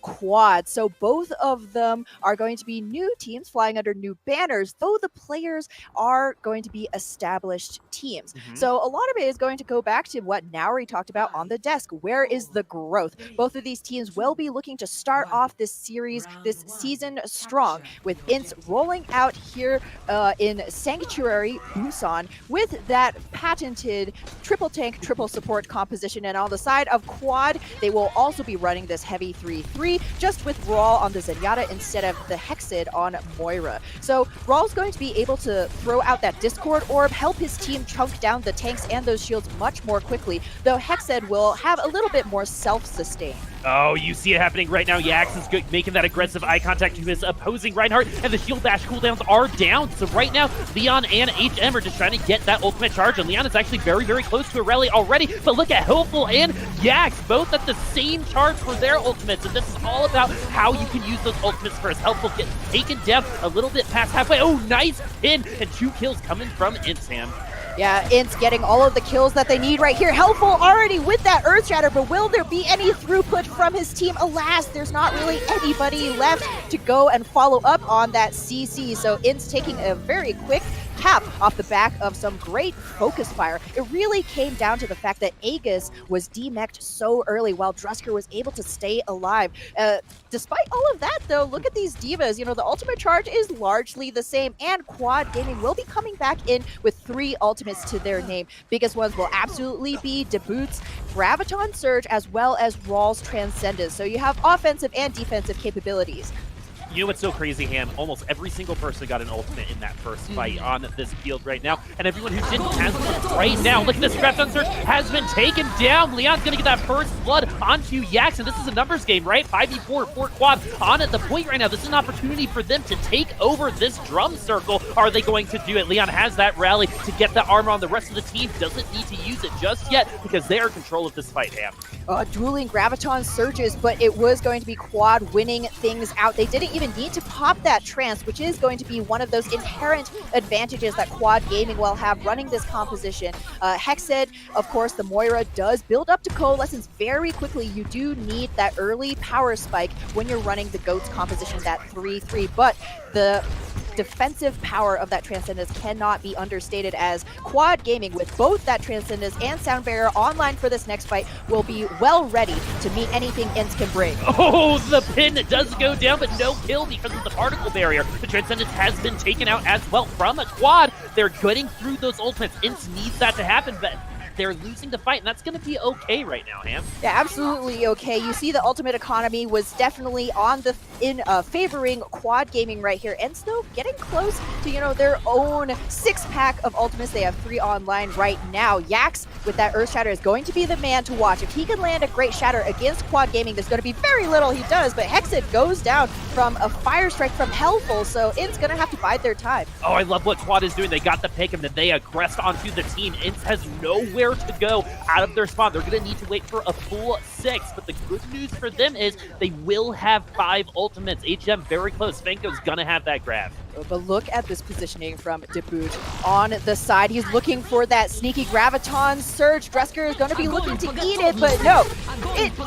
Quad. So both of them are going to be new teams flying under new banners, though the players are going to be established teams. So a lot of it is going to go back to what Nauri talked about on the desk. Where is the growth? Both of these teams will be looking to start off this series, this season strong, with INTZ rolling out here in Sanctuary, Busan, with that patented triple tank, triple support composition. And on the side of Quad, they will also be running this heavy 3-3, just with Rawl on the Zenyatta instead of the Hexid on Moira. So Rawl's going to be able to throw out that Discord Orb, help his team chunk down the tanks and those shields much more quickly, though Hexid will have a little bit more self-sustain. Oh, you see it happening right now. Yax is making that aggressive eye contact to his opposing Reinhardt, and the shield bash cooldowns are down. So right now, Leon and HM are just trying to get that ultimate charge, and Leon is actually very, very close to a rally already. But look at Hopeful and Yax, both at the same charge for their ultimates, and this is all about how you can use those ultimates first. Helpful gets taken down a little bit past halfway. Oh, nice pin, and 2 kills coming from INTZ. Yeah, INTZ getting all of the kills that they need right here. Helpful already with that Earth Shatter, but will there be any throughput from his team? Alas, there's not really anybody left to go and follow up on that CC. So INTZ taking a very quick cap off the back of some great focus fire. It really came down to the fact that Aegis was demeched so early while Drusker was able to stay alive. Despite all of that, though, look at these divas. You know, the ultimate charge is largely the same, and Quad Gaming will be coming back in with 3 ultimates to their name. Biggest ones will absolutely be Debut's Graviton Surge as well as Rawl's Transcendence. So you have offensive and defensive capabilities. You know what's so crazy, Ham? Almost every single person got an ultimate in that first fight on this field right now, and everyone who didn't has one right now. Look at this, Graviton Surge has been taken down. Leon's gonna get that first blood onto Yax, and this is a numbers game, right? 5v4 for Quad on at the point right now. This is an opportunity for them to take over this drum circle. Are they going to do it? Leon has that rally to get the armor on. The rest of the team doesn't need to use it just yet because they are in control of this fight, Ham. Dueling Graviton Surges, but it was going to be Quad winning things out. They didn't even need to pop that trance, which is going to be one of those inherent advantages that Quad Gaming will have running this composition. Hexed, of course, the Moira does build up to coalescence very quickly. You do need that early power spike when you're running the GOATS composition, that 3-3, but the defensive power of that Transcendence cannot be understated, as Quad Gaming, with both that Transcendence and Sound Barrier online for this next fight, will be well ready to meet anything INTZ can bring. Oh, the pin does go down, but no kill because of the particle barrier. The Transcendence has been taken out as well from a Quad. They're getting through those ultimates. INTZ needs that to happen, but they're losing the fight, and that's going to be okay right now, Ham. Yeah, absolutely okay. You see the ultimate economy was definitely favoring Quad Gaming right here. And still getting close to, you know, their own 6-pack of ultimates. They have 3 online right now. Yax with that Earth Shatter is going to be the man to watch. If he can land a great shatter against Quad Gaming, there's going to be very little he does, but Hexed goes down from a Fire Strike from Hellful, so INTZ going to have to bide their time. Oh, I love what Quad is doing. They got the pick, and then they aggressed onto the team. INTZ has nowhere to go out of their spawn. They're going to need to wait for a full 6, but the good news for them is they will have 5 ultimates. HM very close. Fanko's going to have that grab. But look at this positioning from Debut on the side. He's looking for that sneaky Graviton Surge. Drusker is going to be looking to eat it, but no. Yes!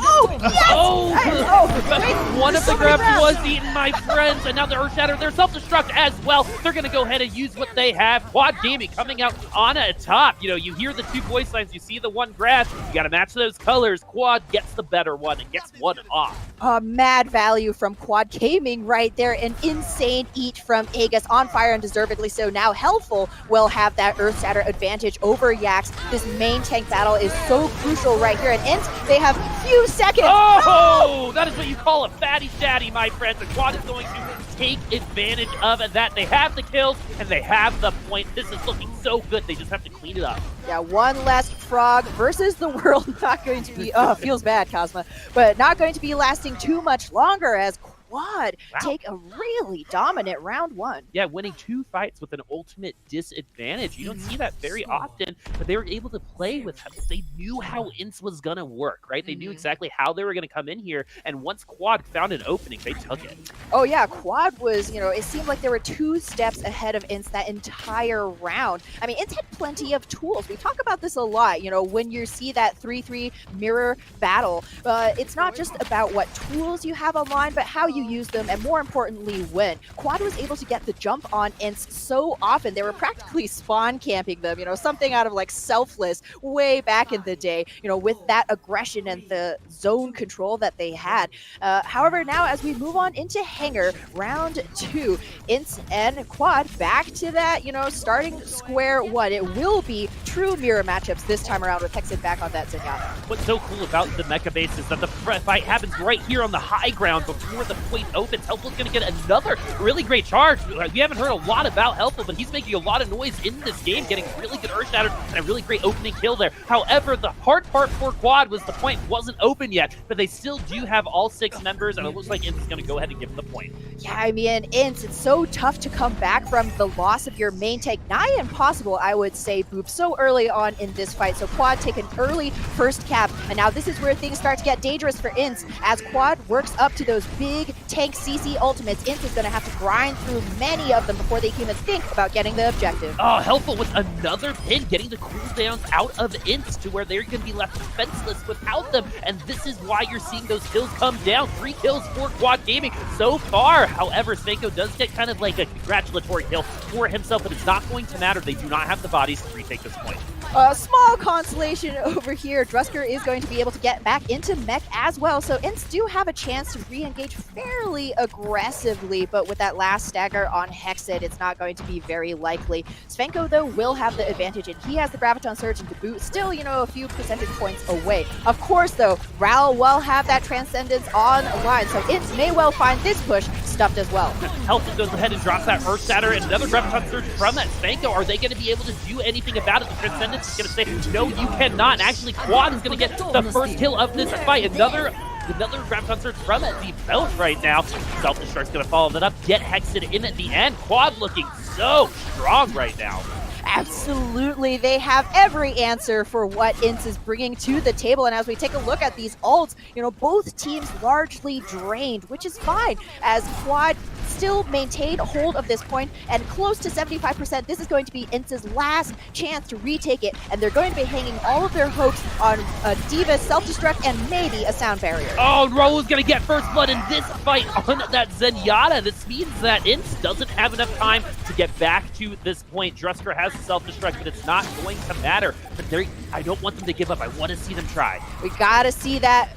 One of the grabs was eaten, my friends, and now the Earth Shatter, they're self-destruct as well. They're going to go ahead and use what they have. Quad Gaming coming out on a top. You know, you hear the 2 voice lines, you see the 1 grab, you got to match those colors. Quad gets the better one and gets 1 off. Mad value from Quad Gaming right there. An insane eat from Aegis, on fire and deservedly so. Now Hellful will have that Earth Shatter advantage over Yax. This main tank battle is so crucial right here. And INTZ, they have few seconds. Oh, that is what you call a fatty daddy, my friends. The Quad is going to take advantage of that. They have the kills and they have the point. This is looking so good. They just have to clean it up. Yeah, 1 less frog versus the world. Not going to be, feels bad, Cosma, but not going to be lasting too much longer, as Quad take a really dominant round 1. Yeah, winning 2 fights with an ultimate disadvantage. You don't see that very often, but they were able to play with they knew how INTZ was going to work, right? They knew exactly how they were going to come in here, and once Quad found an opening, they took it. Oh yeah, Quad was, it seemed like there were 2 steps ahead of INTZ that entire round. I mean, INTZ had plenty of tools. We talk about this a lot, when you see that 3-3 mirror battle, it's not just about what tools you have online, but how you use them, and more importantly, when. Quad was able to get the jump on INTZ so often, they were practically spawn camping them, something out of like Selfless way back in the day, with that aggression and the zone control that they had. However, now as we move on into Hangar, round 2, INTZ and Quad back to that, starting square one. It will be true mirror matchups this time around with Hexed back on that Zenyatta. What's so cool about the mecha base is that the fight happens right here on the high ground before the point opens. Helpful's going to get another really great charge. We haven't heard a lot about Helpful, but he's making a lot of noise in this game, getting really good Earth Shatter and a really great opening kill there. However, the hard part for Quad was the point wasn't open yet, but they still do have all 6 members, and it looks like INTZ is going to go ahead and give them the point. Yeah, I mean, INTZ, it's so tough to come back from the loss of your main tank. Nigh impossible, I would say, Boop, so early on in this fight. So Quad take an early first cap, and now this is where things start to get dangerous for INTZ. As Quad works up to those big tank CC ultimates, INTZ is going to have to grind through many of them before they can even think about getting the objective. Oh, Helpful with another pin, getting the cooldowns out of INTZ to where they're going to be left defenseless without them, and this is why you're seeing those kills come down. 3 kills for Quad Gaming so far. However, Svenko does get kind of like a congratulatory kill for himself, but it's not going to matter. They do not have the bodies to retake this point. A small consolation over here. Drusker is going to be able to get back into mech as well, so INTZ do have a chance to re-engage fairly aggressively, but with that last stagger on Hexed, it's not going to be very likely. Svenko, though, will have the advantage, and he has the Graviton Surge and to boot, still, a few percentage points away. Of course, though, Ral will have that Transcendence online, so INTZ may well find this push stuffed as well. Helpful goes ahead and drops that Earth Shatter and another Graviton Surge from that Svenko. Are they going to be able to do anything about it? The Transcendence is going to say, no, you cannot. And actually, Quad is going to get the first kill of this fight. Another Graviton Surge from the belt right now. Self-Destruct's going to follow that up, get Hexed in at the end. Quad looking so strong right now. Absolutely, they have every answer for what INTZ is bringing to the table, and as we take a look at these ults, both teams largely drained, which is fine, as Quad still maintain hold of this point, and close to 75%, this is going to be INTZ's last chance to retake it, and they're going to be hanging all of their hopes on a D.Va self-destruct and maybe a sound barrier. Oh, Raul's going to get first blood in this fight on that Zenyatta. This means that INTZ doesn't have enough time to get back to this point. Drusker has self-destruct, but it's not going to matter. But I don't want them to give up. I want to see them try. We gotta see that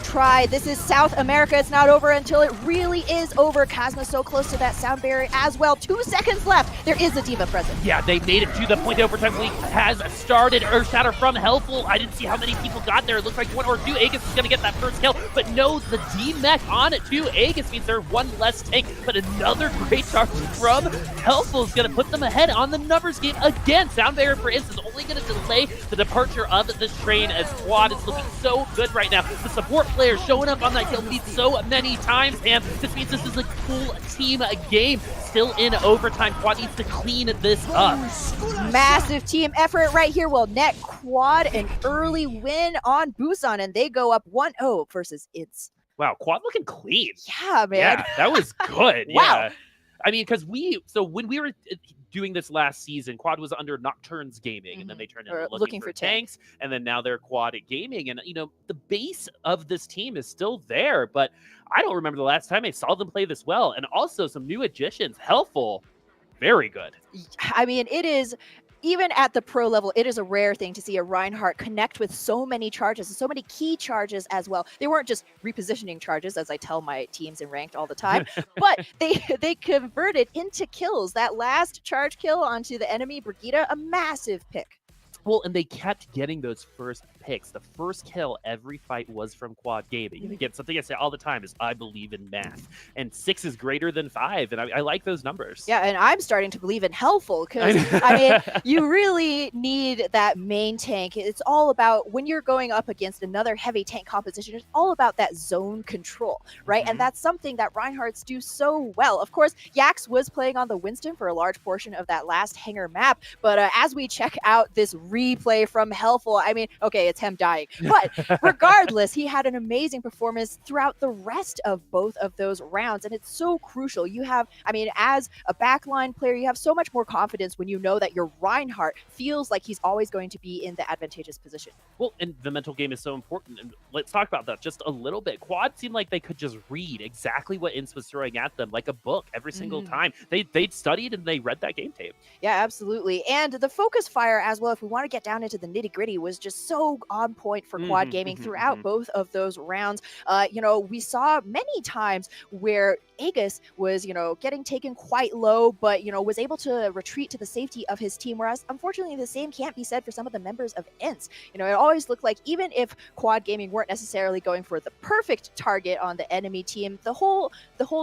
try. This is South America. It's not over until it really is over. Kazma so close to that sound barrier as well. 2 seconds left. There is a D.Va present. Yeah, they made it to the point. Overtime league has started. Earth Shatter from Helpful. I didn't see how many people got there. It looks like 1 or 2. Aegis is going to get that first kill, but no, the D-Mech on it too. Aegis means they're 1 less tank, but another great charge from Helpful is going to put them ahead on the numbers game again. Sound barrier for instance only going to delay the departure of this train, as Quad is looking so good right now. The support players showing up on that kill feed so many times, and this means this is a full team game. Still in overtime. Quad needs to clean this up. Massive team effort right here will net Quad an early win on Busan, and they go up 1-0 versus INTZ. Wow, Quad looking clean. Yeah, man. Yeah, that was good. Wow. Yeah. I mean, because when we were doing this last season, Quad was under Nocturnes Gaming, and then they turned into looking for tanks, and then now they're Quad Gaming. And, the base of this team is still there, but I don't remember the last time I saw them play this well. And also some new additions. Helpful, very good. I mean, it is... Even at the pro level, it is a rare thing to see a Reinhardt connect with so many charges, and so many key charges as well. They weren't just repositioning charges, as I tell my teams in ranked all the time, but they converted into kills. That last charge kill onto the enemy Brigitte, a massive pick. Well, and they kept getting those first picks. The first kill every fight was from Quad Gaming. And again, something I say all the time is I believe in math. And 6 is greater than 5, and I like those numbers. Yeah, and I'm starting to believe in Helpful because, I mean, you really need that main tank. It's all about, when you're going up against another heavy tank composition, it's all about that zone control, right? And that's something that Reinhardt's do so well. Of course, Yax was playing on the Winston for a large portion of that last Hangar map, but as we check out this replay from Helpful, I mean, okay, it's him dying, but regardless, he had an amazing performance throughout the rest of both of those rounds, and it's so crucial. You have, I mean, as a backline player, you have so much more confidence when you know that your Reinhardt feels like he's always going to be in the advantageous position. Well, and the mental game is so important, and let's talk about that just a little bit. Quad seemed like they could just read exactly what INTZ was throwing at them like a book every single time. They'd studied and they read that game tape. Yeah, absolutely. And the focus fire as well, if we want to get down into the nitty-gritty, was just so on point for Quad Gaming throughout both of those rounds. You know, we saw many times where Aegis was, you know, getting taken quite low, but, you know, was able to retreat to the safety of his team, whereas unfortunately the same can't be said for some of the members of INTZ. You know, it always looked like even if Quad Gaming weren't necessarily going for the perfect target on the enemy team, the whole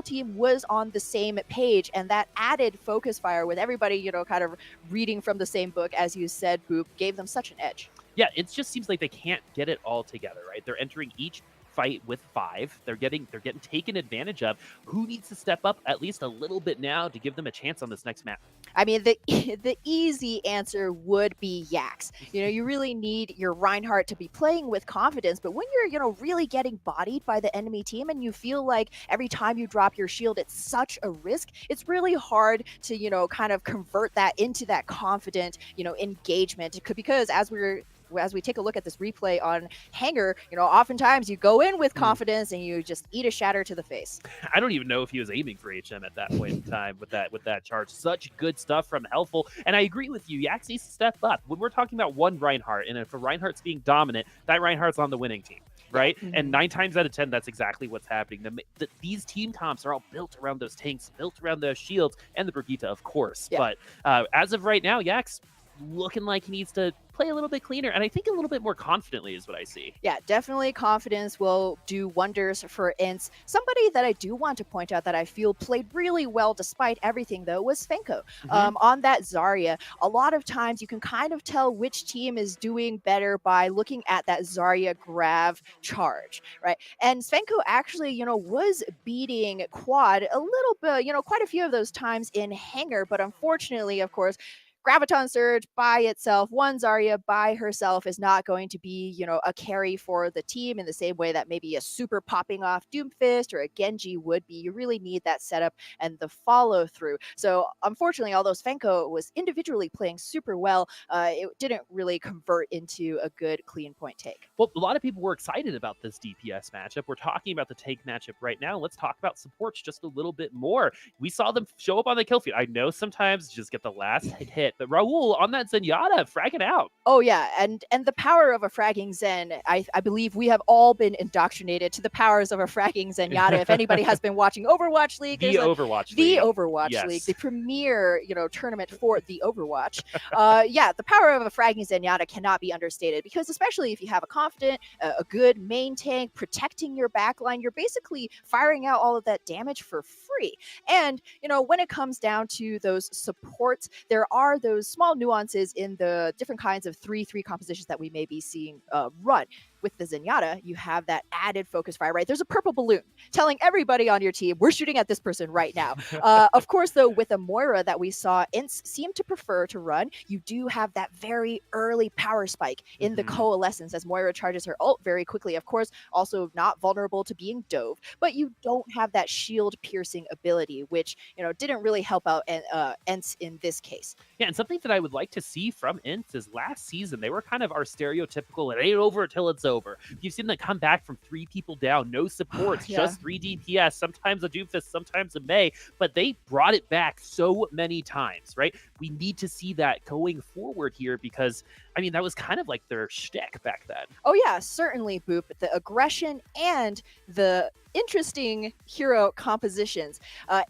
team was on the same page, and that added focus fire with everybody, you know, kind of reading from the same book, as you said, Boop, gave them such an edge. Yeah, it just seems like they can't get it all together, right? They're entering each fight with 5. They're getting taken advantage of. Who needs to step up at least a little bit now to give them a chance on this next map? I mean, the easy answer would be Yax. You know, you really need your Reinhardt to be playing with confidence, but when you're, you know, really getting bodied by the enemy team and you feel like every time you drop your shield, it's such a risk, it's really hard to, you know, kind of convert that into that confident, you know, engagement. Because as we take a look at this replay on Hangar, you know, oftentimes you go in with confidence and you just eat a shatter to the face. I don't even know if he was aiming for HM at that point in time with that charge. Such good stuff from Helpful. And I agree with you. Yax needs to step up. When we're talking about one Reinhardt, and if a Reinhardt's being dominant, that Reinhardt's on the winning team, right? And 9 times out of 10, that's exactly what's happening. These team comps are all built around those tanks, built around those shields, and the Brigitte, of course. But as of right now, Yax looking like he needs to play a little bit cleaner, and I think a little bit more confidently is what I see. Yeah, definitely confidence will do wonders for INTZ. Somebody that I do want to point out that I feel played really well despite everything, though, was Svenko. On that Zarya, a lot of times you can kind of tell which team is doing better by looking at that Zarya Grav charge, right? And Svenko actually, you know, was beating Quad a little bit, you know, quite a few of those times in Hangar, but unfortunately, of course, Graviton Surge by itself, one Zarya by herself is not going to be, you know, a carry for the team in the same way that maybe a super popping off Doomfist or a Genji would be. You really need that setup and the follow through. So unfortunately, although Svenko was individually playing super well, it didn't really convert into a good clean point take. Well, a lot of people were excited about this DPS matchup. We're talking about the take matchup right now. Let's talk about supports just a little bit more. We saw them show up on the kill feed. I know sometimes just get the last hit, but Raul on that Zenyatta fragging out. Oh yeah, and the power of a fragging Zen, I believe we have all been indoctrinated to the powers of a fragging Zenyatta. If anybody has been watching Overwatch League, the Overwatch League, the premier, you know, tournament for the Overwatch. Yeah, the power of a fragging Zenyatta cannot be understated, because especially if you have a confident, a good main tank protecting your backline, you're basically firing out all of that damage for free. And you know, when it comes down to those supports, there are those small nuances in the different kinds of 3-3 compositions that we may be seeing run. With the Zenyatta, you have that added focus fire, right? There's a purple balloon telling everybody on your team, we're shooting at this person right now. Of course, though, with a Moira that we saw INTZ seem to prefer to run, you do have that very early power spike in the coalescence as Moira charges her ult very quickly. Of course, also not vulnerable to being dove, but you don't have that shield piercing ability, which, you know, didn't really help out INTZ in this case. Yeah, and something that I would like to see from INTZ is last season, they were kind of our stereotypical, it ain't over until it's over. You've seen them come back from 3 people down, no supports, just 3 DPS, sometimes a Doomfist, sometimes a Mei, but they brought it back so many times, right? we need to see that going forward here because, I mean, that was kind of like their shtick back then. Oh yeah, certainly, Boop. The aggression and the interesting hero compositions.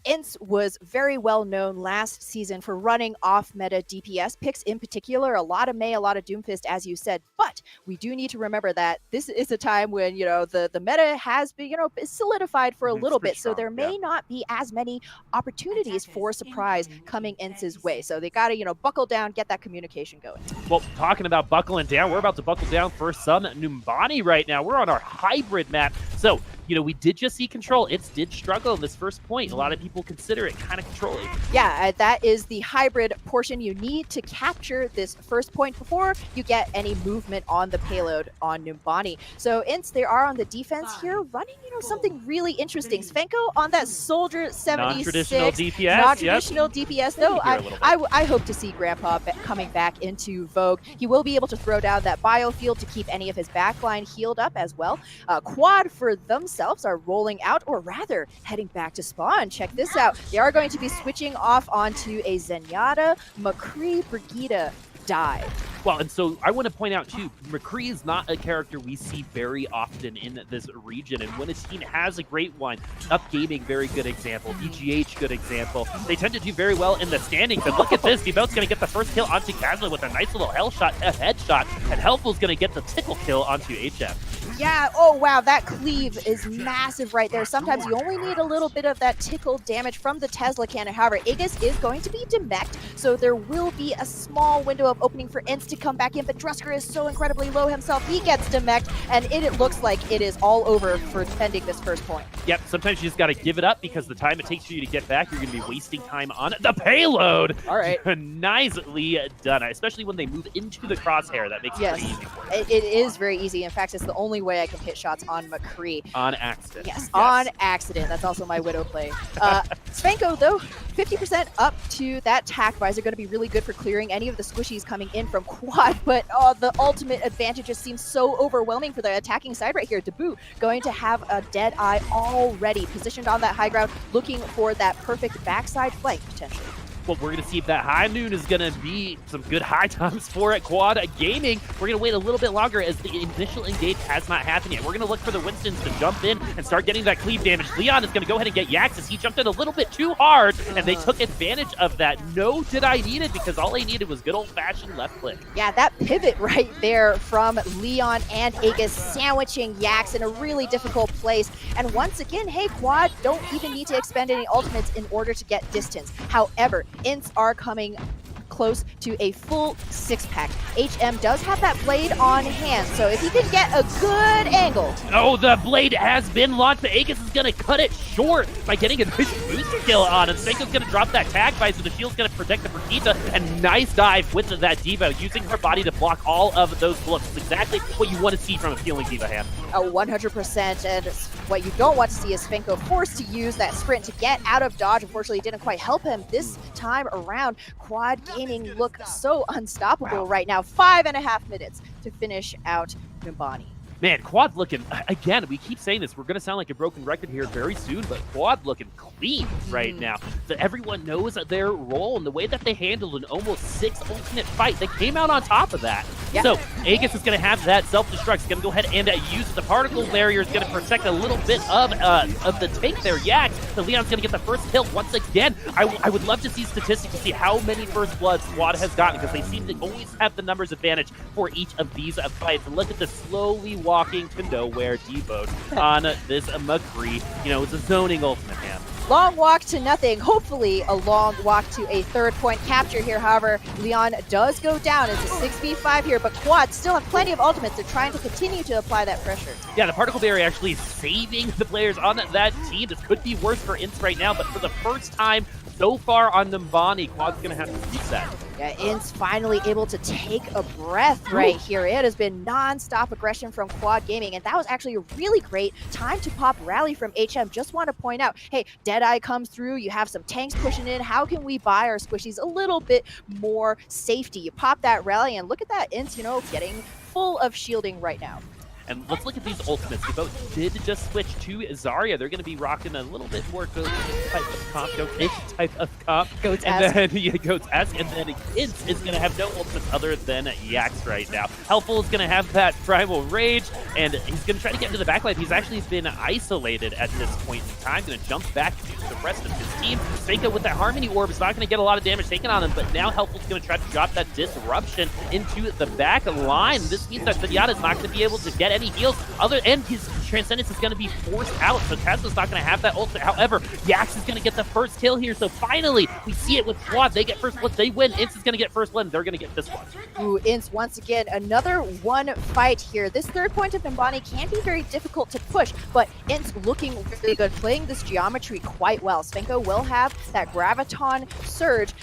INTZ was very well known last season for running off-meta DPS picks in particular, a lot of Mei, a lot of Doomfist, as you said, but we do need to remember that this is a time when, the meta has been, solidified for a little bit, so there may not be as many opportunities for surprise coming INTZ's way, so they gotta, buckle down, get that communication going. Well, talking about buckling down, we're about to buckle down for some Numbani right now. We're on our hybrid map, so we did just see Control. It did struggle in this first point. A lot of people consider it kind of controlling. Yeah, that is the hybrid portion. You need to capture this first point before you get any movement on the payload on Numbani. So INTZ, they are on the defense here, running, something really interesting. Svenko on that Soldier 76. Non-traditional DPS. Non-traditional DPS, though. I hope to see Grandpa coming back into vogue. He will be able to throw down that biofield to keep any of his backline healed up as well. Quad for themselves are rolling out, or rather heading back to spawn. Check this out. They are going to be switching off onto a Zenyatta McCree Brigida dive. Well, and so I want to point out too, McCree is not a character we see very often in this region, and when a team has a great one, Up Gaming, very good example, EGH, good example, they tend to do very well in the standings, and look at this, Devote's going to get the first kill onto Kazma with a nice little headshot, and Helpful's going to get the tickle kill onto HM. Yeah, oh wow, that cleave is massive right there. Sometimes you only need a little bit of that tickle damage from the Tesla cannon. However, Aegis is going to be demeched, so there will be a small window of opening for INTZ to come back in, but Drusker is so incredibly low himself. He gets demeched, and it looks like it is all over for defending this first point. Yep, sometimes you just got to give it up because the time it takes for you to get back, you're going to be wasting time on the payload. All right. Nicely done, especially when they move into the crosshair. That makes it pretty easy for you. It is very easy. In fact, it's the only way I can hit shots on McCree. On accident. Yes, on accident. That's also my Widow play. Svenko, though, 50% up to that tack visor, going to be really good for clearing any of the squishies coming in from quad, but the ultimate advantage just seems so overwhelming for the attacking side right here. Dabu going to have a dead eye already positioned on that high ground, looking for that perfect backside flank potentially. Well, we're going to see if that high noon is going to be some good high times for it. Quad Gaming, we're going to wait a little bit longer as the initial engage has not happened yet. We're going to look for the Winstons to jump in and start getting that cleave damage. Leon is going to go ahead and get Yax as he jumped in a little bit too hard, and they took advantage of that. No, did I need it, because all I needed was good old-fashioned left click. Yeah, that pivot right there from Leon and Aegis, sandwiching Yax in a really difficult place. And once again, hey, Quad don't even need to expend any ultimates in order to get distance. However, INTZ are coming close to a full six-pack. HM does have that blade on hand, so if he can get a good angle. Oh, the blade has been launched, but Aegis is going to cut it short by getting a nice boost kill on him. Senko's going to drop that tag visor, the shield's going to protect the Brigitte, and nice dive with that Devo, using her body to block all of those bullets. It's exactly what you want to see from a healing Diva hand. 100%, and what you don't want to see is Svenko forced to use that sprint to get out of dodge. Unfortunately, it didn't quite help him this time around. Quad Gaming look so unstoppable right now. 5.5 minutes to finish out Numbani. Man, Quad looking, again, we keep saying this, we're going to sound like a broken record here very soon, but Quad looking clean right now. That everyone knows their role and the way that they handled an almost 6 ultimate fight. They came out on top of that. Yeah. So Aegis is going to have that self-destruct. He's going to go ahead and use the particle barrier. Is going to protect a little bit of the take there. Yax, the Leon's going to get the first kill once again. I would love to see statistics to see how many first bloods Quad has gotten, because they seem to always have the numbers advantage for each of these fights. And look at the slowly walking to nowhere devote on this McCree. It's a zoning ultimate, man. Long walk to nothing. Hopefully a long walk to a third point capture here. However, Leon does go down. It's a 6v5 here, but Quad still have plenty of ultimates. They're trying to continue to apply that pressure. Yeah, the particle barrier actually saving the players on that team. This could be worse for INTZ right now, but for the first time so far on Numbani, Quad's going to have to reset. Yeah, INTZ finally able to take a breath right here. It has been non-stop aggression from Quad Gaming, and that was actually a really great time to pop rally from HM. Just want to point out, hey, Deadeye comes through, you have some tanks pushing in. How can we buy our squishies a little bit more safety? You pop that rally, and look at that INTZ, getting full of shielding right now. And let's look at these ultimates. They both did just switch to Zarya. They're going to be rocking a little bit more Goat type of comp, Goat-ish type of comp. Goats-esque. And then, yeah, Goats-esque. And then INTZ is going to have no ultimates other than Yax right now. Helpful is going to have that Primal Rage, and he's going to try to get into the backline. He's actually been isolated at this point in time. Going to jump back to the rest of his team. Svenko with that Harmony Orb is not going to get a lot of damage taken on him, but now Helpful's going to try to drop that Disruption into the back line. This means that Zenyatta's not going to be able to get any heals, and his Transcendence is going to be forced out, so Tesla's not going to have that ult. However, Yax is going to get the first kill here, so finally, we see it with Quad. They get first blood, they win. INTZ is going to get first blood, they're going to get this one. Ooh, INTZ, once again, another one fight here. This third point of Numbani can be very difficult to push, but INTZ looking really good, playing this geometry quite well. Svenko will have that Graviton Surge,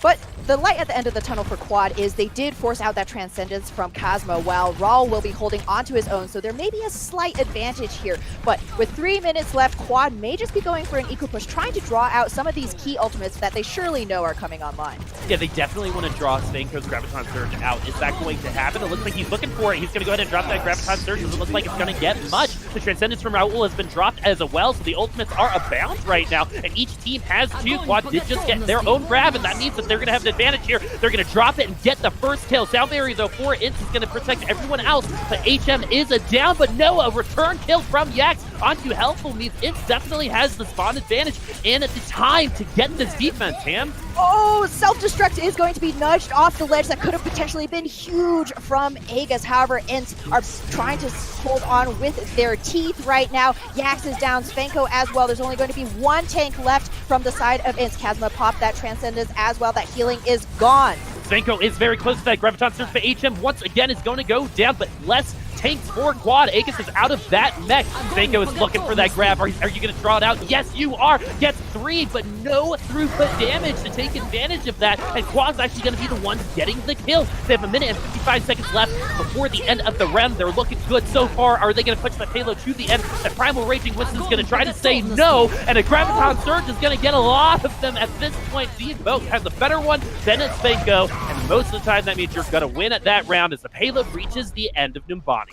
but the light at the end of the tunnel for Quad is they did force out that Transcendence from Kazma, while Raul will be holding onto his own, so there may be a slight advantage here. But with 3 minutes left, Quad may just be going for an eco push, trying to draw out some of these key ultimates that they surely know are coming online. Yeah, they definitely want to draw Svenko's Graviton Surge out. Is that going to happen? It looks like he's looking for it. He's going to go ahead and drop that Graviton Surge. It looks like it's going to get much. The Transcendence from Raul has been dropped as well, so the ultimates are abound right now, and each team has two. Quad did just get their own grab, and that means that they're going to have an advantage here. They're going to drop it and get the first kill. Sound Barrier, though, for INTZ is going to protect everyone else, but HM is a down, but no, a return kill from Yax onto Helpful means INTZ definitely has the spawn advantage and at the time to get this defense, Tam. Oh, self-destruct is going to be nudged off the ledge. That could have potentially been huge from Aegis. However, INTZ are trying to hold on with their teeth right now. Yax is down, Svenko as well. There's only going to be one tank left from the side of INTZ. Kazma popped that Transcendence as well. That healing is gone. Svenko is very close to that Graviton Surge, but HM once again is going to go down, but less tanks for Quad. Aegis is out of that mech. Svenko is looking for that grab. Are you going to draw it out? Yes, you are. Gets 3, but no throughput damage to take advantage of that. And Quad's actually going to be the one getting the kill. They have 1 minute and 55 seconds left before the end of the round. They're looking good so far. Are they going to push the payload to the end? The Primal Raging Winston's going to try to say no, and a Graviton Surge is going to get a lot of them at this point. Both has the better one than it's Svenko, and most of the time that means you're going to win at that round as the payload reaches the end of Numbani.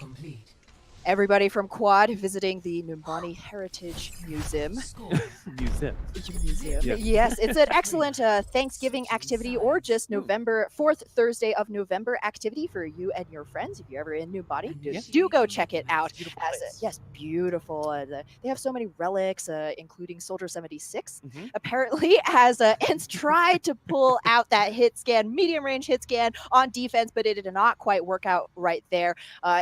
Everybody from Quad visiting the Numbani Heritage Museum. Museum. Yeah. Yes, it's an excellent Thanksgiving activity, or just November 4th Thursday of November activity for you and your friends. If you're ever in Numbani, do go check it out. Yes, beautiful. They have so many relics, including Soldier 76. Apparently, as INTZ tried to pull out that hit scan, medium range hit scan on defense, but it did not quite work out right there.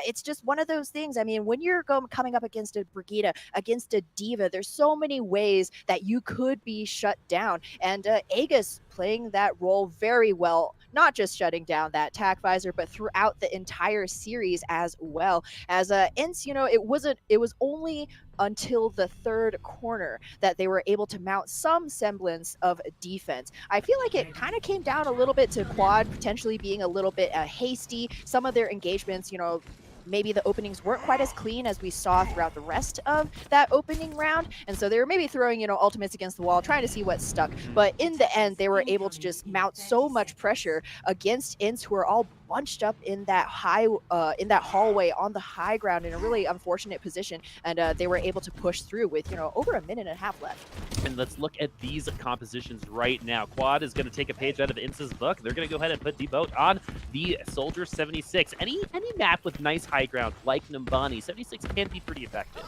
It's just one of those things. I mean, when you're coming up against a Brigitte, against a Diva, there's so many ways that you could be shut down. And Aegis playing that role very well, not just shutting down that tac visor, but throughout the entire series as well. As INTZ, you know, it was only until the third corner that they were able to mount some semblance of defense. I feel like it kind of came down a little bit to Quad potentially being a little bit hasty. Some of their engagements, you know, maybe the openings weren't quite as clean as we saw throughout the rest of that opening round, and so they were maybe throwing, you know, ultimates against the wall, trying to see what stuck. But in the end, they were able to just mount so much pressure against INTZ, who are all bunched up in that hallway on the high ground in a really unfortunate position, and they were able to push through with, you know, over 1.5 minutes left. And let's look at these compositions right now. Quad is going to take a page out of INTZ's book. They're going to go ahead and put D-Boat on the Soldier 76. Any map with nice high ground like Numbani, 76 can be pretty effective.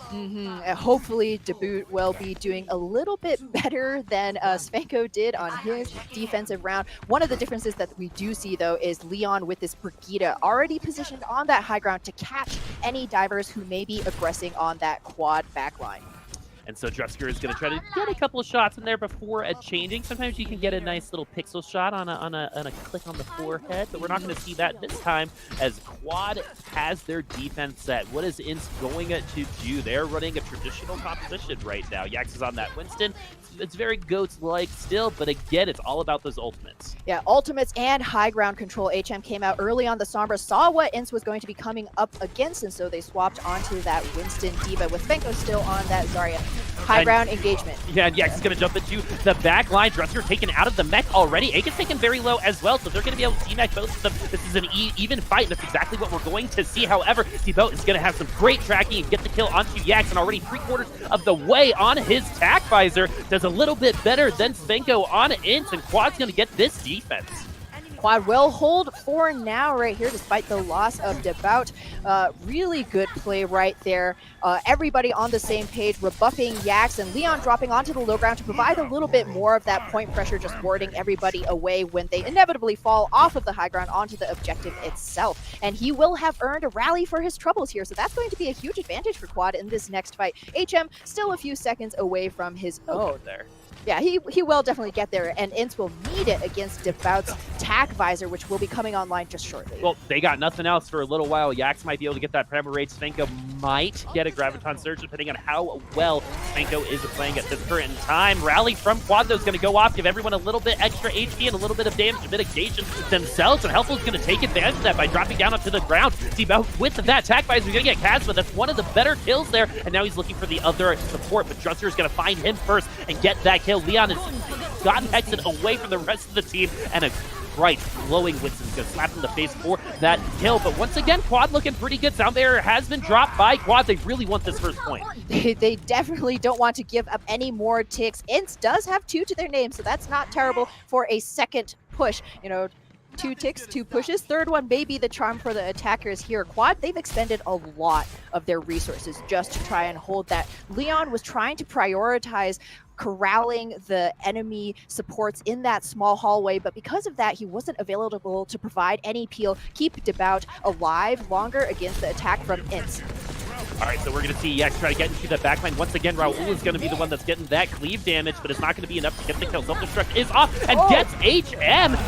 Hopefully, Debut will be doing a little bit better than Svenko did on his defensive round. One of the differences that we do see, though, is Leon with this Brigitte already positioned on that high ground to catch any divers who may be aggressing on that Quad backline. And so Drusker is going to try to get a couple of shots in there before changing. Sometimes you can get a nice little pixel shot on a click on the forehead, but we're not going to see that this time as Quad has their defense set. What is INTZ going to do? They're running a traditional composition right now. Yax is on that Winston. It's very Goats-like still, but again, it's all about those ultimates. Yeah, ultimates and high ground control. HM came out early on the Sombra, saw what INTZ was going to be coming up against, and so they swapped onto that Winston Diva with Svenko still on that Zarya. High ground engagement. Yeah, and Yax is going to jump into the back line. Dresser taken out of the mech already. Aegis taken very low as well, so they're going to be able to T-mech both of them. This is an even fight, and that's exactly what we're going to see. However, T-Boat is going to have some great tracking and get the kill onto Yax, and already 3/4 of the way on his tack visor. Does a little bit better than Svenko on INTZ, and Quad's going to get this defense. Quad will hold for now right here, despite the loss of Devout. Really good play right there. Everybody on the same page, rebuffing Yax, and Leon dropping onto the low ground to provide a little bit more of that point pressure, just warding everybody away when they inevitably fall off of the high ground onto the objective itself. And he will have earned a rally for his troubles here, so that's going to be a huge advantage for Quad in this next fight. HM still a few seconds away from his own there. Yeah, he will definitely get there, and INTZ will need it against Devout's tack visor, which will be coming online just shortly. Well, they got nothing else for a little while. Yax might be able to get that Primal Rage. Svenko might get a Graviton Surge, depending on how well Svenko is playing at this current time. Rally from Quad, though, is going to go off, give everyone a little bit extra HP and a little bit of damage mitigation themselves, and Helpful is going to take advantage of that by dropping down onto the ground. Devout with that tack visor, we're going to get Kazma. That's one of the better kills there, and now he's looking for the other support, but Drusser is going to find him first and get that kill. Leon has gotten Hexen away from the rest of the team, and a bright, glowing Winston's going to slap him in the face for that kill. But once again, Quad looking pretty good. Sound barrier has been dropped by Quad. They really want this first point. They definitely don't want to give up any more ticks. INTZ does have 2 to their name, so that's not terrible for a second push. You know, 2 ticks, 2 pushes. Third one may be the charm for the attackers here. Quad, they've expended a lot of their resources just to try and hold that. Leon was trying to prioritize corralling the enemy supports in that small hallway, but because of that, he wasn't available to provide any peel, keep Devout alive longer against the attack from INTZ. All right, so we're going to see Yax try to get into that backline. Once again, Raul is going to be the one that's getting that cleave damage, but it's not going to be enough to get the kill. Self-destruct is off and gets HM,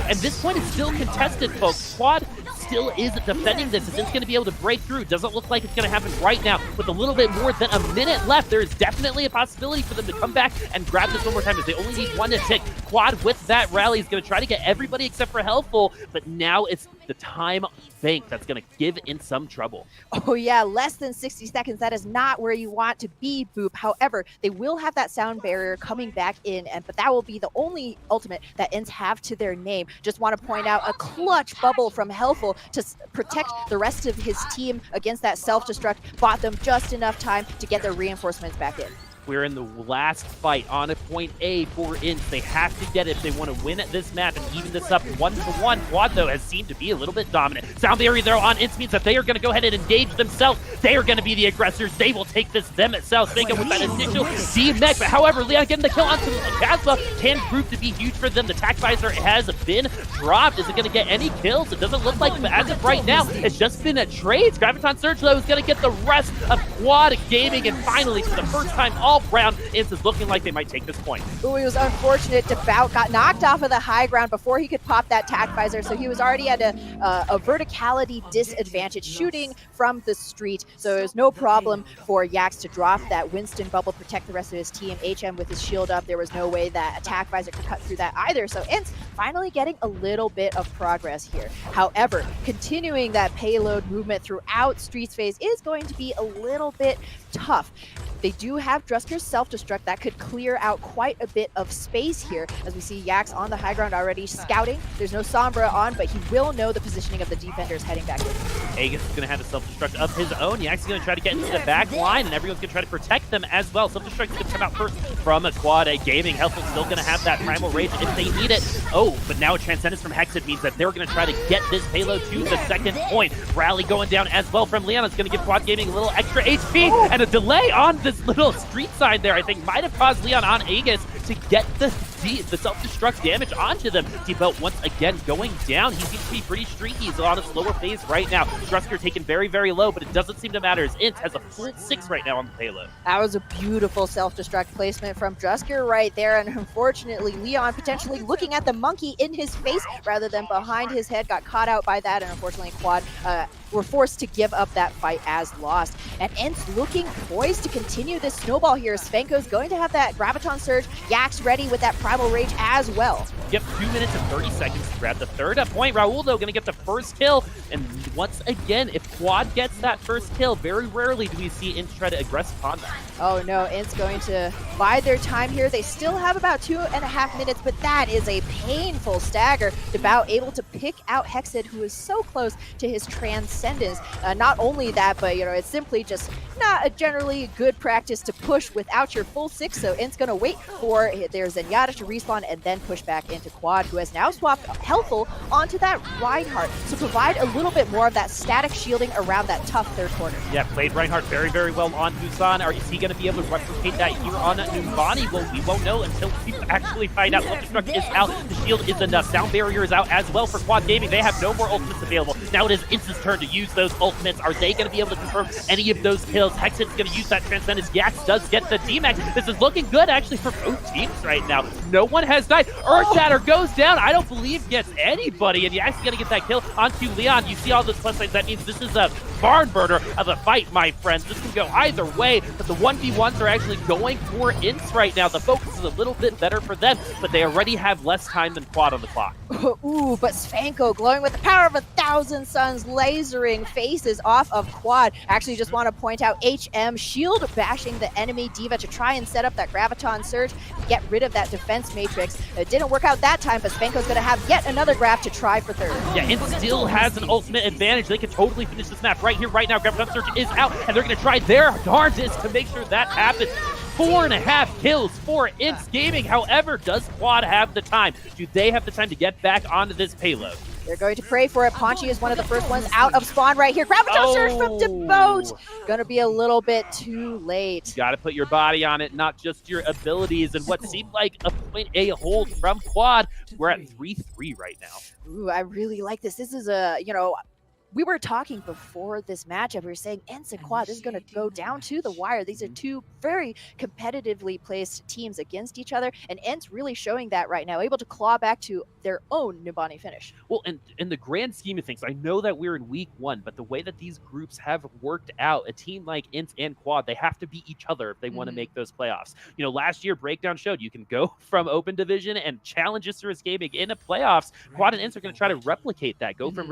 and this point is still contested, folks. Quad still is defending this. It's going to be able to break through. Doesn't look like it's going to happen right now. With a little bit more than a minute left, there is definitely a possibility for them to come back and grab this one more time, as they only need 1 to tick. Quad with that rally is going to try to get everybody except for Helpful, but now it's the time bank that's going to give in some trouble. Oh yeah, less than 60 seconds. That is not where you want to be, Boop. However, they will have that sound barrier coming back in, but that will be the only ultimate that INTZ have to their name. Just want to point out a clutch bubble from Helpful to protect the rest of his team against that self-destruct. Bought them just enough time to get their reinforcements back in. We're in the last fight on a point A for INTZ. They have to get it if they want to win at this map and even this up 1-1. Quad, though, has seemed to be a little bit dominant. Sound barrier, though, on INTZ means that they are going to go ahead and engage themselves. They are going to be the aggressors. They will take this themselves. Svenko with that initial D-mech. But however, Leon getting the kill onto Kazma can prove to be huge for them. The tack visor has been dropped. Is it going to get any kills? It doesn't look like, but as of right now, it's just been a trade. Graviton Surge, though, is going to get the rest of Quad Gaming. And finally, for the first time all round, INTZ is looking like they might take this point. Ooh, it was unfortunate. Devout got knocked off of the high ground before he could pop that tack visor, so he was already at a verticality disadvantage shooting from the street. So it was no problem for Yax to drop that Winston bubble, protect the rest of his team. HM with his shield up, there was no way that attack visor could cut through that either. So INTZ finally getting a little bit of progress here. However, continuing that payload movement throughout Streets phase is going to be a little bit tough. They do have Drusker's self-destruct that could clear out quite a bit of space here, as we see Yax on the high ground already scouting. There's no Sombra on, but he will know the positioning of the defenders heading back in. Aegis is going to have a self-destruct of his own. Yax is going to try to get into the back line, and everyone's going to try to protect them as well. Self-destruct is going to come out first from a Quad Gaming. Helpful still going to have that Primal Rage if they need it. Oh, but now a Transcendence from Hexen means that they're going to try to get this payload to the second point. Rally going down as well from Leon. It's going to give Quad Gaming a little extra HP, and a delay on this little street side there, I think, might have caused Leon on Aegis to get the self-destruct damage onto them. T-Belt once again going down. He seems to be pretty streaky. He's on a slower phase right now. Drusker taken very, very low, but it doesn't seem to matter as INTZ has a full 6 right now on the payload. That was a beautiful self-destruct placement from Drusker right there, and unfortunately Leon potentially looking at the monkey in his face rather than behind his head, got caught out by that, and unfortunately Quad were forced to give up that fight as lost. And INTZ looking poised to continue this snowball here. Svenko's going to have that Graviton Surge. Yax ready with that Primal Rage as well. Yep, 2 minutes and 30 seconds to grab the third point. Raul, though, going to get the first kill, and once again, if Quad gets that first kill, very rarely do we see INTZ try to aggress upon that. Oh no, INTZ going to bide their time here. They still have about 2.5 minutes, but that is a painful stagger. Debao able to pick out Hexed, who is so close to his transcendence. Not only that, but it's simply just not a generally good practice to push without your full 6, so INTZ gonna wait for their Zenyatta to respawn and then push back into Quad, who has now swapped Helpful onto that Reinhardt to provide a little bit more of that static shielding around that tough third corner. Yeah, played Reinhardt very, very well on Busan. Is he going to be able to replicate that here on Numbani? Well, we won't know until we actually find out. Self-destruct is out. The shield is enough. Sound barrier is out as well for Quad Gaming. They have no more ultimates available. Now it is INTZ's turn to use those ultimates. Are they going to be able to confirm any of those kills? Hexed's going to use that Transcendence. Yax does get the DMAX. This is looking good, actually, for both teams right now. No one has died. Earthshatter goes down. I don't believe gets anybody, and Yax is going to get that kill onto Leon. You see all those plus signs. That means this is a barn burner of a fight, my friends. This can go either way, but the 1v1s are actually going for INTZ right now. The focus is a little bit better for them, but they already have less time than Quad on the clock. Ooh, but Svanko glowing with the power of 1,000 suns, lasering faces off of Quad. Actually, just want to point out HM shield bashing the enemy D.Va to try and set up that Graviton Surge, get rid of that defense matrix. It didn't work out that time, but Svanko's going to have yet another grab to try for third. Yeah, INTZ still has an ultimate advantage. They can totally finish this map right here, right now. Graviton Surge is out, and they're going to try their darndest to make sure that happens. 4.5 kills for INTZ Gaming. However, does Quad have the time? Do they have the time to get back onto this payload? They're going to pray for it. Ponchi is one of the first ones out of spawn right here. Graviton Surge from Devote. Gonna be a little bit too late. You gotta put your body on it, not just your abilities. And what seemed like a point A hold from Quad, we're at 3-3 right now. Ooh, I really like this. This is a, we were talking before this matchup. We were saying INTZ and Quad, this is going to go down to the wire. These are two very competitively placed teams against each other, and INTZ really showing that right now, able to claw back to their own Numbani finish. Well, and in the grand scheme of things, I know that we're in week 1, but the way that these groups have worked out, a team like INTZ and Quad, they have to beat each other if they want to make those playoffs. Last year, Breakdown showed you can go from open division and challenge Isurus Gaming in the playoffs. Quad and INTZ are going to try to replicate that, go from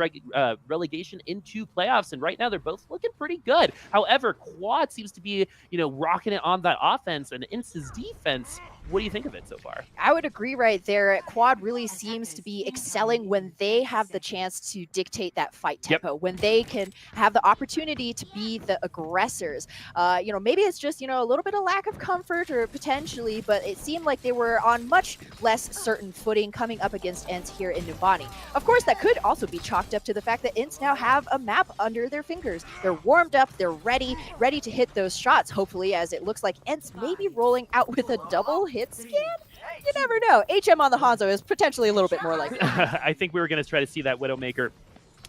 relegation into playoffs, and right now they're both looking pretty good. However, Quad seems to be, rocking it on that offense, and INTZ's defense. What do you think of it so far? I would agree right there. Quad really seems to be excelling when they have the chance to dictate that fight tempo, when they can have the opportunity to be the aggressors. Maybe it's just, a little bit of lack of comfort or potentially, but it seemed like they were on much less certain footing coming up against INTZ here in Numbani. Of course, that could also be chalked up to the fact that INTZ now have a map under their fingers. They're warmed up, they're ready to hit those shots, hopefully, as it looks like INTZ may be rolling out with a double hit scan? You never know. HM on the Hanzo is potentially a little bit more likely. I think we were going to try to see that Widowmaker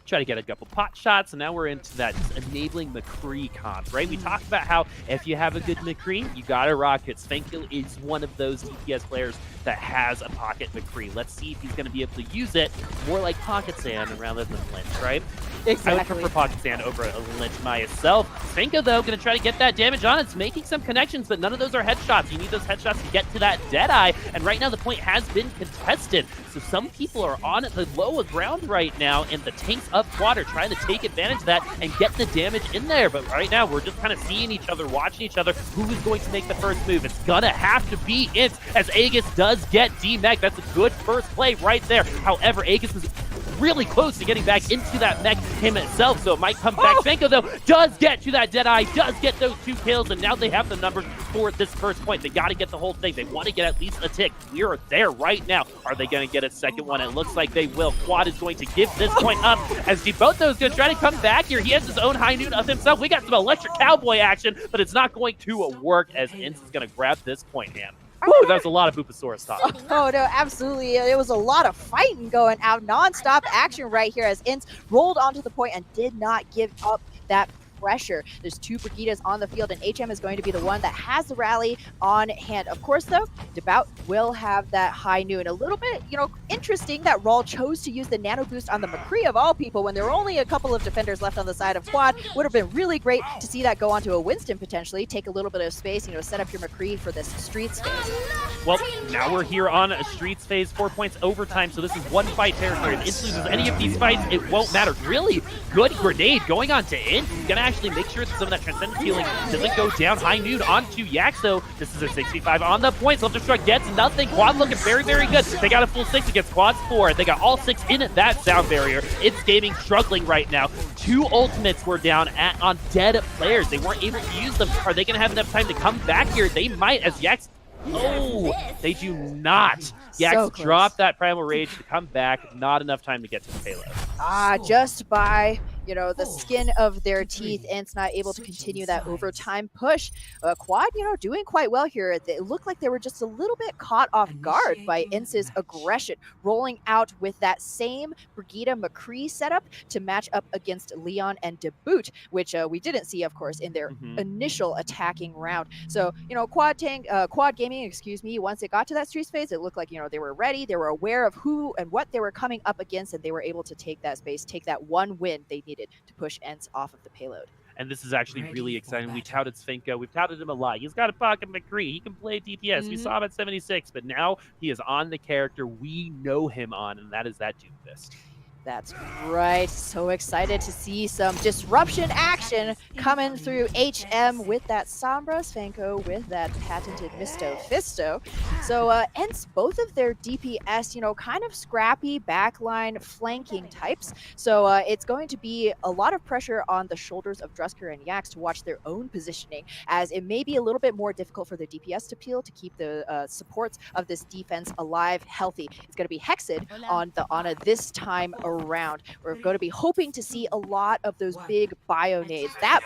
try to get a couple pot shots, and now we're into that enabling McCree comp, right? We talked about how if you have a good McCree, you got to rock it. Svanko is one of those TPS players that has a pocket McCree. Let's see if he's going to be able to use it more like Pocket Sand rather than Lynch, right? Exactly. I would prefer Pocket Sand over a Lynch myself. Svanko, though, going to try to get that damage on. It's making some connections, but none of those are headshots. You need those headshots to get to that Deadeye, and right now the point has been contested. So some people are on the lower ground right now, and the tanks up Quad are trying to take advantage of that and get the damage in there. But right now, we're just kind of seeing each other, watching each other. Who is going to make the first move? It's gonna have to be INTZ, as Aegis does get D-Mech. That's a good first play right there. However, Aegis was really close to getting back into that mech himself, so it might come back. Svanko, though, does get to that Deadeye, does get those 2 kills, and now they have the numbers for this first point. They got to get the whole thing. They want to get at least a tick. We are there right now. Are they going to get a second one? It looks like they will. Quad is going to give this point up, as Devoto is going to try to come back here. He has his own high noon of himself. We got some electric cowboy action, but it's not going to work, as INTZ is going to grab this point, man. Woo, that was a lot of Bupasaurus talk. Oh, no, absolutely. It was a lot of fighting going out. Non-stop action right here as INTZ rolled onto the point and did not give up that pressure. There's 2 Brigidas on the field, and HM is going to be the one that has the rally on hand. Of course, though, Devout will have that high noon. A little bit, interesting that Raul chose to use the nano boost on the McCree of all people when there were only a couple of defenders left on the side of Quad. Would have been really great to see that go onto a Winston potentially, take a little bit of space, set up your McCree for this Streets phase. Well, now we're here on a Streets phase, 4 points overtime, so this is one fight territory. If INTZ loses any of these fights, it won't matter. Really good grenade going on to INTZ. He's going to actually make sure that some of that Transcendence healing doesn't go down. High noon onto Yax, though. This is a 6v5 on the points. Self-destruct gets nothing. Quad looking very, very good. They got a full 6 against Quad's 4. They got all 6 in that sound barrier. INTZ Gaming struggling right now. 2 ultimates were down on dead players. They weren't able to use them. Are they going to have enough time to come back here? They might, as Yax... Oh, they do not. Yax So dropped that Primal Rage to come back. Not enough time to get to the payload. Just by, the skin of their teeth, INTZ not able to continue that overtime push. Quad, doing quite well here. It looked like they were just a little bit caught off guard by INTZ's aggression, rolling out with that same Brigida McCree setup to match up against Leon and Debut, which we didn't see, of course, in their initial attacking round. So, Quad Gaming, once it got to that Streets phase, it looked like, they were ready, they were aware of who and what they were coming up against, and they were able to take that space, take that one win they needed to push INTZ off of the payload. And this is actually really exciting. We touted Svenko. We've touted him a lot. He's got a pocket McCree. He can play DPS. We saw him at 76, but now he is on the character we know him on, and that is that Doomfist. That's right. So excited to see some disruption action coming through HM with that Sombra, Svenko with that patented Misto Fisto. So INTZ, both of their DPS, kind of scrappy backline flanking types. So it's going to be a lot of pressure on the shoulders of Drusker and Yax to watch their own positioning, as it may be a little bit more difficult for the DPS to peel to keep the supports of this defense alive, healthy. It's going to be Hexed on the Ana this time around. We're going to be hoping to see a lot of those big bio nades. That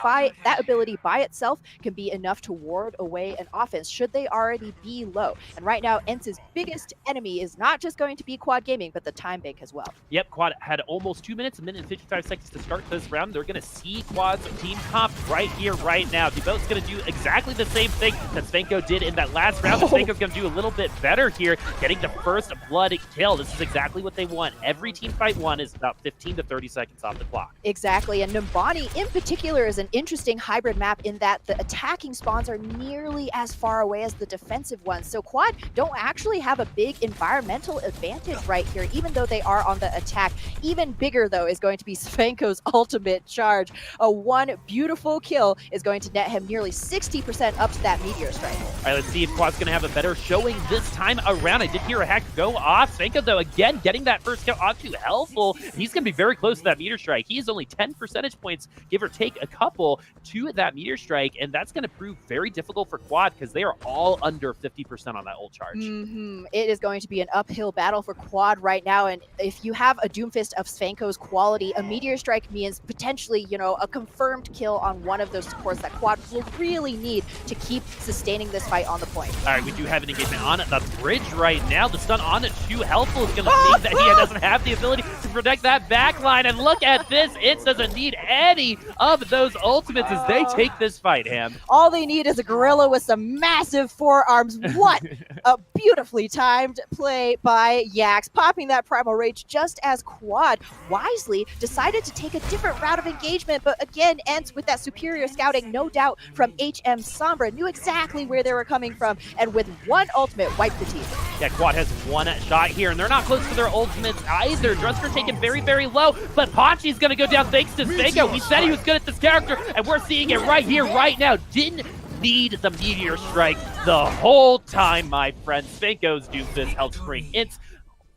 ability by itself can be enough to ward away an offense should they already be low. And right now, INTZ's biggest enemy is not just going to be Quad Gaming, but the time bank as well. Yep, Quad had almost 2 minutes, a minute and 55 seconds to start this round. They're going to see Quad's team comp right here, right now. Devout's going to do exactly the same thing that Svenko did in that last round. Svenko's going to do a little bit better here, getting the first blood kill. This is exactly what they want. Every team fight one is about 15 to 30 seconds off the clock. Exactly, and Numbani in particular is an interesting hybrid map in that the attacking spawns are nearly as far away as the defensive ones. So Quad don't actually have a big environmental advantage right here, even though they are on the attack. Even bigger, though, is going to be Svenko's ultimate charge. A one beautiful kill is going to net him nearly 60% up to that Meteor Strike. All right, let's see if Quad's going to have a better showing this time around. I did hear a hack go off. Svenko, though, again, getting that first kill onto Helpful. He's going to be very close to that Meteor Strike. He is only 10 percentage points, give or take a couple, to that Meteor Strike, and that's going to prove very difficult for Quad because they are all under 50% on that ult charge. It is going to be an uphill battle for Quad right now, and if you have a Doomfist of Svenko's quality, a Meteor Strike means potentially, a confirmed kill on one of those supports that Quad will really need to keep sustaining this fight on the point. All right, we do have an engagement on the bridge right now. The stun on it, too helpful, is going to mean that he doesn't have the ability to protect that backline, and look at this. It doesn't need any of those ultimates as they take this fight, Ham. All they need is a gorilla with some massive forearms. What a beautifully timed play by Yax, popping that Primal Rage just as Quad wisely decided to take a different route of engagement, but again, ends with that superior scouting, no doubt, from HM Sombra, knew exactly where they were coming from, and with one ultimate, wiped the team. Yeah, Quad has one shot here, and they're not close to their ultimates either. Drusker taken very, very low, but Ponchi's going to go down thanks to Svenko. We said he was good at this character, and we're seeing it right here, right now. Didn't need the Meteor Strike the whole time, my friend. Svenko's Doomfist helps bring INTZ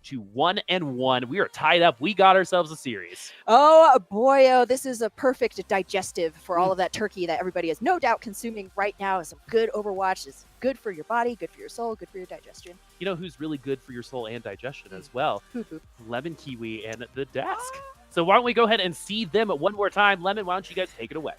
to 1-1. We are tied up. We got ourselves a series. Oh boy, this is a perfect digestive for all of that turkey that everybody is no doubt consuming right now. Some good Overwatch is good for your body, good for your soul, good for your digestion. You know who's really good for your soul and digestion as well? Lemon Kiwi and the Desk. So why don't we go ahead and see them one more time. Lemon, why don't you guys take it away?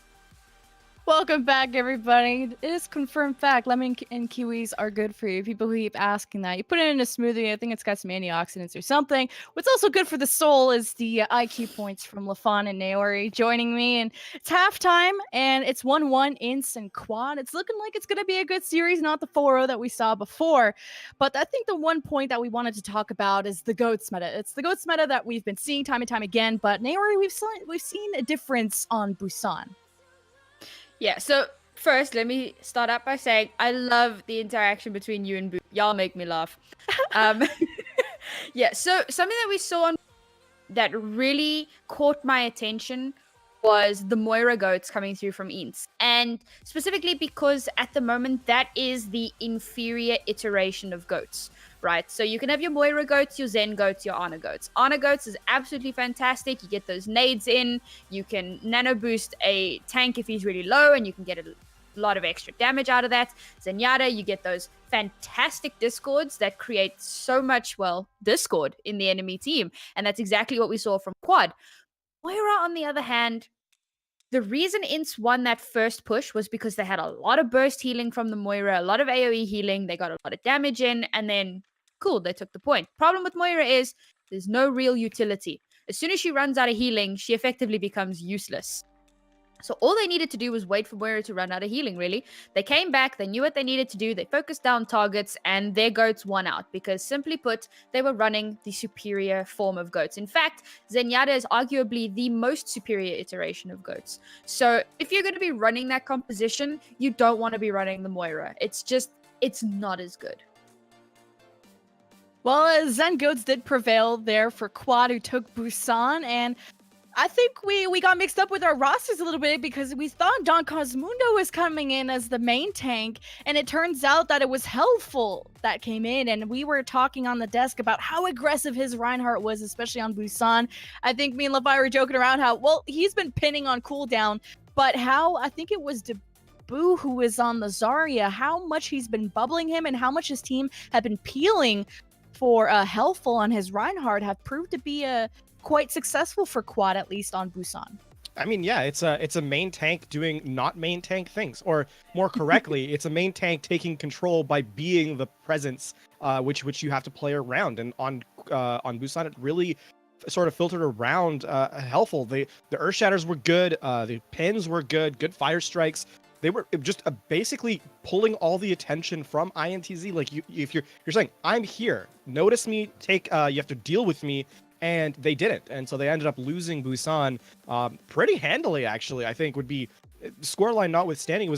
Welcome back, everybody. It is confirmed fact. Lemon and kiwis are good for you. People who keep asking that. You put it in a smoothie. I think it's got some antioxidants or something. What's also good for the soul is the IQ points from Lafon and Naori joining me. And it's halftime, and it's 1-1 Ints and Quad. It's looking like it's going to be a good series, not the 4-0 that we saw before. But I think the one point that we wanted to talk about is the GOATS meta. It's the GOATS meta that we've been seeing time and time again. But Naori, we've seen a difference on Busan. Yeah, so first, let me start out by saying I love the interaction between you and Boo. Y'all make me laugh. Yeah, so something that we saw on that really caught my attention was the Moira goats coming through from INTZ. And specifically because at the moment, that is the inferior iteration of goats, right? So you can have your Moira goats, your Zen goats, your Ana goats. Ana goats is absolutely fantastic. You get those nades in. You can nano boost a tank if he's really low, and you can get a lot of extra damage out of that. Zenyatta, you get those fantastic discords that create so much, well, discord in the enemy team. And that's exactly what we saw from Quad. Moira, on the other hand, the reason INTZ won that first push was because they had a lot of burst healing from the Moira, a lot of AoE healing, they got a lot of damage in, and then, cool, they took the point. Problem with Moira is there's no real utility. As soon as she runs out of healing, she effectively becomes useless. So all they needed to do was wait for Moira to run out of healing, really. They came back, they knew what they needed to do, they focused down targets, and their goats won out because, simply put, they were running the superior form of goats. In fact, Zenyatta is arguably the most superior iteration of goats. So if you're going to be running that composition, you don't want to be running the Moira. It's not as good. Well, Zen Goats did prevail there for Quad, who took Busan, and I think we got mixed up with our rosters a little bit because we thought Don Cosmundo was coming in as the main tank, and it turns out that it was Helpful that came in, and we were talking on the desk about how aggressive his Reinhardt was, especially on Busan. I think me and Levi were joking around how, well, he's been pinning on cooldown, but how, I think it was Boo who was on the Zarya, how much he's been bubbling him and how much his team had been peeling for Helpful on his Reinhardt have proved to be quite successful for Quad, at least on Busan. I mean, yeah, it's a main tank doing not main tank things, or more correctly, it's a main tank taking control by being the presence which you have to play around. And on Busan, it really sort of filtered around Helpful. The Earth Shatters were good, the pins were good fire strikes. They were just basically pulling all the attention from INTZ. Like if you're saying, I'm here, notice me, you have to deal with me. And they didn't, and so they ended up losing Busan pretty handily. Actually, I think would be scoreline notwithstanding.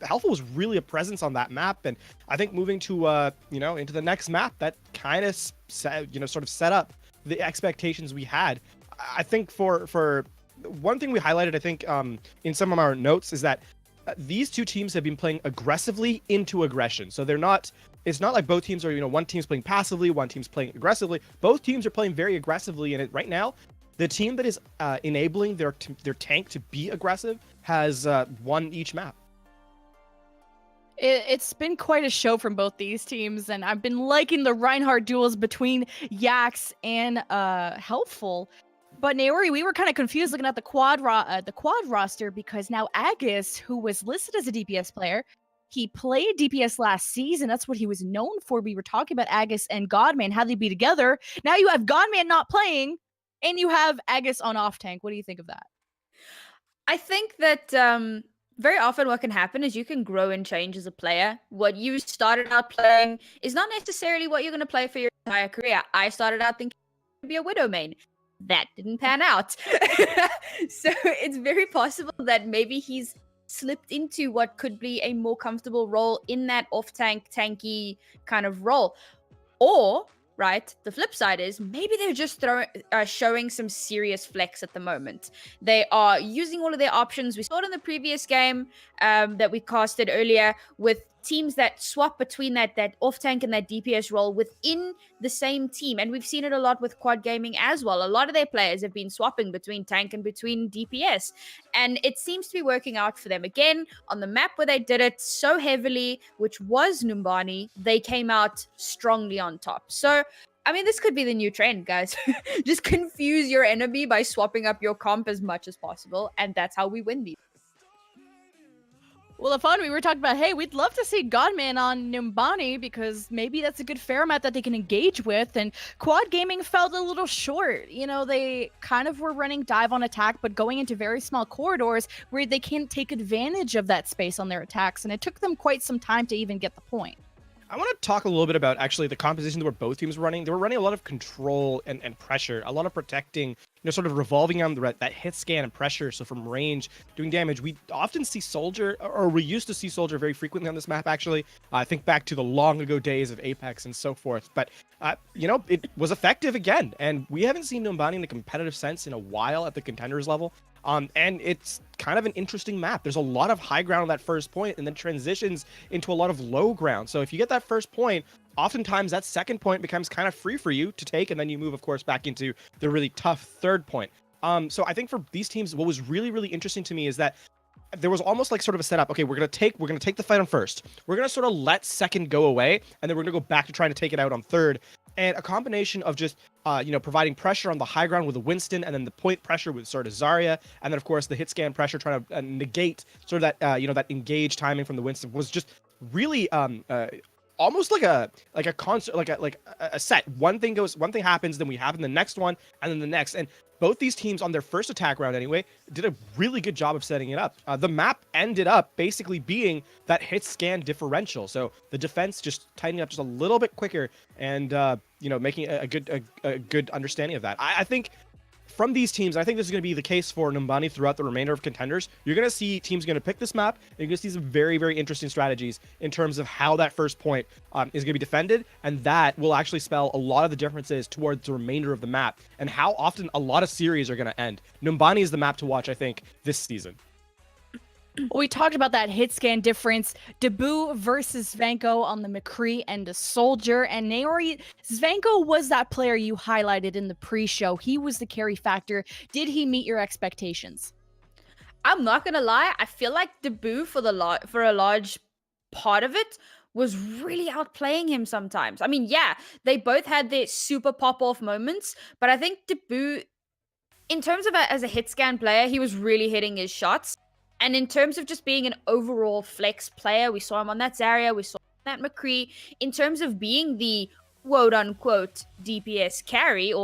Helpful was really a presence on that map, and I think moving to into the next map, that kind of sort of set up the expectations we had. I think for one thing we highlighted, I think in some of our notes, is that these two teams have been playing aggressively into aggression. So it's not like both teams are, one team's playing passively, one team's playing aggressively. Both teams are playing very aggressively, and right now, the team that is enabling their tank to be aggressive has won each map. It's been quite a show from both these teams, and I've been liking the Reinhardt duels between Yax and Helpful. But Naori, we were kind of confused looking at the quad roster because now Agus, who was listed as a DPS player, he played DPS last season. That's what he was known for. We were talking about Agus and Godman, how they be together. Now you have Godman not playing, and you have Agus on off tank. What do you think of that? I think that very often what can happen is you can grow and change as a player. What you started out playing is not necessarily what you're going to play for your entire career. I started out thinking to be a Widow main. That didn't pan out. So it's very possible that maybe he's slipped into what could be a more comfortable role in that off-tank, tanky kind of role. Or, right, the flip side is maybe they're just showing some serious flex at the moment. They are using all of their options. We saw it in the previous game that we casted earlier with teams that swap between that off-tank and that DPS role within the same team. And we've seen it a lot with Quad Gaming as well. A lot of their players have been swapping between tank and between DPS. And it seems to be working out for them. Again, on the map where they did it so heavily, which was Numbani, they came out strongly on top. So, I mean, this could be the new trend, guys. Just confuse your enemy by swapping up your comp as much as possible. And that's how we win these. Well, Afan, we were talking about, hey, we'd love to see Godman on Numbani because maybe that's a good fair map that they can engage with. And Quad Gaming felt a little short. You know, they kind of were running dive on attack, but going into very small corridors where they can't take advantage of that space on their attacks. And it took them quite some time to even get the point. I want to talk a little bit about actually the composition that were both teams running. They were running a lot of control and pressure, a lot of protecting, sort of revolving on that hit scan and pressure. So from range, doing damage. We often see Soldier, or we used to see Soldier very frequently on this map, actually. I think back to the long ago days of Apex and so forth. But, it was effective again. And we haven't seen Numbani in the competitive sense in a while at the Contenders level. And it's kind of an interesting map. There's a lot of high ground on that first point and then transitions into a lot of low ground. So if you get that first point, oftentimes that second point becomes kind of free for you to take, and then you move, of course, back into the really tough third point. So I think for these teams, what was really, really interesting to me is that there was almost like sort of a setup. Okay, we're gonna take the fight on first. We're gonna sort of let second go away, and then we're gonna go back to trying to take it out on third. And a combination of just providing pressure on the high ground with a Winston, and then the point pressure with sort of Zarya, and then of course the hit scan pressure trying to negate sort of that that engage timing from the Winston was just really almost like a concert, like a set. One thing happens, then we have in the next one, and then the next. And both these teams on their first attack round anyway did a really good job of setting it up. The map ended up basically being that hit scan differential. So the defense just tightening up just a little bit quicker, and making a good understanding of that. I think from these teams, I think this is going to be the case for Numbani throughout the remainder of Contenders. You're going to see teams going to pick this map, and you're going to see some very, very interesting strategies in terms of how that first point is going to be defended, and that will actually spell a lot of the differences towards the remainder of the map, and how often a lot of series are going to end. Numbani is the map to watch, I think, this season. We talked about that hit scan difference. Debu versus Svenko on the McCree and the Soldier. And Naori, Svenko was that player you highlighted in the pre-show. He was the carry factor. Did he meet your expectations? I'm not gonna lie. I feel like Debu for a large part of it was really outplaying him sometimes. I mean, yeah, they both had their super pop-off moments, but I think Debu, in terms of as a hit scan player, he was really hitting his shots. And in terms of just being an overall flex player, we saw him on that Zarya, we saw him on that McCree. In terms of being the quote-unquote DPS carry,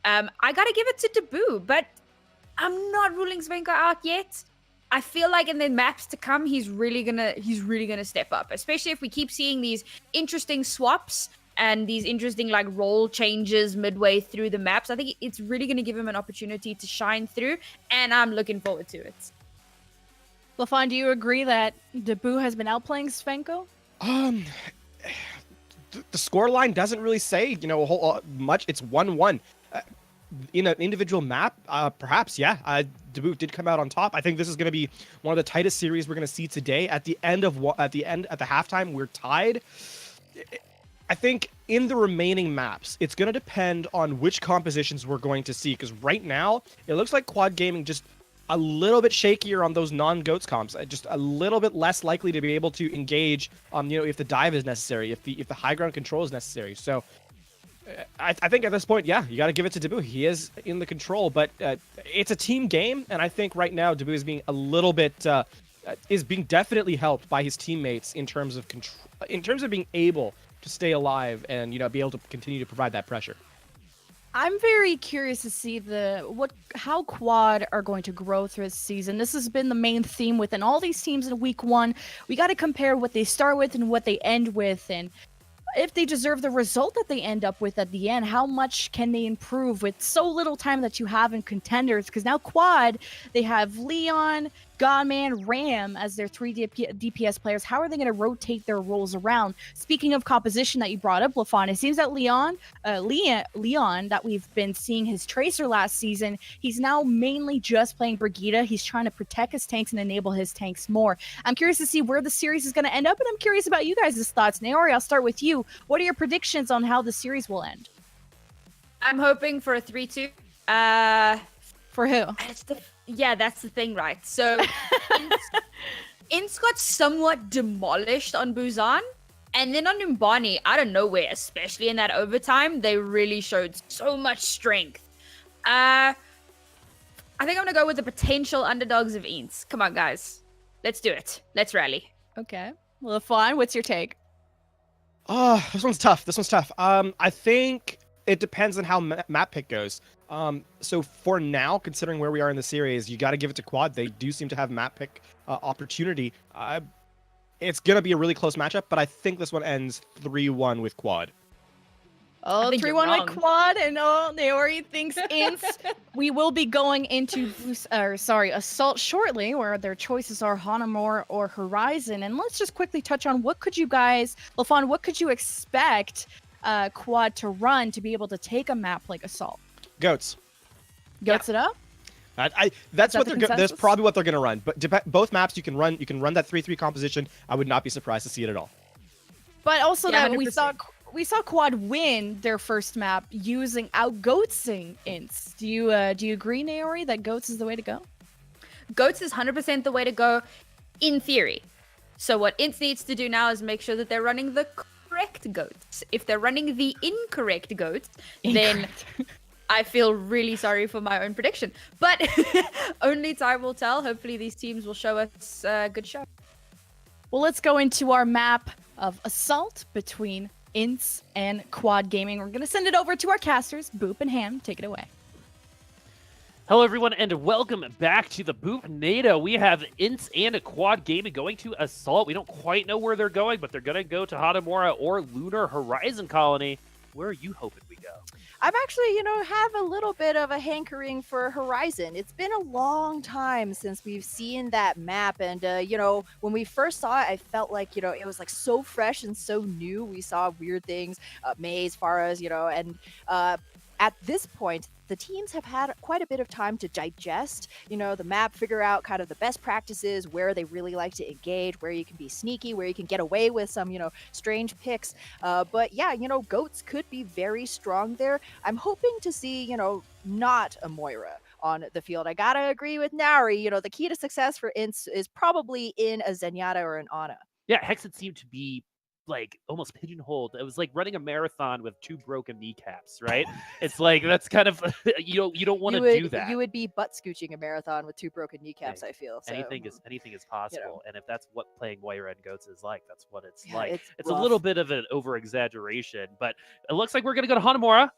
I gotta give it to Debu, but I'm not ruling Svenko out yet. I feel like in the maps to come, he's really gonna step up, especially if we keep seeing these interesting swaps and these interesting like role changes midway through the maps. I think it's really gonna give him an opportunity to shine through, and I'm looking forward to it. Lafon, do you agree that Debu has been outplaying Svenko? The score line doesn't really say, a whole lot much. It's 1-1. In an individual map, perhaps, yeah. Debu did come out on top. I think this is going to be one of the tightest series we're going to see today. At the halftime, we're tied. I think in the remaining maps, it's going to depend on which compositions we're going to see. Because right now, it looks like Quad Gaming just a little bit shakier on those non-GOATS comps, just a little bit less likely to be able to engage, if the dive is necessary, if the high ground control is necessary. So I think at this point, yeah, you got to give it to Debu. He is in the control, but it's a team game, and I think right now Debu is being a little bit is being definitely helped by his teammates in terms of control, in terms of being able to stay alive and be able to continue to provide that pressure. I'm very curious to see how Quad are going to grow through this season. This has been the main theme within all these teams in week one. We got to compare what they start with and what they end with, and if they deserve the result that they end up with at the end. How much can they improve with so little time that you have in Contenders? Because now Quad, they have Leon, Godman, Ram as their three DPS players. How are they going to rotate their roles around? Speaking of composition that you brought up, Lafon, it seems that Leon, that we've been seeing his Tracer last season, he's now mainly just playing Brigitte. He's trying to protect his tanks and enable his tanks more. I'm curious to see where the series is going to end up, and I'm curious about you guys' thoughts. Naori, I'll start with you. What are your predictions on how the series will end? I'm hoping for a 3-2. For who? Yeah, that's the thing, right? So, INTZ got somewhat demolished on Busan, and then on Numbani, out of nowhere, especially in that overtime, they really showed so much strength. I think I'm gonna go with the potential underdogs of INTZ. Come on, guys. Let's do it. Let's rally. Okay. Well, Fawn, what's your take? Oh, this one's tough. I think it depends on how map pick goes. So for now, considering where we are in the series, you got to give it to Quad. They do seem to have map pick opportunity. It's gonna be a really close matchup, but I think this one ends 3-1 with Quad. Oh, think you're 3-1 wrong. with Quad, and Naori thinks INTZ. We will be going into Assault shortly, where their choices are Hanamura or Horizon. And let's just quickly touch on what could you guys, Lafon, what could you expect Quad to run to be able to take a map like Assault? Goats. Goats it up? That's what the that's consensus? probably what they're gonna run. But both maps you can run that 3-3 composition. I would not be surprised to see it at all. But also Yeah, that 100%. we saw Quad win their first map using out-goatsing INTZ. Do you agree, Naori, that Goats is the way to go? Goats is 100% the way to go, in theory. So what INTZ needs to do now is make sure that they're running the correct goats. If they're running the incorrect goats, then I feel really sorry for my own prediction. But only time will tell. Hopefully these teams will show us a good show. Well, let's go into our map of Assault between INTZ and Quad Gaming. We're going to send it over to our casters, Boop and Ham. Take it away. Hello, everyone, and welcome back to the Boop NATO. We have INTZ and Quad Gaming going to Assault. We don't quite know where they're going, but they're going to go to Hanamura or Lunar Horizon Colony. Where are you hoping we go? I'm actually, have a little bit of a hankering for Horizon. It's been a long time since we've seen that map. And, when we first saw it, I felt like, it was like so fresh and so new. We saw weird things, maze, Faras, and at this point, the teams have had quite a bit of time to digest, the map, figure out kind of the best practices, where they really like to engage, where you can be sneaky, where you can get away with some, strange picks. But yeah, Goats could be very strong there. I'm hoping to see, not a Moira on the field. I gotta agree with Naori. The key to success for INTZ is probably in a Zenyatta or an Ana. Yeah, Hexed seemed to be like almost pigeonholed. It was like running a marathon with 2 broken kneecaps, right? It's like that's kind of you don't want to do that. You would be butt scooching a marathon with 2 broken kneecaps. I feel so. Anything is possible, and if that's what playing Moira and Goats is like, that's what it's Yeah, like. it's a rough. little bit of an over exaggeration, but it looks like we're gonna go to Hanamura.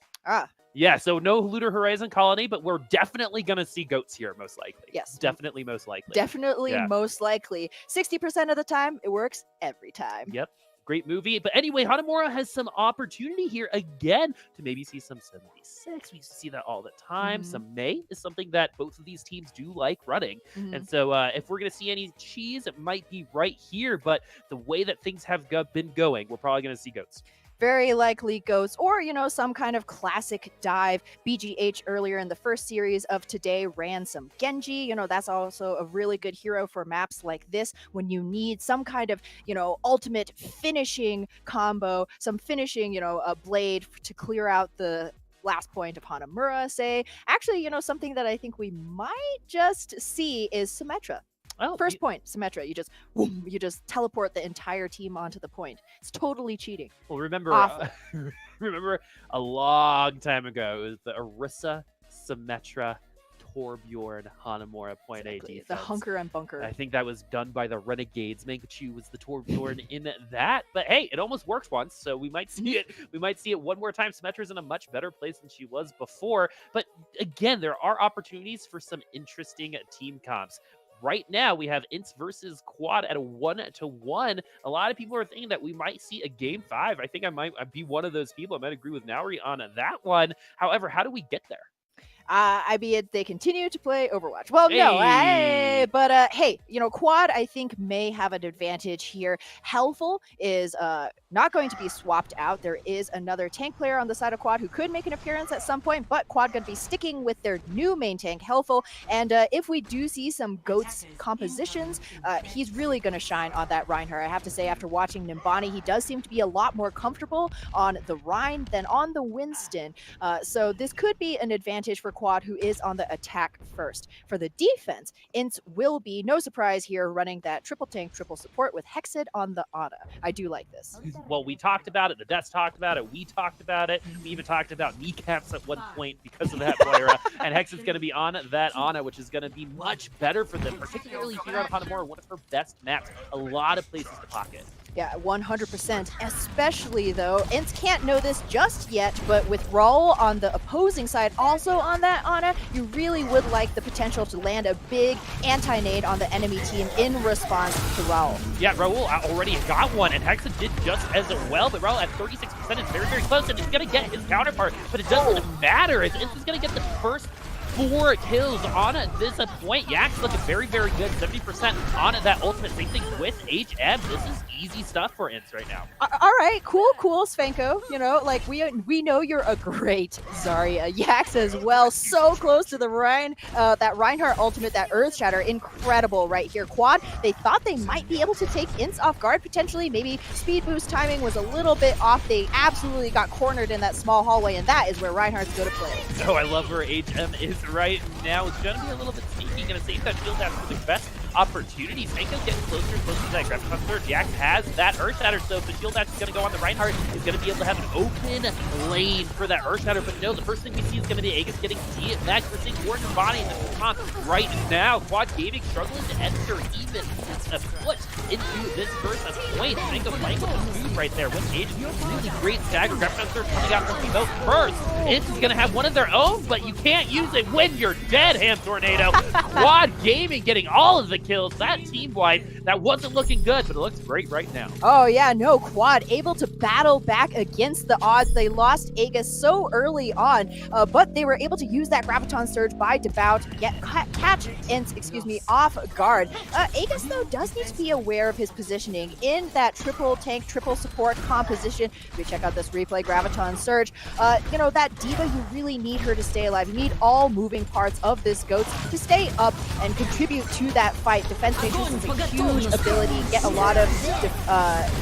Yeah, so no Lunar Horizon Colony, but we're definitely gonna see Goats here, most likely. Yes. Definitely, most likely. Definitely, Yeah. most likely. 60% of the time, it works every time. Yep. Great movie. But anyway, Hanamura has some opportunity here again to maybe see some 76. We used to see that all the time. Mhm. Some May is something that both of these teams do like running. Mhm. And so if we're going to see any cheese, it might be right here. But the way that things have been going, we're probably going to see Goats. Very likely Goats, or some kind of classic dive. BGH earlier in the first series of today ran some Genji. That's also a really good hero for maps like this when you need some kind of ultimate finishing combo, some finishing a blade to clear out the last point of Hanamura, say. Actually, something that I think we might just see is Symmetra. Oh, First point, Symmetra. You just teleport the entire team onto the point. It's totally cheating. Well, remember, Awful. remember a long time ago, it was the Orisa, Symmetra, Torbjorn, Hanamura point A Exactly. defense. The hunker and bunker. I think that was done by the Renegades. Mangachu was the Torbjorn in that. But hey, it almost worked once, so we might see it. We might see it one more time. Symmetra's in a much better place than she was before. But again, there are opportunities for some interesting team comps. Right now, we have INTZ versus Quad at a 1-1. A lot of people are thinking that we might see a game 5. I think I might be one of those people. I might agree with Naori on that one. However, how do we get there? They continue to play Overwatch. Well, no, but hey, Quad I think may have an advantage here. Helpful is not going to be swapped out. There is another tank player on the side of Quad who could make an appearance at some point, but Quad going to be sticking with their new main tank, Helpful. And if we do see some Goats compositions, he's really going to shine on that Reinhardt. I have to say, after watching Nimbani, he does seem to be a lot more comfortable on the Rein than on the Winston. So this could be an advantage for Quad, who is on the attack first. For the defense, INTZ will be, no surprise here, running that triple tank, triple support with Hexed on the Ana. I do like this. well, we talked about it, the Deaths talked about it, we talked about it, we even talked about kneecaps at one point because of that Moira, and Hex is going to be on that Ana, which is going to be much better for them, particularly here on Hanamura, one of her best maps. A lot of places to pocket. Yeah, 100%. Especially though, INTZ can't know this just yet, but with Raul on the opposing side, also on that Ana, you really would like the potential to land a big anti-nade on the enemy team in response to Raul. Yeah, Raul already got one, and Hexa did just as well, but Raul at 36% is very, very close, and he's going to get his counterpart, but it doesn't matter, as INTZ is going to get the first 4 kills on this point. Yak's looking very, very good. 70% on that ultimate. Same thing with HM. This is easy stuff for INTZ right now. All right, cool, Svenko. You know, like we know you're a great Zarya. Yaks as well, so close to the that Reinhardt ultimate, that Earth Shatter, incredible right here. Quad, they thought they might be able to take INTZ off guard potentially. Maybe speed boost timing was a little bit off. They absolutely got cornered in that small hallway, and that is where Reinhardt's going to play. Oh, I love where HM is right now. It's going to be a little bit sneaky. Going to save that shield dash for the best opportunities. Svenko's getting closer and closer to that Graviton Surge. Yak has that Earth Shatter, so if the shield dash is going to go on the Reinhardt, he's going to be able to have an open lane for that Earth Shatter. But no, the first thing we see is going to be Aegis getting back. We're seeing Gordon Body in the response right now. Quad Gaming struggling to enter even a foot into this first point. Svenko playing with the food right there with Aegis. Really great stagger. Graviton Surge coming out from below first. INTZ is going to have one of their own, but you can't use it when you're dead, Ham Tornado. Quad Gaming getting all of the kills. That team wipe, that wasn't looking good, but it looks great right now. Oh yeah, no, Quad able to battle back against the odds. They lost Aegis so early on, but they were able to use that Graviton Surge by Devout, catch INTZ, off guard. Aegis though does need to be aware of his positioning in that triple tank, triple support composition. If you check out this replay, Graviton Surge, you know, that D.Va, you really need her to stay alive. You need all moving parts of this GOAT to stay up and contribute to that fight. Defense Matrix is a huge ability, get a lot of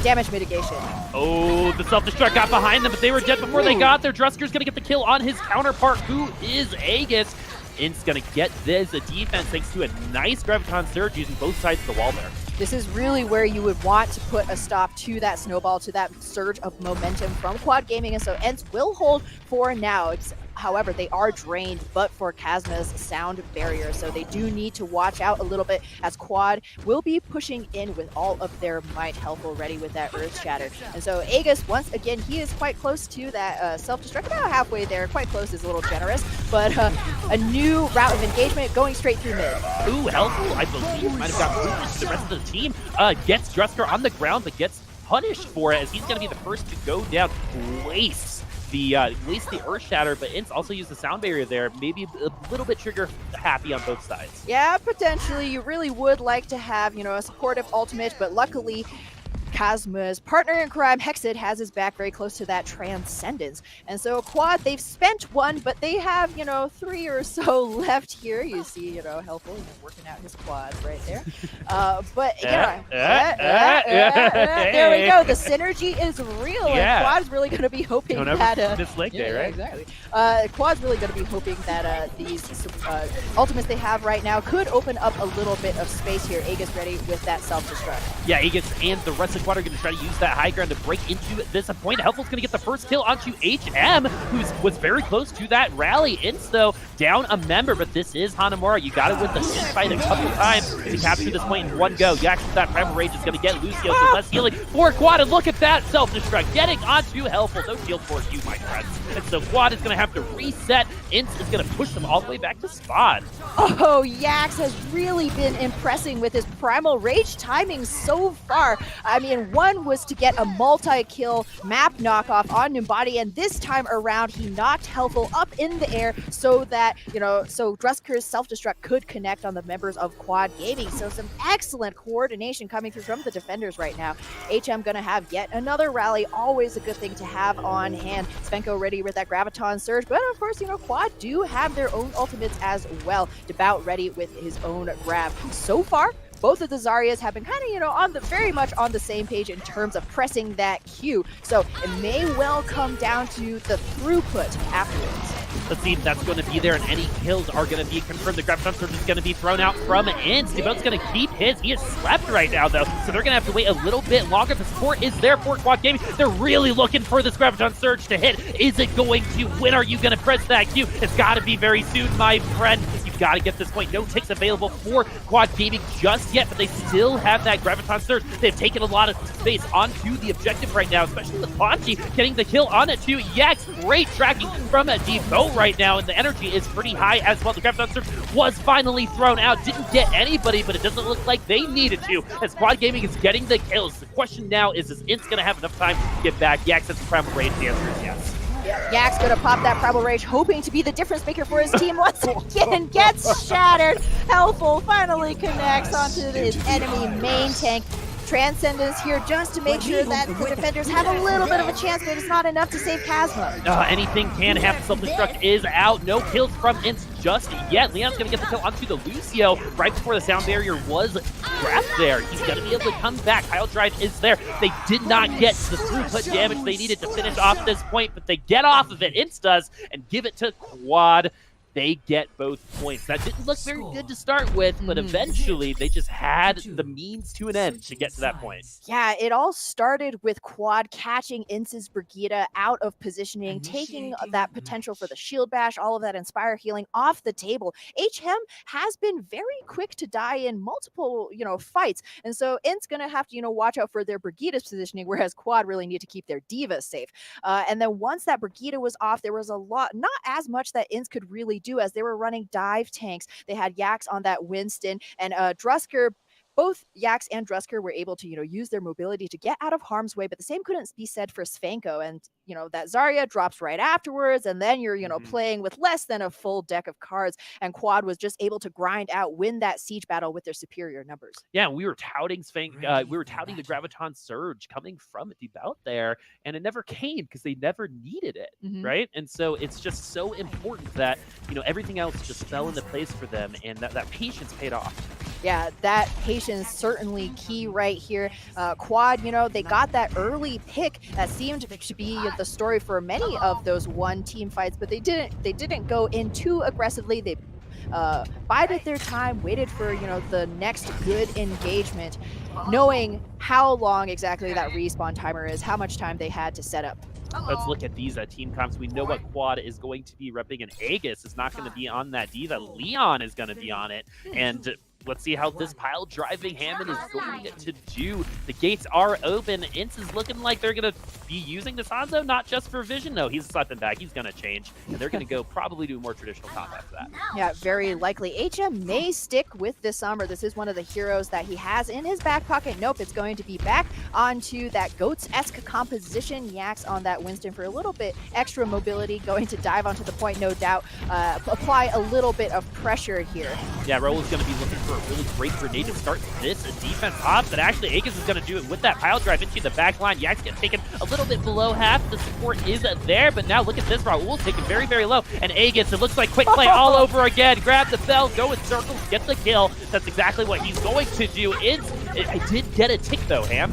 damage mitigation. Oh, the self-destruct got behind them, but they were dead before they got there. Drusker's gonna get the kill on his counterpart, who is Aegis. INTZ gonna get this defense thanks to a nice Graviton Surge using both sides of the wall there. This is really where you would want to put a stop to that snowball, to that surge of momentum from Quad Gaming, and so INTZ will hold for now. However, they are drained, but for Kazma's sound barrier, so they do need to watch out a little bit as Quad will be pushing in with all of their might. Health already with that Earth Shatter. And so Aegis, once again, he is quite close to that self-destruct, about halfway there. Quite close is a little generous, but a new route of engagement going straight through mid. Ooh, Helpful, I believe, might have got movement to the rest of the team. Gets Drusker on the ground, but gets punished for it as he's going to be the first to go down. Wastes the Earth Shatter, but INTZ also used the sound barrier there. Maybe a little bit trigger happy on both sides. Yeah, potentially. You really would like to have, you know, a supportive ultimate, but luckily Kazma's partner in crime, Hexed, has his back very close to that Transcendence. And so Quad, they've spent one, but they have, you know, 3 or so left here. You see, you know, Helpful working out his quads right there. But, yeah. There we go. The synergy is real, and Quad's really going to be hoping that... Miss Leg Day, right? Exactly. Quad's really going to be hoping that these ultimates they have right now could open up a little bit of space here. Aegis ready with that self-destruct. Yeah, Aegis and the rest of Quad are going to try to use that high ground to break into this point. Helpful's going to get the first kill onto HM, who was very close to that rally. INTZ, though, down a member, but this is Hanamura. You got it with the fight a couple times to capture this point in one go. Yak with that Primal Rage is going to get Lucio, so less healing for Quad, and look at that self-destruct getting onto Helpful. No shield for you, my friends. And so Quad is going to have to reset. INTZ is going to push them all the way back to spawn. Oh, Yax has really been impressing with his Primal Rage timing so far. I mean, one was to get a multi-kill map knockoff on Numbody, and this time around he knocked Helpful up in the air so that, you know, so Drusker's self-destruct could connect on the members of Quad Gaming. So some excellent coordination coming through from the defenders right now. HM gonna have yet another rally, always a good thing to have on hand. Svenko ready with that Graviton Surge, but of course, you know, Quad do have their own ultimates as well. Devout ready with his own grab. So far, both of the Zaryas have been kind of, you know, very much on the same page in terms of pressing that Q. So it may well come down to the throughput afterwards. Let's see if that's going to be there, and any kills are going to be confirmed. The Graviton Surge is going to be thrown out from INTZ. Devote's going to keep his. He is slept right now, though, so they're going to have to wait a little bit longer. The support is there for Quad Gaming. They're really looking for this Graviton Surge to hit. Is it going to? When are you going to press that Q? It's got to be very soon, my friend. You've got to get this point. No ticks available for Quad Gaming just yet, but they still have that Graviton Surge. They've taken a lot of space onto the objective right now, especially with Ponchi getting the kill on it too. Yax, great tracking from a Devo right now, and the energy is pretty high as well. The Graviton Surge was finally thrown out. Didn't get anybody, but it doesn't look like they needed to, as Quad Gaming is getting the kills. The question now is INTZ going to have enough time to get back? Yax has the Primal Rage. The answer is yes. Yak's gonna pop that Primal Rage, hoping to be the difference maker for his team once again. Gets shattered. Helpful finally connects onto his enemy main tank. Transcendence here just to make sure that the defenders have a little bit of a chance, but it's not enough to save Chasma. Anything can happen. Self-destruct is out. No kills from INTZ just yet. Leon's going to get the kill onto the Lucio right before the sound barrier was grabbed there. He's going to be able to come back. Pile drive is there. They did not get the throughput damage they needed to finish off this point, but they get off of it. INTZ does, and give it to Quad. They get both points. That didn't look very good to start with, but eventually they just had the means to an end to get to that point. Yeah, it all started with Quad catching INTZ's Brigitte out of positioning, taking that potential for the shield bash, all of that Inspire healing off the table. HM has been very quick to die in multiple, fights. And so INTZ's going to have to, watch out for their Brigitte's positioning, whereas Quad really need to keep their Divas safe. And then once that Brigitte was off, there was a lot, not as much that INTZ could really do, as they were running dive tanks. They had Yax on that Winston, and Drusker. Both Yax and Drusker were able to, use their mobility to get out of harm's way, but the same couldn't be said for Svenko. And, that Zarya drops right afterwards, and then you're, playing with less than a full deck of cards, and Quad was just able to grind out, win that siege battle with their superior numbers. Yeah, we were touting we were touting the Graviton Surge coming from Devout there, and it never came because they never needed it, right? And so it's just so important that, everything else just fell into place for them, and that patience paid off. Yeah, that patience certainly key right here. Quad, they got that early pick that seemed to be the story for many of those one team fights, but they didn't go in too aggressively. They bided their time, waited for the next good engagement, knowing how long exactly that respawn timer is, how much time they had to set up. Let's look at these team comps. We know what Quad is going to be repping, and Aegis is not going to be on that D.Va. Leon is going to be on it, and let's see how this pile driving Hammond is going to do. The gates are open. INTZ is looking like they're going to be using this Hanzo, not just for vision. No, he's stepping back. He's going to change, and they're going to go probably do more traditional combat for that. Yeah, very likely. HM may stick with this summer. This is one of the heroes that he has in his back pocket. Nope, it's going to be back onto that Goats-esque composition. Yax on that Winston for a little bit extra mobility, going to dive onto the point, no doubt. Apply a little bit of pressure here. Yeah, Raul is going to be looking for a really great grenade to start this defense off, but actually Aegis is going to do it with that pile drive into the back line. Yax gets taken a little bit below half. The support is there, but now look at this. Raul's taken very, very low, and Aegis, it looks like quick play all over again. Grab the bell, go in circles, get the kill. That's exactly what he's going to do. I did get a tick though, Ham.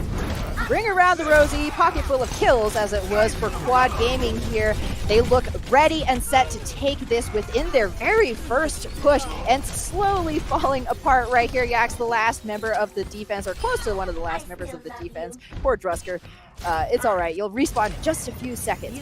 Ring around the rosy, pocket full of kills as it was for Quad Gaming here. They look ready and set to take this within their very first push, and slowly falling apart right here. Yax, the last member of the defense, or close to one of the last members of the defense. Poor Drusker. It's all right. You'll respawn in just a few seconds.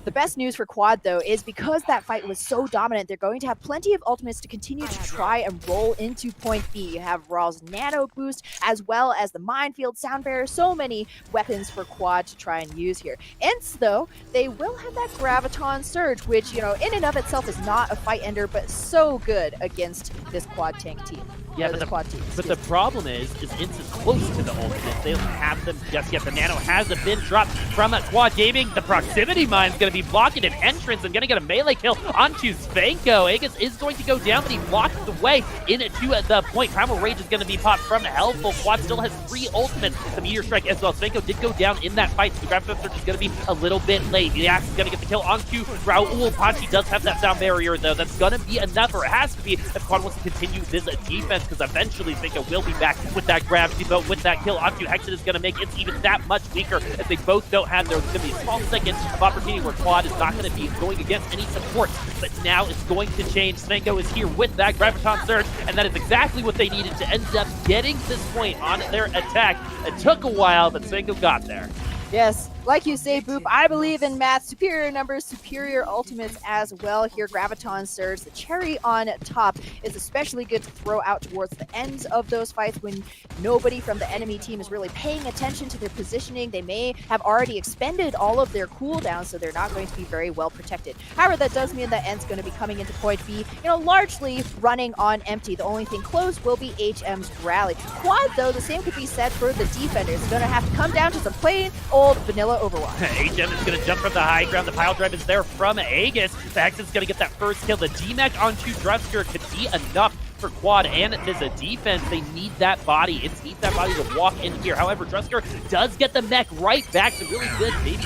The best news for Quad, though, is because that fight was so dominant, they're going to have plenty of ultimates to continue to try and roll into point B. You have Raw's Nano Boost, as well as the Minefield, Sound Barrier, so many weapons for Quad to try and use here. INTZ, though, they will have that Graviton Surge, which, in and of itself is not a fight ender, but so good against this Quad tank team. Yeah, but the problem is INTZ is close to the ultimate. They don't have them just yet. The Nano hasn't been dropped from Quad Gaming. The proximity mine is going to be blocking an entrance and going to get a melee kill onto Svenko. Aegis is going to go down, but he blocked the way into the point. Primal Rage is going to be popped from Helpful. Quad still has 3 ultimates. The Meteor Strike as well. Svenko did go down in that fight, so the Graviton Surge is going to be a little bit late. The Axe is going to get the kill onto Raul. Ponchi does have that sound barrier, though. That's going to be enough, or it has to be, if Quad wants to continue this defense. defense, because eventually Zinko will be back with that gravity boat, with that kill onto Hexen is going to make it even that much weaker, as they both don't have, there's going to be a small second of opportunity where Quad is not going to be going against any support, but now it's going to change. Svenko is here with that Graviton Surge, and that is exactly what they needed to end up getting this point on their attack. It took a while, but Svenko got there. Yes, like you say, Boop, I believe in math. Superior numbers, superior ultimates as well here. Graviton Surge, the cherry on top, is especially good to throw out towards the ends of those fights when nobody from the enemy team is really paying attention to their positioning. They may have already expended all of their cooldowns, so they're not going to be very well protected. However, that does mean that Ent's going to be coming into point B, largely running on empty. The only thing closed will be HM's rally. Quad, though, the same could be said for the defenders. It's going to have to come down to some plain old vanilla Overwatch. HM is going to jump from the high ground. The pile drive is there from Aegis. The Hex is going to get that first kill. The DMAC onto Drusker could be enough for Quad and INTZ defense. They need that body. It needs that body to walk in here. However, Drusker does get the mech right back. So really good maybe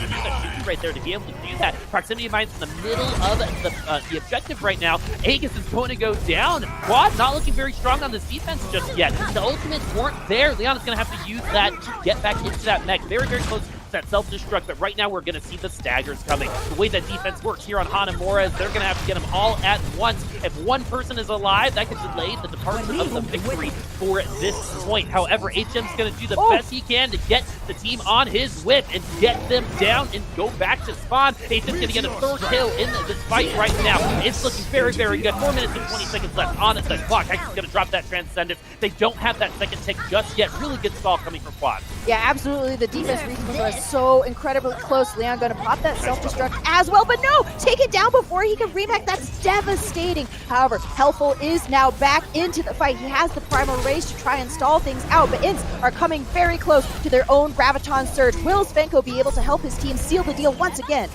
right there to be able to do that. Proximity mines in the middle of the objective right now. Aegis is going to go down. Quad not looking very strong on this defense just yet. The ultimates weren't there. Leon is going to have to use that to get back into that mech. Very, very close to that self-destruct, but right now we're going to see the staggers coming. The way that defense works here on Hanamura is they're going to have to get them all at once. If one person is alive, that could delay the departure of the victory for this point. However, HM's going to do the best he can to get the team on his whip and get them down and go back to spawn. HM's going to get a third kill in this fight right now. It's looking very, very good. 4 minutes and 20 seconds left on the clock. Hex is going to drop that Transcendence. They don't have that second tick just yet. Really good stall coming from Quad. Yeah, absolutely. The defense recon was so incredibly close. Leon going to pop that self-destruct as well, but no! Take it down before he can remake. That's devastating. However, Helpful is now back into the fight. He has the primal race to try and stall things out, but Ints are coming very close to their own Graviton Surge. Will Svenko be able to help his team seal the deal once again?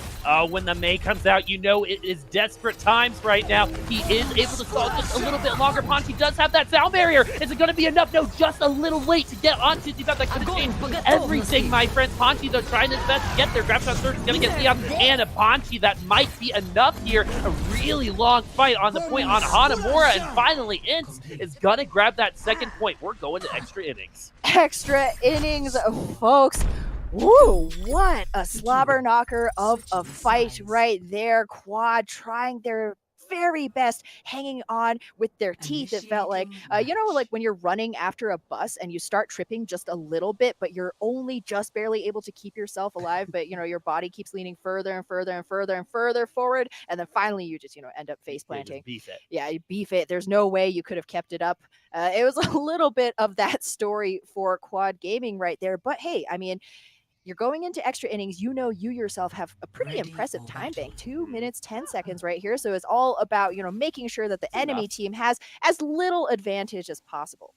When the May comes out, you know it is desperate times right now. He is able to stall just a little bit longer. Ponchi does have that sound barrier. Is it going to be enough? No, just a little late to get onto the that could have changed everything, my friends. Ponchi, though, trying his best to get there. Graviton Surge is going to get Leon and a Ponchi. That might be enough here. A really long fight on the point on Hanamura, and finally, Ints is going to grab that second point. We're going to extra innings. Extra innings, folks. Woo, what a slobber knocker of a fight right there. Quad trying their very best, hanging on with their teeth. It felt like, like when you're running after a bus and you start tripping just a little bit, but you're only just barely able to keep yourself alive, but your body keeps leaning further and further and further and further forward, and then finally you just end up face planting. Beef it. Yeah, you beef it. There's no way you could have kept it up. It was a little bit of that story for Quad Gaming right there, but hey, I mean, you're going into extra innings. You yourself have a pretty impressive time bank, 2 minutes, 10 seconds right here. So it's all about, making sure that the enemy team has as little advantage as possible.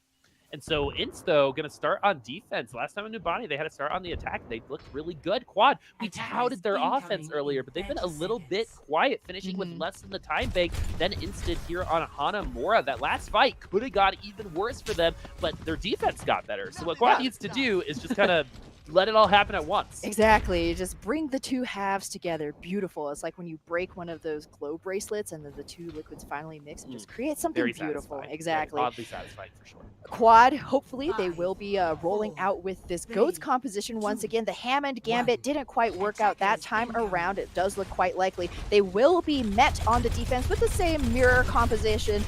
And so Ints, though, going to start on defense. Last time in Nubani, they had to start on the attack. They looked really good. Quad, we touted their offense earlier, but they've been a little bit quiet, finishing with less than the time bank than Ints did here on Hanamura. That last fight could have got even worse for them, but their defense got better. So what Quad needs to do is just kind of let it all happen at once. Exactly. Just bring the two halves together. Beautiful. It's like when you break one of those glow bracelets and then the two liquids finally mix and just create something Very beautiful. satisfying. Exactly. Very oddly satisfying for sure. Quad, hopefully they will be rolling out with this GOATS composition once again. The Hammond Gambit didn't quite work out that time around. It does look quite likely. They will be met on the defense with the same mirror composition,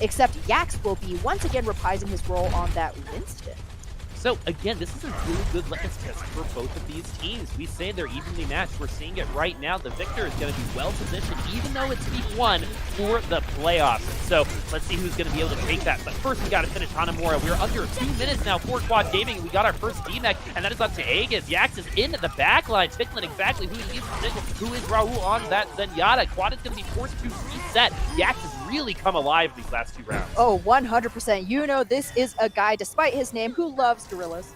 except Yax will be once again reprising his role on that Winston. So again, this is a really good litmus test for both of these teams. We say they're evenly matched. We're seeing it right now. The victor is going to be well positioned, even though it's week 1 for the playoffs. So let's see who's going to be able to take that. But first, we got to finish Hanamura. We're under 2 minutes now for Quad Gaming. We got our first DMAC, and that is up to Aegis. Yax is in the back line, tickling exactly who he is, who is Raul on that Zenyatta. Quad is going to be forced to reset. Yax has really come alive these last 2 rounds. Oh, 100%. This is a guy, despite his name, who loves gorillas.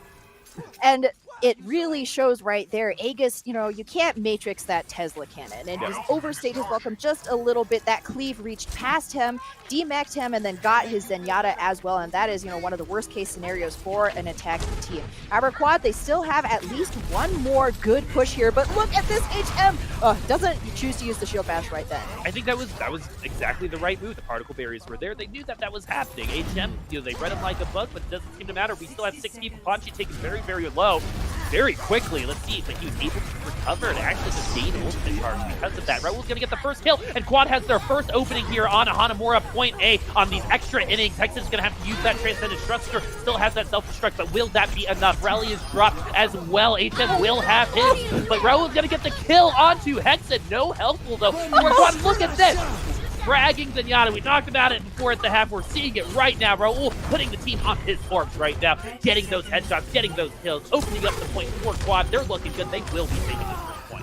And it really shows right there. Aegis, you can't matrix that Tesla cannon and just overstayed his welcome just a little bit. That cleave reached past him, demeched him, and then got his Zenyatta as well. And that is, one of the worst case scenarios for an attacking team. However, Quad, they still have at least one more good push here. But look at this HM. Doesn't choose to use the shield bash right then. I think that was exactly the right move. The particle barriers were there. They knew that was happening. HM, they read him like a bug, but it doesn't seem to matter. We still have 6 people. Panchi taken very, very low, very quickly. Let's see if he was able to recover and actually just gain ultimate charge because of that. Raul's going to get the first kill, and Quad has their first opening here on Hanamura. Point A on these extra innings. Hexen is going to have to use that Transcendent Structure. Still has that self-destruct, but will that be enough? Rally is dropped as well. HM will have his, but Raul's going to get the kill onto Hexen. No helpful though. Quad, look at this. Fragging Zenyatta. We talked about it before at the half. We're seeing it right now. Raul putting the team on his orbs right now, getting those headshots, getting those kills, opening up the point for Quad. They're looking good. They will be taking this point.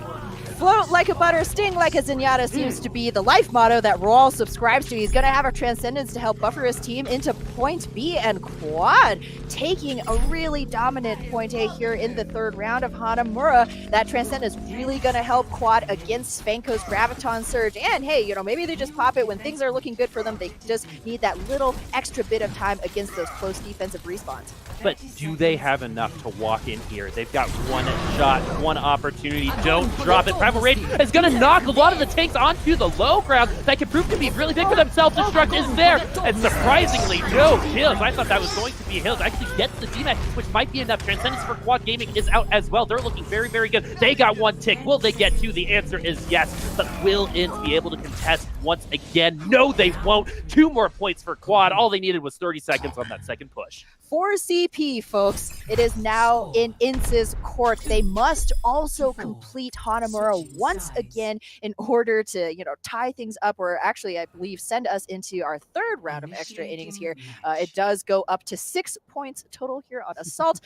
Float like a butter, sting like a Zenyatta seems to be the life motto that Raul subscribes to. He's going to have a Transcendence to help buffer his team into point B, and Quad taking a really dominant point A here in the third round of Hanamura. That Transcendence really going to help Quad against Svenko's Graviton Surge. And hey, maybe they just pop it when things are looking good for them. They just need that little extra bit of time against those close defensive respawns. But do they have enough to walk in here? They've got one shot, one opportunity. Don't drop it. Primal Rage is going to knock a lot of the tanks onto the low ground. That can prove to be really big for them. Self-destruct is there. And surprisingly, no kills. I thought that was going to be hills. Actually gets the DMAX, which might be enough. Transcendence for Quad Gaming is out as well. They're looking very, very good. They got one tick. Will they get two? The answer is yes. But will INTZ be able to contest once again? No, they won't. 2 more points for Quad. All they needed was 30 seconds on that second push. For CP, folks, it is now in INTZ's court. They must also complete Hanamura once again in order to, tie things up, or actually, I believe, send us into our third round of extra innings here. It does go up to 6 points total here on Assault.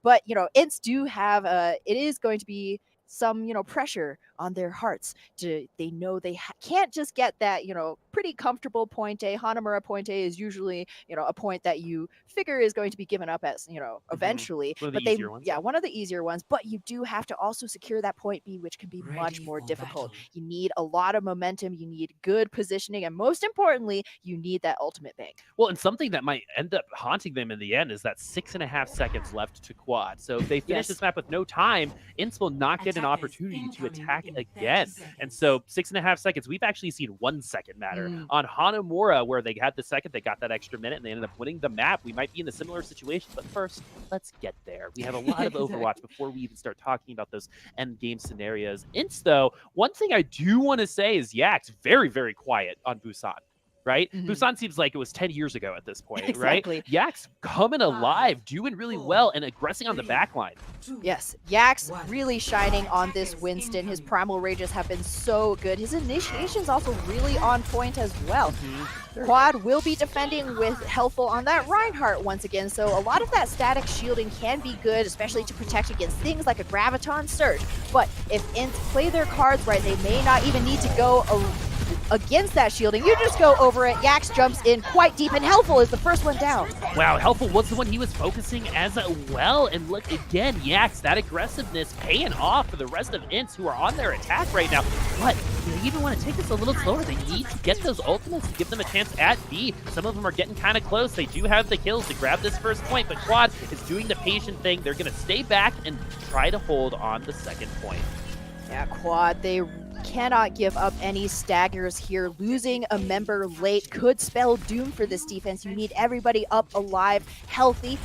But, INTZ do have, it is going to be some, pressure on their hearts. They know they can't just get that, pretty comfortable point A. Hanamura point A is usually, a point that you figure is going to be given up as, eventually. One of the easier ones. Yeah, one of the easier ones. But you do have to also secure that point B, which can be much more difficult. You need a lot of momentum. You need good positioning. And most importantly, you need that ultimate bank. Well, and something that might end up haunting them in the end is that 6.5 seconds left to Quad. So if they finish this map with no time, INTZ will not get an opportunity to attack again. And so 6.5 seconds, we've actually seen 1 second matter. On Hanamura, where they had the second, they got that extra minute, and they ended up winning the map. We might be in a similar situation, but first, let's get there. We have a lot of Overwatch before we even start talking about those end game scenarios. INTZ, though, one thing I do want to say is Yak's very, very quiet on Busan. Right? Busan seems like it was 10 years ago at this point, right? Yak's coming alive, doing really well, and aggressing on the back line. Yes, Yak's really shining on this Winston. His Primal Rages have been so good. His initiation's also really on point as well. Quad will be defending with Helpful on that Reinhardt once again, so a lot of that static shielding can be good, especially to protect against things like a Graviton Surge. But if INTZ play their cards right, they may not even need to go against that shielding. You just go over it. Yax jumps in quite deep, and Helpful is the first one down. Wow, Helpful was the one he was focusing as well. And look again, Yax, that aggressiveness paying off for the rest of INTZ who are on their attack right now. But they even want to take this a little slower. They need to get those ultimates to give them a chance at B. Some of them are getting kind of close. They do have the kills to grab this first point, but Quad is doing the patient thing. They're going to stay back and try to hold on the second point. Yeah, Quad, they cannot give up any staggers here. Losing a member late could spell doom for this defense. You need everybody up, alive, healthy.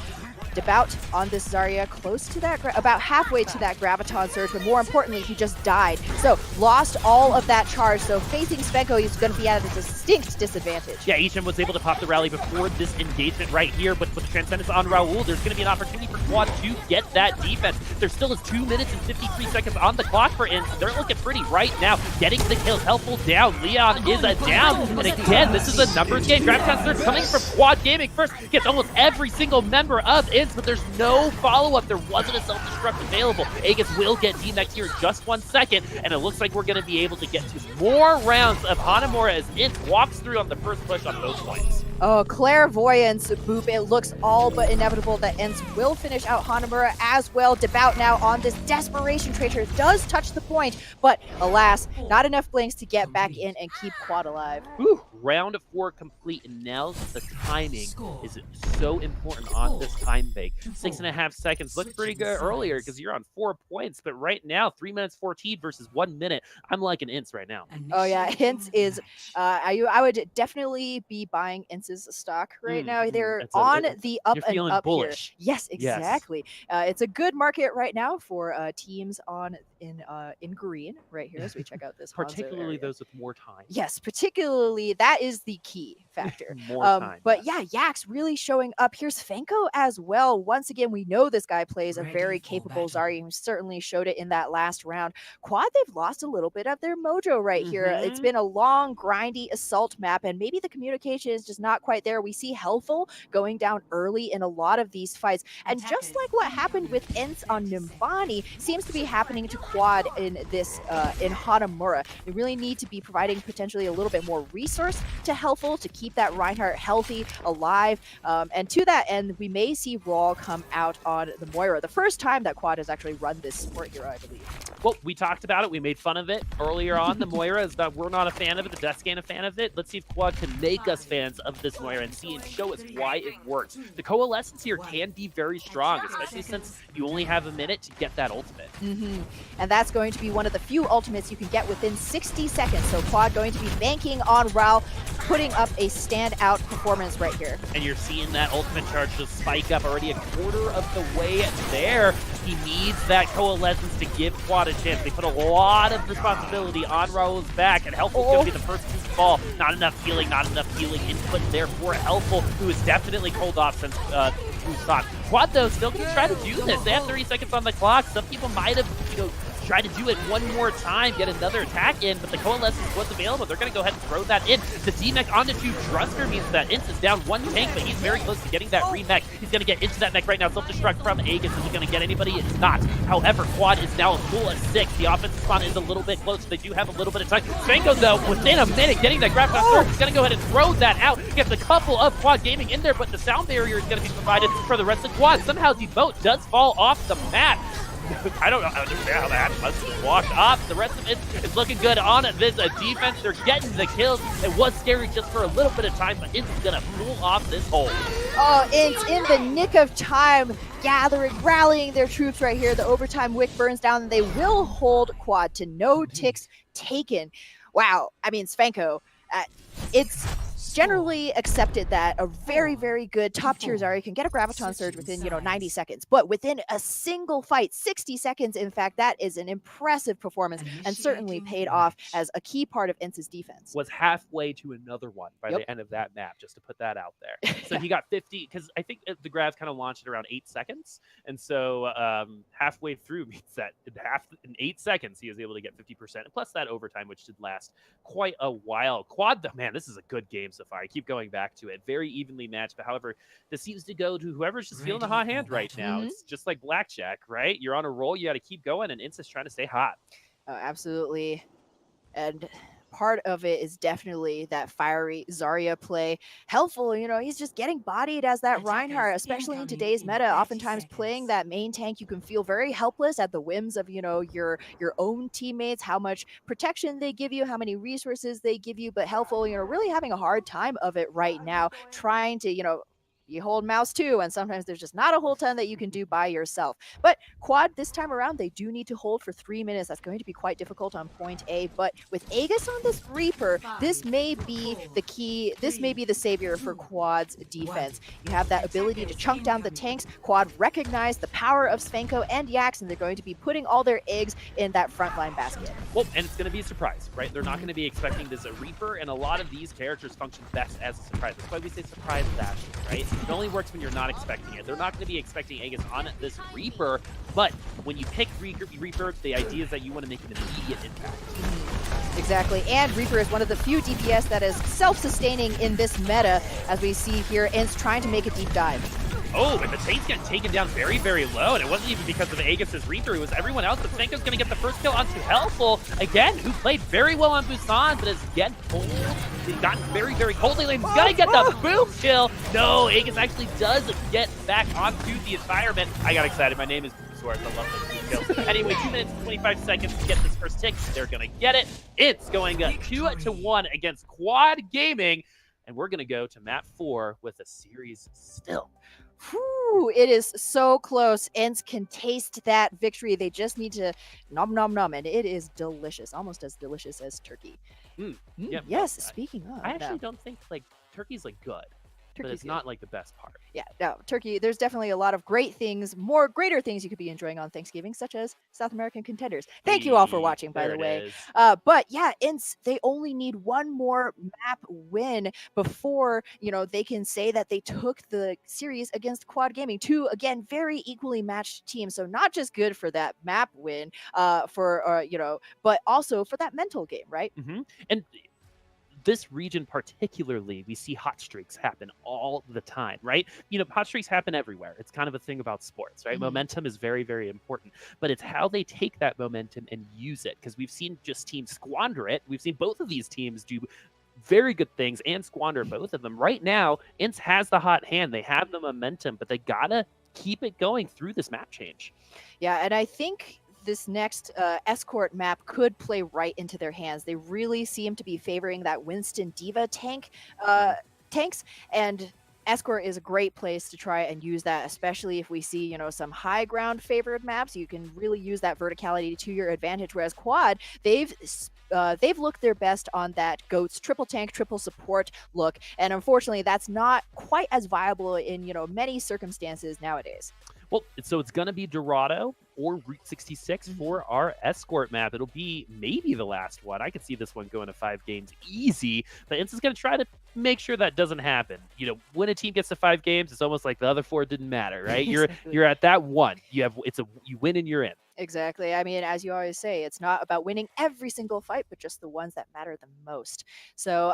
Devout on this Zarya, close to that, about halfway to that Graviton Surge, but more importantly, he just died. So, lost all of that charge. So, facing Svenko, he's going to be at a distinct disadvantage. Yeah, Isham was able to pop the rally before this engagement right here, but with the Transcendence on Raul, there's going to be an opportunity for Quad to get that defense. There still is 2 minutes and 53 seconds on the clock for INTZ. They're looking pretty right now, getting the kills. Helpful down. Leon is a down. And again, this is a numbers game. Graviton Surge coming from Quad Gaming first. Gets almost every single member of INTZ, but there's no follow-up. There wasn't a self-destruct available. Aegis will get DMX here in just 1 second, and it looks like we're going to be able to get to more rounds of Hanamura as INTZ walks through on the first push on both points. Oh, clairvoyance, Boop. It looks all but inevitable that INTZ will finish out Hanamura as well. Devout now on this desperation. Tracer does touch the point, but alas, not enough blinks to get back in and keep Quad alive. Whew. Round 4 complete, and now the timing is so important on this time bank. 6.5 seconds looked pretty good earlier because you're on 4 points, but right now 3 minutes 14 versus 1 minute. I'm liking INTZ right now. Oh yeah, INTZ is. I would definitely be buying INTZ's stock right now. They're on the up and up bullish here. Yes, exactly. Yes. It's a good market right now for teams in green right here as we check out this. Particularly those with more time. Yes, particularly that is the key factor. More time. But yeah, Yax really showing up. Here's Svenko as well. Once again, we know this guy plays a very capable Zarya, who certainly showed it in that last round. Quad, they've lost a little bit of their mojo right here. It's been a long, grindy assault map, and maybe the communication is just not quite there. We see Helpful going down early in a lot of these fights. And just like what happened with INTZ on Nimbani, seems to be happening to Quad in this in Hanamura. They really need to be providing potentially a little bit more resource to Helpful to keep that Reinhardt healthy, alive. And to that end, we may see Raw come out on the Moira. The first time that Quad has actually run this support hero, I believe. Well, we talked about it. We made fun of it earlier on. The Moira is that we're not a fan of it. The Deathscan a fan of it. Let's see if Quad can make us fans of this Moira and see and show us why it works. The coalescence here can be very strong, especially since you only have a minute to get that ultimate. And that's going to be one of the few ultimates you can get within 60 seconds. So Quad going to be banking on Rao, putting up a standout performance right here. And you're seeing that ultimate charge just spike up already a quarter of the way there. He needs that coalescence to give Quad a chance. They put a lot of responsibility on Raul's back, and Helpful's going to be the first to fall. Not enough healing input there for Helpful, who is definitely cold off since Busan. Quad, though, still can try to do this. They have 30 seconds on the clock. Some people might have, try to do it one more time, get another attack in, but the coalescence was available. They're going to go ahead and throw that in. The D-mech onto 2 Drusker means that INTZ is down 1 tank, but he's very close to getting that re-mech. He's going to get into that mech right now. Self-destruct from Aegis. Is he going to get anybody? It's not. However, Quad is now a full of 6. The offensive spawn is a little bit close. They do have a little bit of time. Svenko, though, within a minute, getting that grab on third. He's going to go ahead and throw that out. Gets a couple of Quad Gaming in there, but the sound barrier is going to be provided for the rest of Quad. Somehow the boat does fall off the map. I don't understand how that must wash off. The rest of it is looking good on this defense. They're getting the kills. It was scary just for a little bit of time, but it's going to pull off this hole. Oh, it's in the nick of time, rallying their troops right here. The overtime wick burns down, and they will hold Quad to no ticks taken. Wow. I mean, Svenko, it's generally accepted that a very, very good top-tier Zarya can get a Graviton Surge within, 90 seconds. But within a single fight, 60 seconds, in fact, that is an impressive performance and certainly paid off as a key part of INTZ's defense. Was halfway to another one by the end of that map, just to put that out there. So he got 50, because I think the Gravs kind of launched at around 8 seconds. And so halfway through means that in 8 seconds, he was able to get 50%. Plus that overtime, which did last quite a while. Quad, man, this is a good game so far. I keep going back to it. Very evenly matched, but however, this seems to go to whoever's just feeling the hot hand right now. It's just like blackjack, right? You're on a roll, you got to keep going, and INTZ's trying to stay hot. Oh, absolutely. And part of it is definitely that fiery Zarya play. Helpful, he's just getting bodied as that Reinhardt, especially in today's meta. Oftentimes playing that main tank, you can feel very helpless at the whims of, your own teammates, how much protection they give you, how many resources they give you. But Helpful, really having a hard time of it right now, trying to, you hold mouse too, and sometimes there's just not a whole ton that you can do by yourself. But Quad, this time around, they do need to hold for 3 minutes. That's going to be quite difficult on point A. But with Aegis on this Reaper, this may be the key. This may be the savior for Quad's defense. You have that ability to chunk down the tanks. Quad recognize the power of Svenko and Yax, and they're going to be putting all their eggs in that frontline basket. Well, and it's going to be a surprise, right? They're not going to be expecting this Reaper, and a lot of these characters function best as a surprise. That's why we say surprise dash, right? It only works when you're not expecting it. They're not going to be expecting Aegis on this Reaper, but when you pick Reaper, the idea is that you want to make an immediate impact. Exactly, and Reaper is one of the few DPS that is self-sustaining in this meta, as we see here, INTZ trying to make a deep dive. Oh, and the tank's getting taken down very, very low, and it wasn't even because of Aegis' Reaper, it was everyone else, but Svenko's going to get the first kill onto Helpful, again, who played very well on Busan, but is again pulled gotten very, very cold. He's gonna get the boom kill. No, Aegis actually does get back onto the environment. I got excited. My name is Swords. I love those boom kills. Anyway, 2 minutes and 25 seconds to get this first tick. They're gonna get it. It's going 2-1 against Quad Gaming. And we're going to go to map 4 with a series still. Whew, it is so close. INTZ can taste that victory. They just need to nom nom nom, and it is delicious, almost as delicious as turkey. Yep. Yes, speaking of. I actually don't think turkey's good. But it's not the best part. Yeah, no, turkey, there's definitely a lot of great things, greater things you could be enjoying on Thanksgiving, such as South American Contenders. Thank you all for watching, by the way. But yeah, INTZ, they only need one more map win before, they can say that they took the series against Quad Gaming, two, again, very equally matched teams. So not just good for that map win, but also for that mental game, right? And this region particularly, we see hot streaks happen all the time, right? Hot streaks happen everywhere. It's kind of a thing about sports, right? Momentum is very, very important, but it's how they take that momentum and use it, because we've seen just teams squander it. We've seen both of these teams do very good things and squander both of them. Right now, INTZ has the hot hand. They have the momentum, but they gotta keep it going through this map change. Yeah, and I think this next escort map could play right into their hands. They really seem to be favoring that Winston Diva tanks, and escort is a great place to try and use that, especially if we see, some high ground favored maps. You can really use that verticality to your advantage, whereas quad, they've looked their best on that GOATS triple tank, triple support look, and unfortunately that's not quite as viable in many circumstances nowadays. Well, so it's going to be Dorado or Route 66 for our escort map. It'll be maybe the last one. I could see this one going to 5 games easy, but INTZ is going to try to make sure that doesn't happen. When a team gets to 5 games, it's almost like the other 4 didn't matter, right? You're at that one. You win and you're in. Exactly. I mean, as you always say, it's not about winning every single fight, but just the ones that matter the most. So,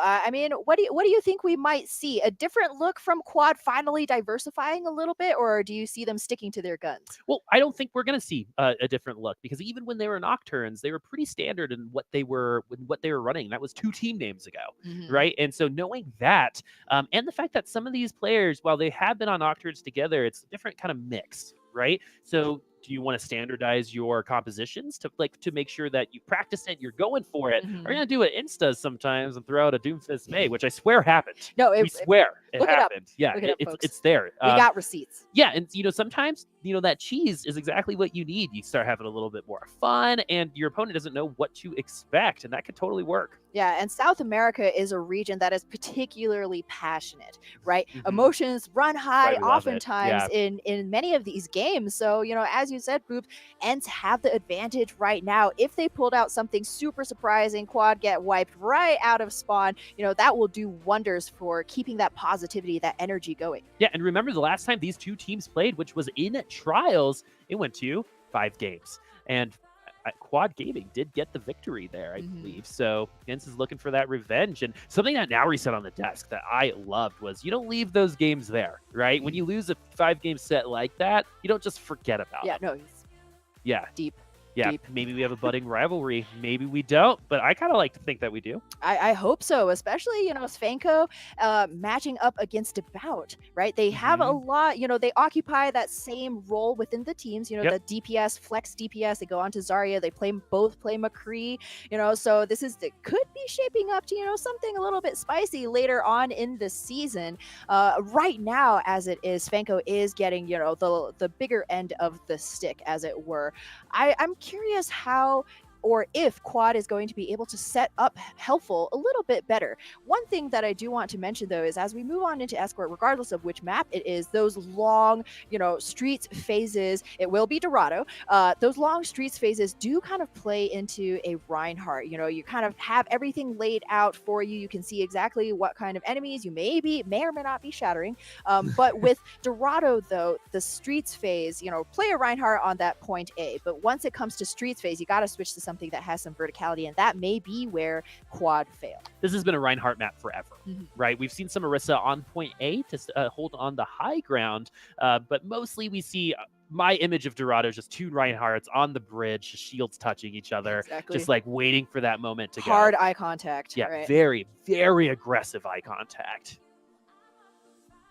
what do you think we might see? A different look from Quad finally diversifying a little bit, or do you see them sticking to their guns? Well, I don't think we're going to see a different look, because even when they were Nocturnes, they were pretty standard in what they were running. That was 2 team names ago, right? And so knowing that, and the fact that some of these players, while they have been on Nocturnes together, it's a different kind of mix, right? So do you want to standardize your compositions to make sure that you practice it, you're going for it? Or you're gonna do what Instas sometimes and throw out a Doomfist May, which I swear happened. No, we swear it happened. Yeah, it's there. We got receipts. Yeah, and sometimes that cheese is exactly what you need. You start having a little bit more fun, and your opponent doesn't know what to expect, and that could totally work. Yeah, and South America is a region that is particularly passionate, right? Emotions run high oftentimes in many of these games. So, as you said, Boop, INTZ have the advantage right now. If they pulled out something super surprising, Quad get wiped right out of spawn, that will do wonders for keeping that positivity, that energy going. Yeah, and remember the last time these 2 teams played, which was in Trials, it went to 5 games. And Quad Gaming did get the victory there, I believe. So INTZ is looking for that revenge. And something that Nauri said on the desk that I loved was, you don't leave those games there, right? When you lose a 5-game set like that, you don't just forget about it. No, he's deep. Yeah, maybe we have a budding rivalry. Maybe we don't, but I kind of like to think that we do. I hope so, especially, Svanko matching up against About, right? They have a lot, they occupy that same role within the teams, the DPS, flex DPS, they go on to Zarya, they both play McCree, so it could be shaping up to, something a little bit spicy later on in the season. Right now, as it is, Svanko is getting, the bigger end of the stick, as it were. I'm curious how or if Quad is going to be able to set up Helpful a little bit better. One thing that I do want to mention, though, is as we move on into Escort, regardless of which map it is, those long, streets phases, it will be Dorado, those long streets phases do kind of play into a Reinhardt. You kind of have everything laid out for you. You can see exactly what kind of enemies you may or may not be shattering. But with Dorado, though, the streets phase, play a Reinhardt on that point A. But once it comes to streets phase, you got to switch to something that has some verticality, and that may be where Quad fail. This has been a Reinhardt map forever, right? We've seen some Orisa on point A to hold on the high ground, but mostly we see my image of Dorado is just two Reinhardts on the bridge, shields touching each other, Exactly. just like waiting for that moment to go. Hard eye contact. Yeah, right? very, very aggressive eye contact.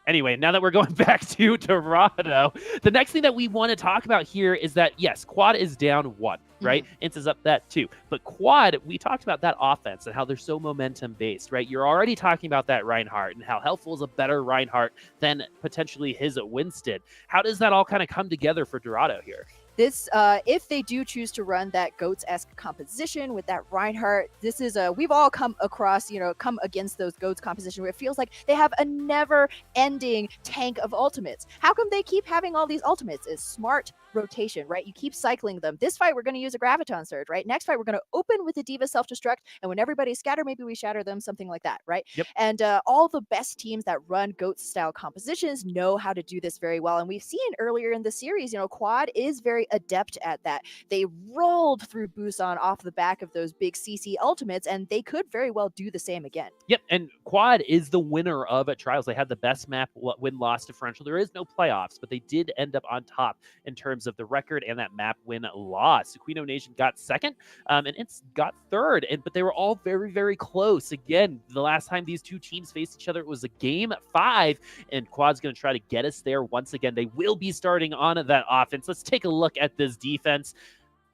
Anyway, now that we're going back to Dorado, the next thing that we want to talk about here is that, yes, Quad is down 1, right? INTZ is up that 2. But Quad, we talked about that offense and how they're so momentum-based, right? You're already talking about that Reinhardt and how helpful is a better Reinhardt than potentially his Winston. How does that all kind of come together for Dorado here? This, if they do choose to run that Goats-esque composition with that Reinhardt, this is we've all come across, come against those Goats composition where it feels like they have a never-ending tank of ultimates. How come they keep having all these ultimates? It's smart rotation, right? You keep cycling them. This fight, we're going to use a Graviton Surge, right? Next fight, we're going to open with a D.Va Self-Destruct, and when everybody's scattered, maybe we shatter them, something like that, right? Yep. And all the best teams that run Goats-style compositions know how to do this very well, and we've seen earlier in the series, Quad is very adept at that. They rolled through Busan off the back of those big CC ultimates, and they could very well do the same again. Yep, and Quad is the winner of Trials. They had the best map win-loss differential. There is no playoffs, but they did end up on top in terms of the record and that map win-loss. Aquino Nation got 2nd, and it's got 3rd, but they were all very, very close. Again, the last time these two teams faced each other, it was a Game 5, and Quad's going to try to get us there once again. They will be starting on that offense. Let's take a look at this defense.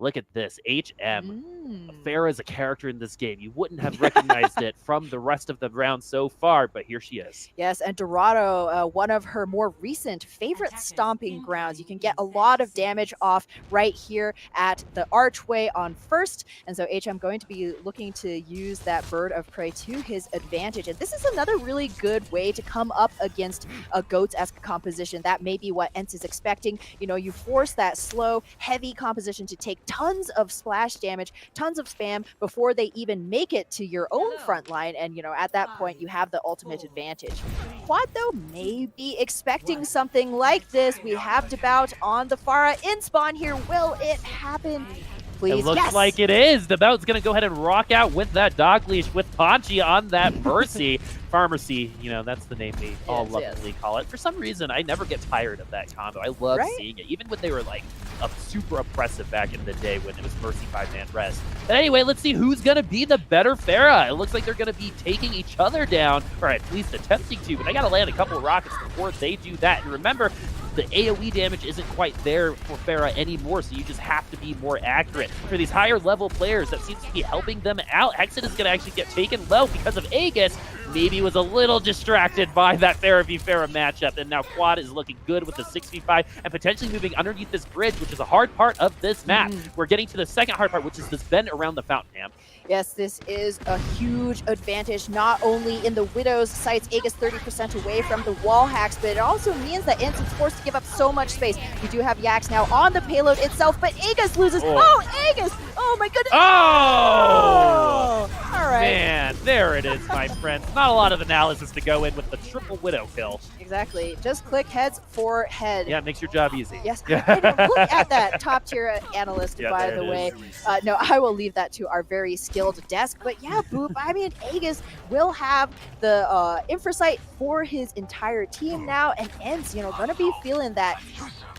Look at this, HM. Pharah is a character in this game. You wouldn't have recognized it from the rest of the round so far, but here she is. Yes, and Dorado, one of her more recent favorite stomping grounds. You can get a lot of damage off right here at the archway on 1st, and so HM going to be looking to use that Bird of Prey to his advantage. And this is another really good way to come up against a Goats-esque composition. That may be what INTZ is expecting. You force that slow, heavy composition to take tons of splash damage, tons of spam before they even make it to your own front line, and at that point you have the ultimate advantage. Quad though may be expecting something like this. We have Devout on the Pharah in spawn here. Will it happen? Please. It looks like it is. Devout's going to go ahead and rock out with that dog leash with Ponchi on that Mercy. Pharmacy, that's the name they all lovingly call it. For some reason, I never get tired of that combo. I love seeing it, even when they were like super oppressive back in the day when it was Mercy 5-man rest. But anyway, let's see who's going to be the better Pharah. It looks like they're going to be taking each other down, or at least attempting to, but I got to land a couple of rockets before they do that. And remember, the AoE damage isn't quite there for Pharah anymore, so you just have to be more accurate. For these higher level players, that seems to be helping them out. Hexen is going to actually get taken low because of Aegis. Maybe was a little distracted by that Pharah v Pharah matchup, and now Quad is looking good with the 6v5 and potentially moving underneath this bridge, which is a hard part of this map. We're getting to the second hard part, which is this bend around the fountain, Ham. Yes, this is a huge advantage, not only in the Widow's sights, Aegis 30% away from the wall hacks, but it also means that INTZ is forced to give up so much space. We do have Yax now on the payload itself, but Aegis loses. Oh, Aegis! Oh my goodness! Oh! All right. Man, there it is, my friends. Not a lot of analysis to go in with the triple Widow kill. Exactly. Just click heads for head. Yeah, it makes your job easy. Yes. And look at that top tier analyst, by the way. No, I will leave that to our very skilled desk. But yeah, Boop, I mean, Aegis will have the Infrasight for his entire team now, and INTZ, gonna be feeling that.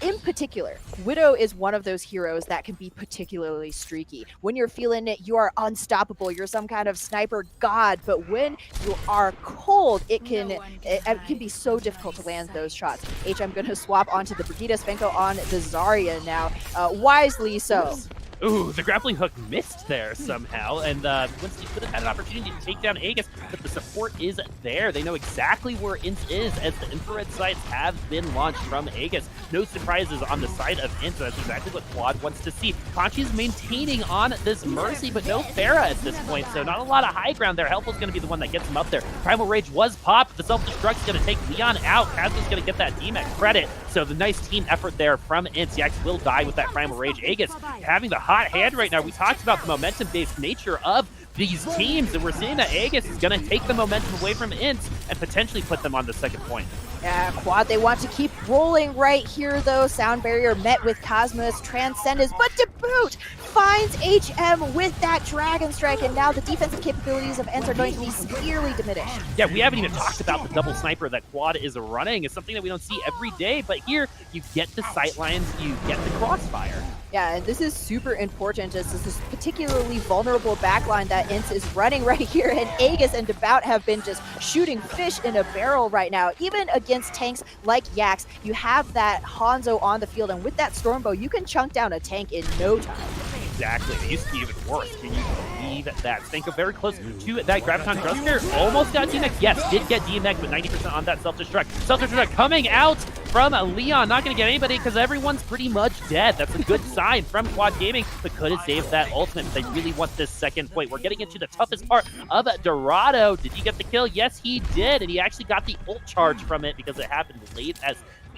In particular, Widow is one of those heroes that can be particularly streaky. When you're feeling it, you are unstoppable. You're some kind of sniper god. But when you are cold, it can be so difficult to land those shots. I'm going to swap onto the Brigida, Spenko on the Zarya now. Wisely so. Ooh, the grappling hook missed there somehow, and Winston could have had an opportunity to take down Aegis, but the support is there. They know exactly where INTZ is, as the infrared sights have been launched from Aegis. No surprises on the side of INTZ. That's exactly what Quad wants to see. Conchi's maintaining on this Mercy, but no Pharah at this point, so not a lot of high ground there. Helpful's going to be the one that gets him up there. Primal Rage was popped. The self-destruct's going to take Leon out. Kazma's going to get that DMAC credit, so the nice team effort there from INTZ. Yax will die with that Primal Rage. Aegis having the hot hand right now. We talked about the momentum-based nature of these teams, and we're seeing that Aegis is going to take the momentum away from INTZ and potentially put them on the second point. Yeah, Quad, they want to keep rolling right here, though. Sound Barrier met with Cosmos, Transcendence, but to boot finds HM with that Dragon Strike, and now the defensive capabilities of ENTZ are going to be severely diminished. Yeah, we haven't even talked about the double sniper that Quad is running. It's something that we don't see every day, but here you get the sightlines, you get the crossfire. Yeah, and this is super important as this is particularly vulnerable backline that INTZ is running right here, and Aegis and Devout have been just shooting fish in a barrel right now. Even against tanks like Yax, you have that Hanzo on the field, and with that Stormbow, you can chunk down a tank in no time. Exactly. It used to be even worse. Can you believe that? Stanko very close to that Graviton Thruster. Almost got DMX. Yes, did get DMX, but 90% on that self-destruct. Self-destruct coming out from Leon. Not going to get anybody because everyone's pretty much dead. That's a good sign from Quad Gaming, but could have saved that ultimate. But they really want this second point. We're getting into the toughest part of Dorado. Did he get the kill? Yes, he did. And he actually got the ult charge from it because it happened late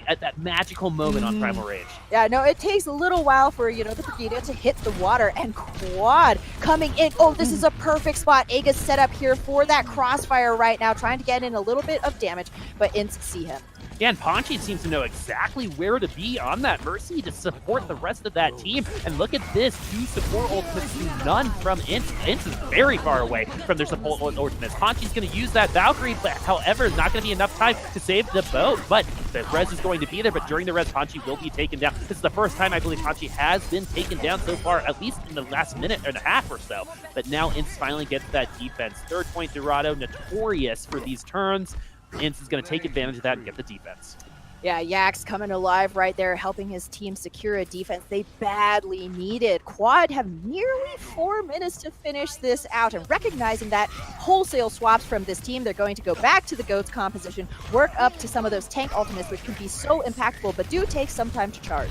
at that magical moment on Primal Rage. Yeah, no, it takes a little while for, the Brigida to hit the water, and Quad coming in. Oh, this is a perfect spot. Aegis set up here for that crossfire right now, trying to get in a little bit of damage, but INTZ see him. Yeah, and Ponchi seems to know exactly where to be on that Mercy to support the rest of that team. And look at this, 2 support ultimates to none from INTZ. INTZ is very far away from their support ultimates. Ponchi's going to use that Valkyrie, but however, it's not going to be enough time to save the boat. But the res is going to be there, but during the res, Ponchi will be taken down. This is the first time I believe Ponchi has been taken down so far, at least in the last minute and a half or so. But now INTZ finally gets that defense. 3rd point Dorado, notorious for these turns. INTZ is going to take advantage of that and get the defense. Yeah, Yax coming alive right there, helping his team secure a defense they badly needed. Quad have nearly 4 minutes to finish this out, and recognizing that wholesale swaps from this team, they're going to go back to the GOATS composition, work up to some of those tank ultimates, which can be so impactful, but do take some time to charge.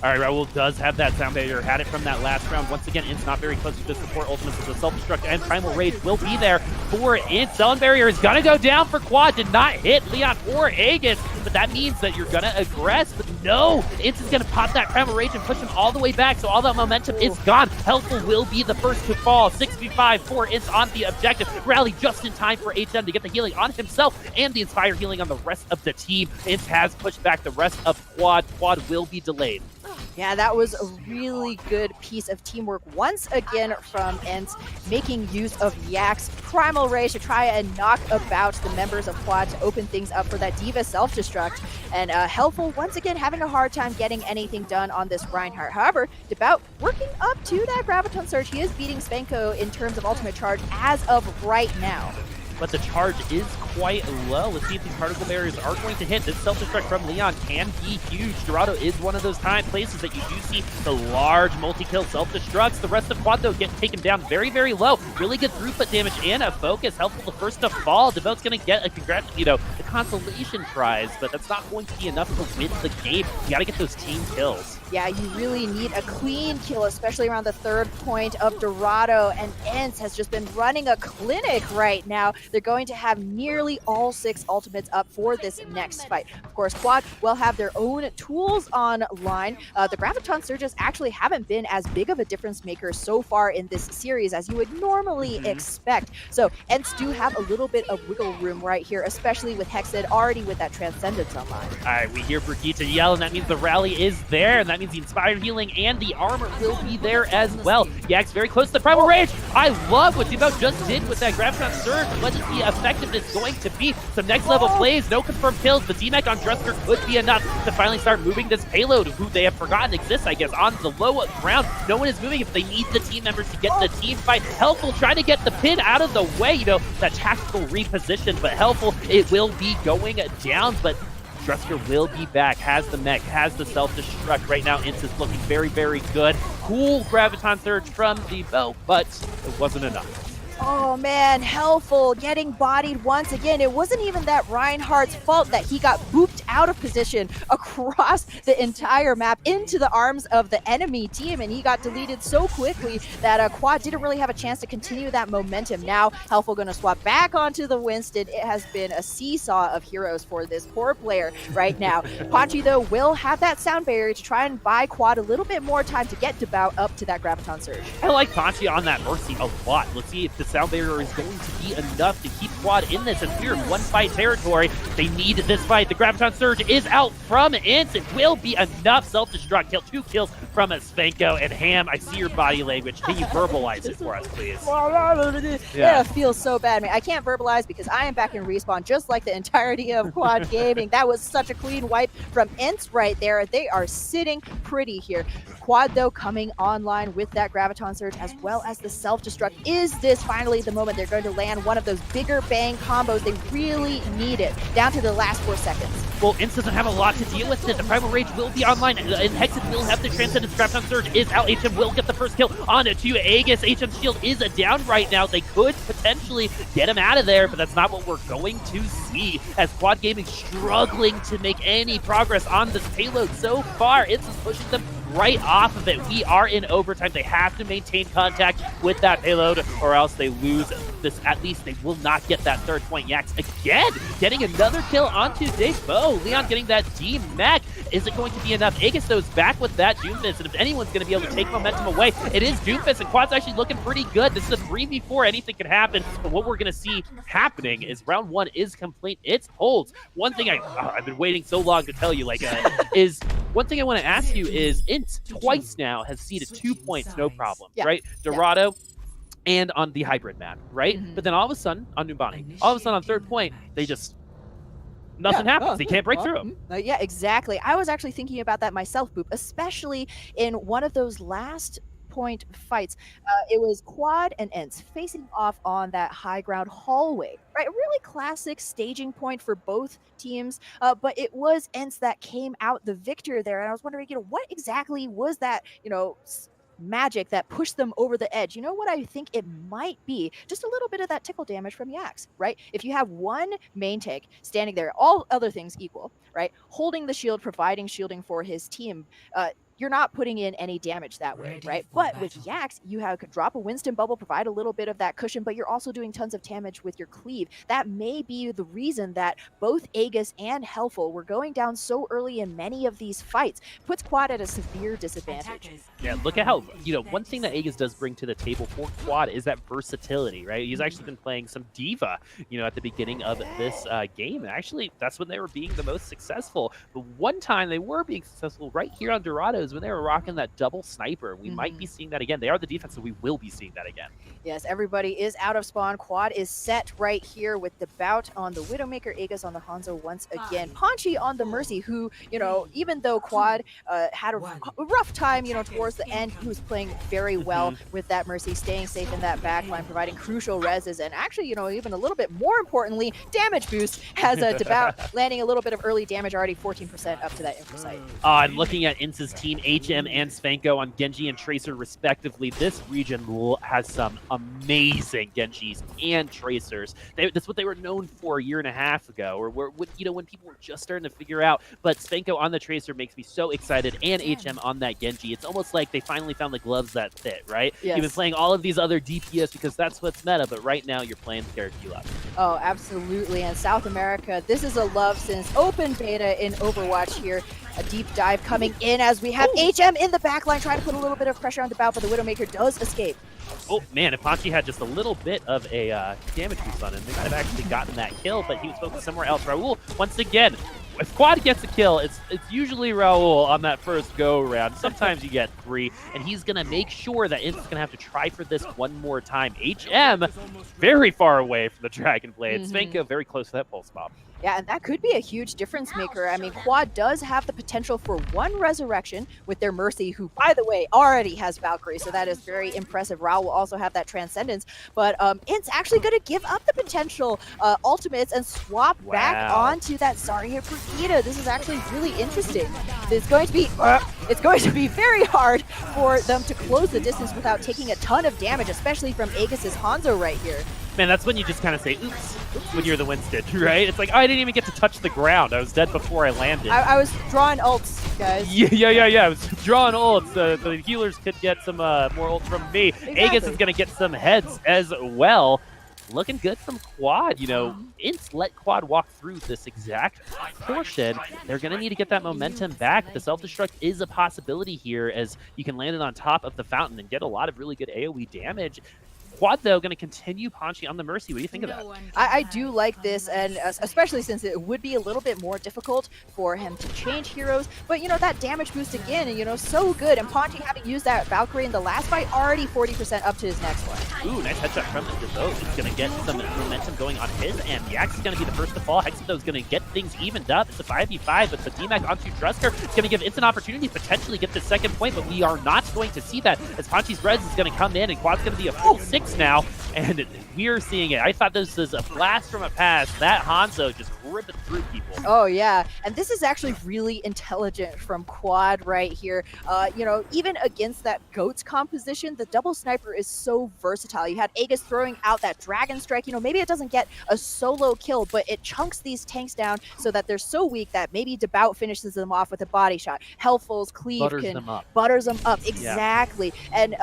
All right, Raul does have that sound barrier, had it from that last round. Once again, INTZ not very close to the support ultimates, so the self-destruct and Primal Rage will be there for INTZ. Sound barrier is gonna go down for Quad, did not hit Leon or Aegis, but that means that you're gonna aggress, but no, INTZ is gonna pop that Primal Rage and push him all the way back, so all that momentum is gone. Helpful will be the first to fall. 6v5 for INTZ on the objective. Rally just in time for HM to get the healing on himself and the Inspire healing on the rest of the team. INTZ has pushed back the rest of Quad. Quad will be delayed. Yeah, that was a really good piece of teamwork once again from INTZ, making use of Yak's Primal Rage to try and knock about the members of Quad to open things up for that Diva self-destruct. And Helpful once again having a hard time getting anything done on this Reinhardt. However, Devout working up to that Graviton Surge. He is beating Spanko in terms of ultimate charge as of right now. But the charge is quite low. Let's see if these particle barriers are going to hit. This self-destruct from Leon can be huge. Dorado is one of those places that you do see the large multi-kill self-destructs. The rest of Quad, though, get taken down very, very low. Really good throughput damage and a focus. Helpful the first to fall. Devout's going to get the consolation prize, but that's not going to be enough to win the game. You got to get those team kills. Yeah, you really need a clean kill, especially around the 3rd point of Dorado, and INTZ has just been running a clinic right now. They're going to have nearly all 6 ultimates up for this next fight. Of course, Quad will have their own tools online. The Graviton Surges actually haven't been as big of a difference maker so far in this series as you would normally expect. So INTZ do have a little bit of wiggle room right here, especially with Hexed already with that Transcendence online. All right, we hear Brigitte yell, and that means the rally is there, and that means the Inspired Healing and the armor will be there as well. Yax very close to the Primal Rage. I love what Devout just did with that Graviton Surge. What is the effectiveness going to be? Some next level plays, no confirmed kills. The DMAC on Drusker could be enough to finally start moving this payload, who they have forgotten exists, I guess, on the low ground. No one is moving if they need the team members to get the team fight. Helpful trying to get the pin out of the way, that tactical reposition, but Helpful, it will be going down, but Drusker will be back, has the mech, has the self-destruct. Right now, INTZ is looking very, very good. Cool Graviton Surge from the bow, but it wasn't enough. Oh man, Helpful getting bodied once again. It wasn't even that Reinhardt's fault that he got booped out of position across the entire map into the arms of the enemy team, and he got deleted so quickly that Quad didn't really have a chance to continue that momentum. Now, Helpful going to swap back onto the Winston. It has been a seesaw of heroes for this poor player right now. Ponchi, though, will have that sound barrier to try and buy Quad a little bit more time to get Devout up to that Graviton Surge. I like Ponchi on that Mercy a lot. Let's see if this sound barrier is going to be enough to keep Quad in this, as we're in one-fight territory. They need this fight. The Graviton Surge is out from INTZ. It will be enough. Self-destruct, kill 2 kills from Svenko. And Ham, I see your body language. Can you verbalize it for us, please? Yeah, it feels so bad, man. I can't verbalize because I am back in Respawn just like the entirety of Quad Gaming. That was such a clean wipe from INTZ right there. They are sitting pretty here. Quad, though, coming online with that Graviton Surge as well as the self-destruct. Is this finally the moment they're going to land one of those bigger bang combos? They really need it down to the last 4 seconds. Well, INTZ doesn't have a lot to deal with it. The Primal Rage will be online, and Hexen will have the Transcendence. Graviton Surge is out. HM will get the first kill on to Aegis. HM's shield is down right now. They could potentially get him out of there, but that's not what we're going to see, as Quad Gaming struggling to make any progress on this payload so far. INTZ is pushing them right off of it. We are in overtime. They have to maintain contact with that payload, or else they lose this. At least they will not get that 3rd point. Yax again getting another kill onto Debo. Leon getting that D-Mac. Is it going to be enough? Aegis, though, is back with that Doomfist, and if anyone's going to be able to take momentum away, it is Doomfist, and Quad's actually looking pretty good. This is a 3v4. Anything can happen, but what we're going to see happening is round 1 is complete. It's holds. One thing I've been waiting so long to tell you, is one thing I want to ask you is INTZ twice now has seeded 2 points, no problem, right? Dorado and on the hybrid map, right? But then all of a sudden on Numbani, all of a sudden on 3rd point, they just nothing happens. They can't break through them. Yeah, exactly. I was actually thinking about that myself, Boop, especially in one of those last point fights. It was Quad and INTZ facing off on that high ground hallway, right? A really classic staging point for both teams, but it was INTZ that came out the victor there. And I was wondering, what exactly was that, magic that pushed them over the edge? You know what I think it might be? Just a little bit of that tickle damage from Yax, right? If you have one main tank standing there, all other things equal, right? Holding the shield, providing shielding for his team, you're not putting in any damage that way, right? But with Yax, you could drop a Winston bubble, provide a little bit of that cushion, but you're also doing tons of damage with your cleave. That may be the reason that both Aegis and Helpful were going down so early in many of these fights. Puts Quad at a severe disadvantage. Yeah, look at how, one thing that Aegis does bring to the table for Quad is that versatility, right? He's actually been playing some Diva, at the beginning of this game. And actually, that's when they were being the most successful. But one time they were being successful right here on Dorado when they were rocking that double sniper. We might be seeing that again. They are the defense, so we will be seeing that again. Yes, everybody is out of spawn. Quad is set right here with the bout on the Widowmaker, Aegis on the Hanzo once again. Ponchi on the Mercy, who, even though Quad had a rough time, towards the end, he was playing very well with that Mercy, staying safe in that backline, providing crucial reses, and actually, even a little bit more importantly, damage boost has a Devout landing a little bit of early damage, already 14% up to that info site. And looking at INTZ's team, HM and Svenko on Genji and Tracer respectively, this region has some amazing Genjis and Tracers. That's what they were known for a year and a half ago, or when people were just starting to figure out. But Svenko on the Tracer makes me so excited, and HM on that Genji. It's almost like they finally found the gloves that fit, right? Yes. You've been playing all of these other DPS because that's what's meta, but right now you're playing the character you love. Oh, absolutely. And South America, this is a love since open beta in Overwatch here. A deep dive coming in as we have HM in the backline trying to put a little bit of pressure on the bout, but the Widowmaker does escape. Oh man, if Ponchi had just a little bit of a damage boost on him, they might have actually gotten that kill, but he was focused somewhere else. Raul, once again, if Quad gets a kill, it's usually Raul on that first go round. Sometimes you get 3, and he's going to make sure that INTZ's going to have to try for this one more time. HM, very far away from the Dragon Blade. Svenko, very close to that pulse bomb. Yeah, and that could be a huge difference maker. I mean, Quad does have the potential for one resurrection with their Mercy, who, by the way, already has Valkyrie, so that is very impressive. Raul will also have that Transcendence, but INTZ actually going to give up the potential ultimates and swap back onto that Zarya Brigida. This is actually really interesting. It's going to be very hard for them to close the distance without taking a ton of damage, especially from Aegis's Hanzo right here. Man, that's when you just kind of say, oops, when you're the Winston, right? It's like, oh, I didn't even get to touch the ground. I was dead before I landed. I was drawing ults, guys. Yeah. I was drawing ults. The healers could get some more ults from me. Exactly. Aegis is going to get some heads as well. Looking good from Quad. INTZ let Quad walk through this exact portion. They're going to need to get that momentum back. The self-destruct is a possibility here, as you can land it on top of the fountain and get a lot of really good AoE damage. Quad, though, going to continue Panchi on the Mercy. What do you think of that? I do like this, and especially since it would be a little bit more difficult for him to change heroes. But, you know, that damage boost again, you know, so good. And Panchi, having used that Valkyrie in the last fight, already 40% up to his next one. Ooh, nice headshot from the Devote. It's going to get some momentum going on his end. Yax is going to be the first to fall. Hexado is going to get things evened up. It's a 5v5, but the DMAC onto Drusker is going to give Ints an opportunity to potentially get the second point, but we are not going to see that as Panchi's res is going to come in, and Quad's going to be a full 6 now, and we're seeing it. I thought this was a blast from a past. That Hanzo just ripping through people. Oh, yeah. And this is actually really intelligent from Quad right here. You know, even against that Goats composition, the double sniper is so versatile. You had Aegis throwing out that Dragon Strike. You know, maybe it doesn't get a solo kill, but it chunks these tanks down so that they're so weak that maybe Devout finishes them off with a body shot. Helpful's Cleave butters them up. Exactly. Yeah. And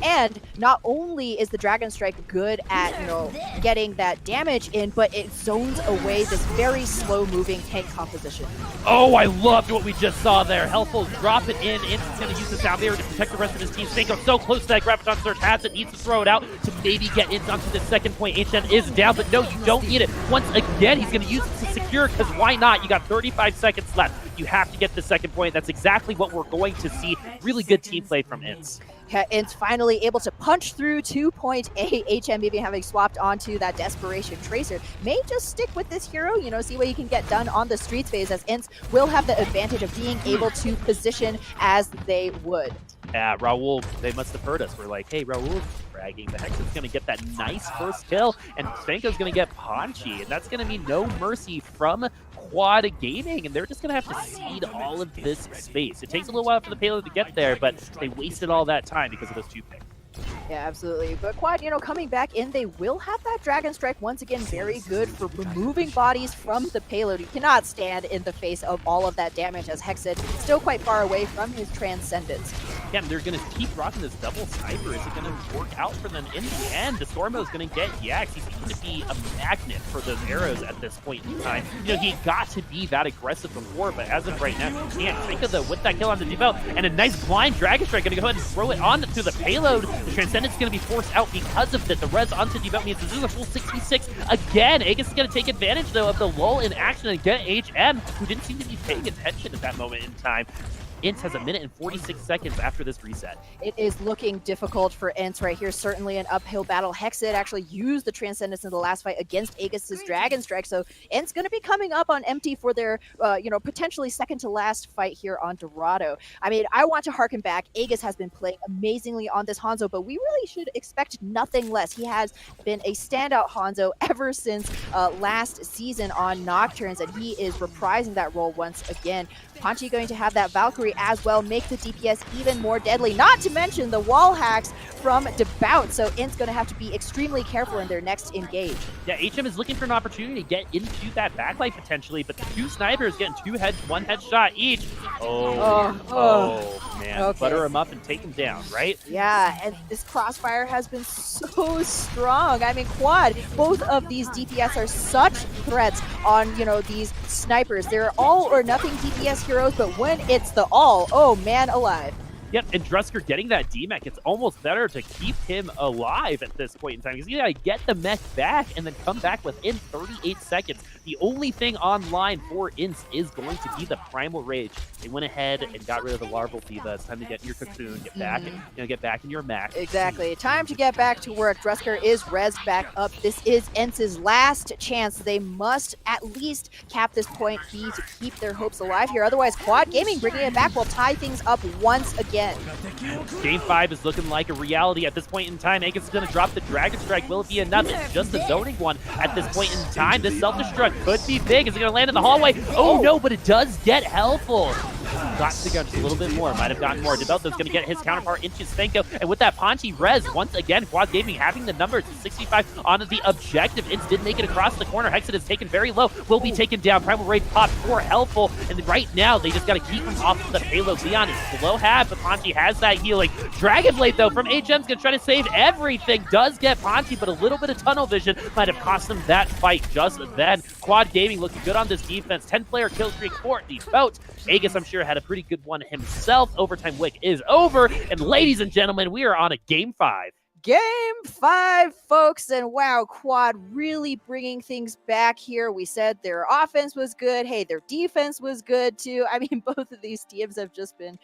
and not only is the Dragon Strike good at, you know, getting that damage in, but it zones away this very slow-moving tank composition. Oh, I loved what we just saw there. Helpful drop it in. Inst's going to use the sound barrier to protect the rest of his team. Stanko so close to that Graviton Surge, has it, needs to throw it out to maybe get Inst onto the second point. HM is down, but no, you don't need it. Once again, he's going to use it to secure, because why not? You got 35 seconds left. You have to get the second point. That's exactly what we're going to see. Really good team play from Ints. Ints finally able to punch through 2.8. HM even having swapped onto that Desperation Tracer. May just stick with this hero, you know, see what you can get done on the streets phase, as Ints will have the advantage of being able to position as they would. Yeah, Raul, they must have heard us. We're like, hey, Raul's bragging. The Hex is going to get that nice first kill, and Stanko's going to get Panchi, and that's going to be no mercy from Quad Gaming, and they're just going to have to cede all of this space. It takes a little while for the payload to get there, but they wasted all that time because of those 2 picks. Yeah, absolutely. But Quad, you know, coming back in, they will have that Dragon Strike once again, very good for removing bodies from the payload. You cannot stand in the face of all of that damage, as Hexed still quite far away from his Transcendence. Yeah, and they're going to keep rocking this double sniper. Is it going to work out for them in the end? Destormo is going to get Yax. He's going to be a magnet for those arrows at this point in time. You know, he got to be that aggressive before, but as of right now, he can't. Think of with that kill on the Devout, and a nice blind Dragon Strike. Going to go ahead and throw it onto the payload. The Transcendence is going to be forced out because of that. The res onto Devout means this is a full 66 again. Aegis is going to take advantage, though, of the lull in action and get HM, who didn't seem to be paying attention at that moment in time. Ints has 1 minute and 46 seconds after this reset. It is looking difficult for Ints right here. Certainly an uphill battle. Hexed actually used the Transcendence in the last fight against Aegis's Dragon Strike. So Ints going to be coming up on empty for their, you know, potentially second to last fight here on Dorado. I mean, I want to harken back. Aegis has been playing amazingly on this Hanzo, but we really should expect nothing less. He has been a standout Hanzo ever since last season on Nocturnes, and he is reprising that role once again. Panchi going to have that Valkyrie as well, make the DPS even more deadly, not to mention the wall hacks from Devout, so Int's going to have to be extremely careful in their next engage. Yeah, HM is looking for an opportunity to get into that backlight potentially, but the 2 snipers getting 1 headshot each. Oh man, okay. Butter him up and take him down, right? Yeah, and this crossfire has been so strong. I mean, Quad, both of these DPS are such threats on, you know, these snipers. They're all or nothing DPS heroes, but when it's the all, oh man alive. Yep, and Drusker getting that D-Mech, it's almost better to keep him alive at this point in time, because you gotta get the mech back and then come back within 38 seconds. The only thing online for Ints is going to be the Primal Rage. They went ahead and got rid of the Larval Diva. It's time to get in your cocoon, get back, you know, get back in your mech. Exactly. Time to get back to work. Drusker is res back up. This is Ints' last chance. They must at least cap this point B to keep their hopes alive here. Otherwise, Quad Gaming bringing it back will tie things up once again. Game 5 is looking like a reality at this point in time. Aegis is going to drop the Dragon Strike. Will it be enough? It's just a zoning one at this point in time. This self-destruct could be big. Is it going to land in the hallway? Oh no, but it does get helpful. Got to go just a little bit more. Might have gotten more. Develto's going to get his counterpart into Stanko. And with that Panchi res, once again, Quad Gaming having the numbers. 65 onto the objective. Ints did make it across the corner. Hexed is taken very low. Will be taken down. Primal Rage popped for helpful. And right now, they just got to keep him off of the payload. Leon is below half, but Panchi has that healing. Dragon Blade, though, from HM's going to try to save everything. Does get Panchi, but a little bit of tunnel vision might have cost him that fight just then. Quad Gaming looking good on this defense. 10-player kill streak for Devout. Aegis, I'm sure, had a pretty good one himself. Overtime wick is over. And ladies and gentlemen, we are on a Game 5. Game 5, folks, and wow, Quad really bringing things back here. We said their offense was good. Hey, their defense was good too. I mean, both of these teams have just been,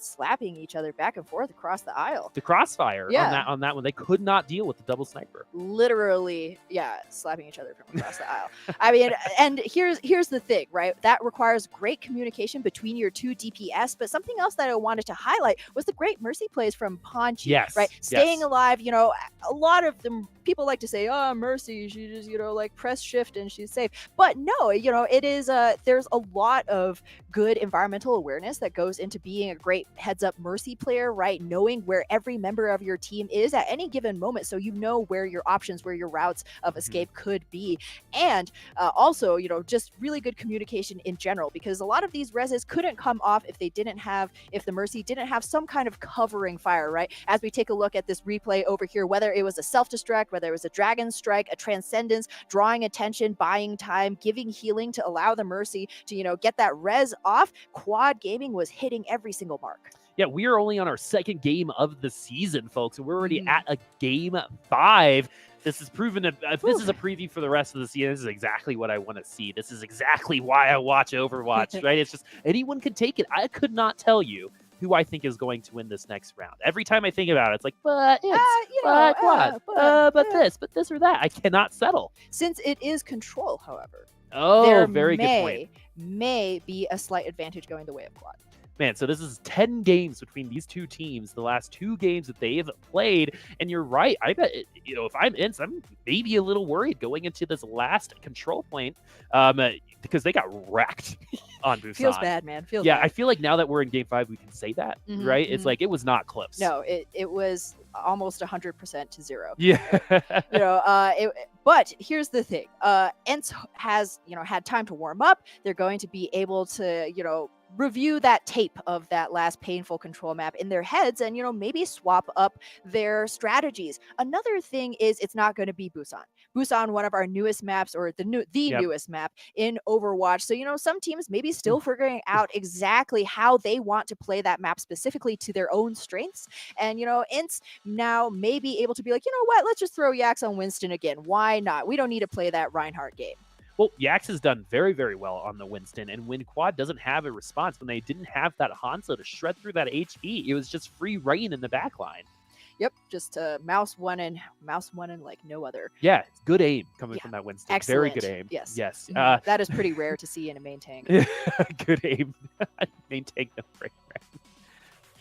slapping each other back and forth across the aisle. The crossfire Yeah. on that one, they could not deal with the double sniper. Literally, yeah, slapping each other from across the aisle. I mean, and here's the thing, right? That requires great communication between your two DPS. But something else that I wanted to highlight was the great mercy plays from Ponchi. Yes, right? yes. Staying alive. A lot of them people like to say, "Oh, Mercy, she just like press shift and she's safe." But no, it is. There's a lot of good environmental awareness that goes into being a great heads-up Mercy player, right? Knowing where every member of your team is at any given moment, so you know where your options, where your routes of escape could be, and also, just really good communication in general, because a lot of these reses couldn't come off if the Mercy didn't have some kind of covering fire, right? As we take a look at this replay over here, whether it was a self-destruct, whether it was a dragon strike, a transcendence, drawing attention, buying time, giving healing to allow the Mercy to, get that res off, Quad Gaming was hitting every single mark. Yeah, we are only on our second game of the season, folks. We're already at a game 5. This is proven if this is a preview for the rest of the season, this is exactly what I want to see. This is exactly why I watch Overwatch, right? It's just anyone could take it. I could not tell you who I think is going to win this next round. Every time I think about it, it's like, but Quad, but this or that. I cannot settle. Since it is control, however, there very good point. May be a slight advantage going the way of Quad. Man, so this is 10 games between these two teams, the last 2 games that they've played. And you're right. I bet, if I'm INTZ, I'm maybe a little worried going into this last control point because they got wrecked on Busan. Feels bad, man. Feels bad. I feel like now that we're in game 5, we can say that, right? It's like, it was not close. No, it was almost 100% to 0. Yeah. But here's the thing. INTZ has, had time to warm up. They're going to be able to, review that tape of that last painful control map in their heads and, maybe swap up their strategies. Another thing is it's not going to be Busan. Busan, one of our newest maps, or the newest map in Overwatch. So, some teams maybe still figuring out exactly how they want to play that map specifically to their own strengths. And, INTZ now may be able to be like, you know what, let's just throw Yax on Winston again. Why not? We don't need to play that Reinhardt game. Well, Yax has done very, very well on the Winston, and when Quad doesn't have a response, when they didn't have that Hanzo to shred through that HP, it was just free reign in the back line. Yep, just mouse one and like no other. Yeah, it's good aim coming from that Winston. Excellent. Very good aim. Yes. Yes. That is pretty rare to see in a main tank. Good aim. Main tank, no break.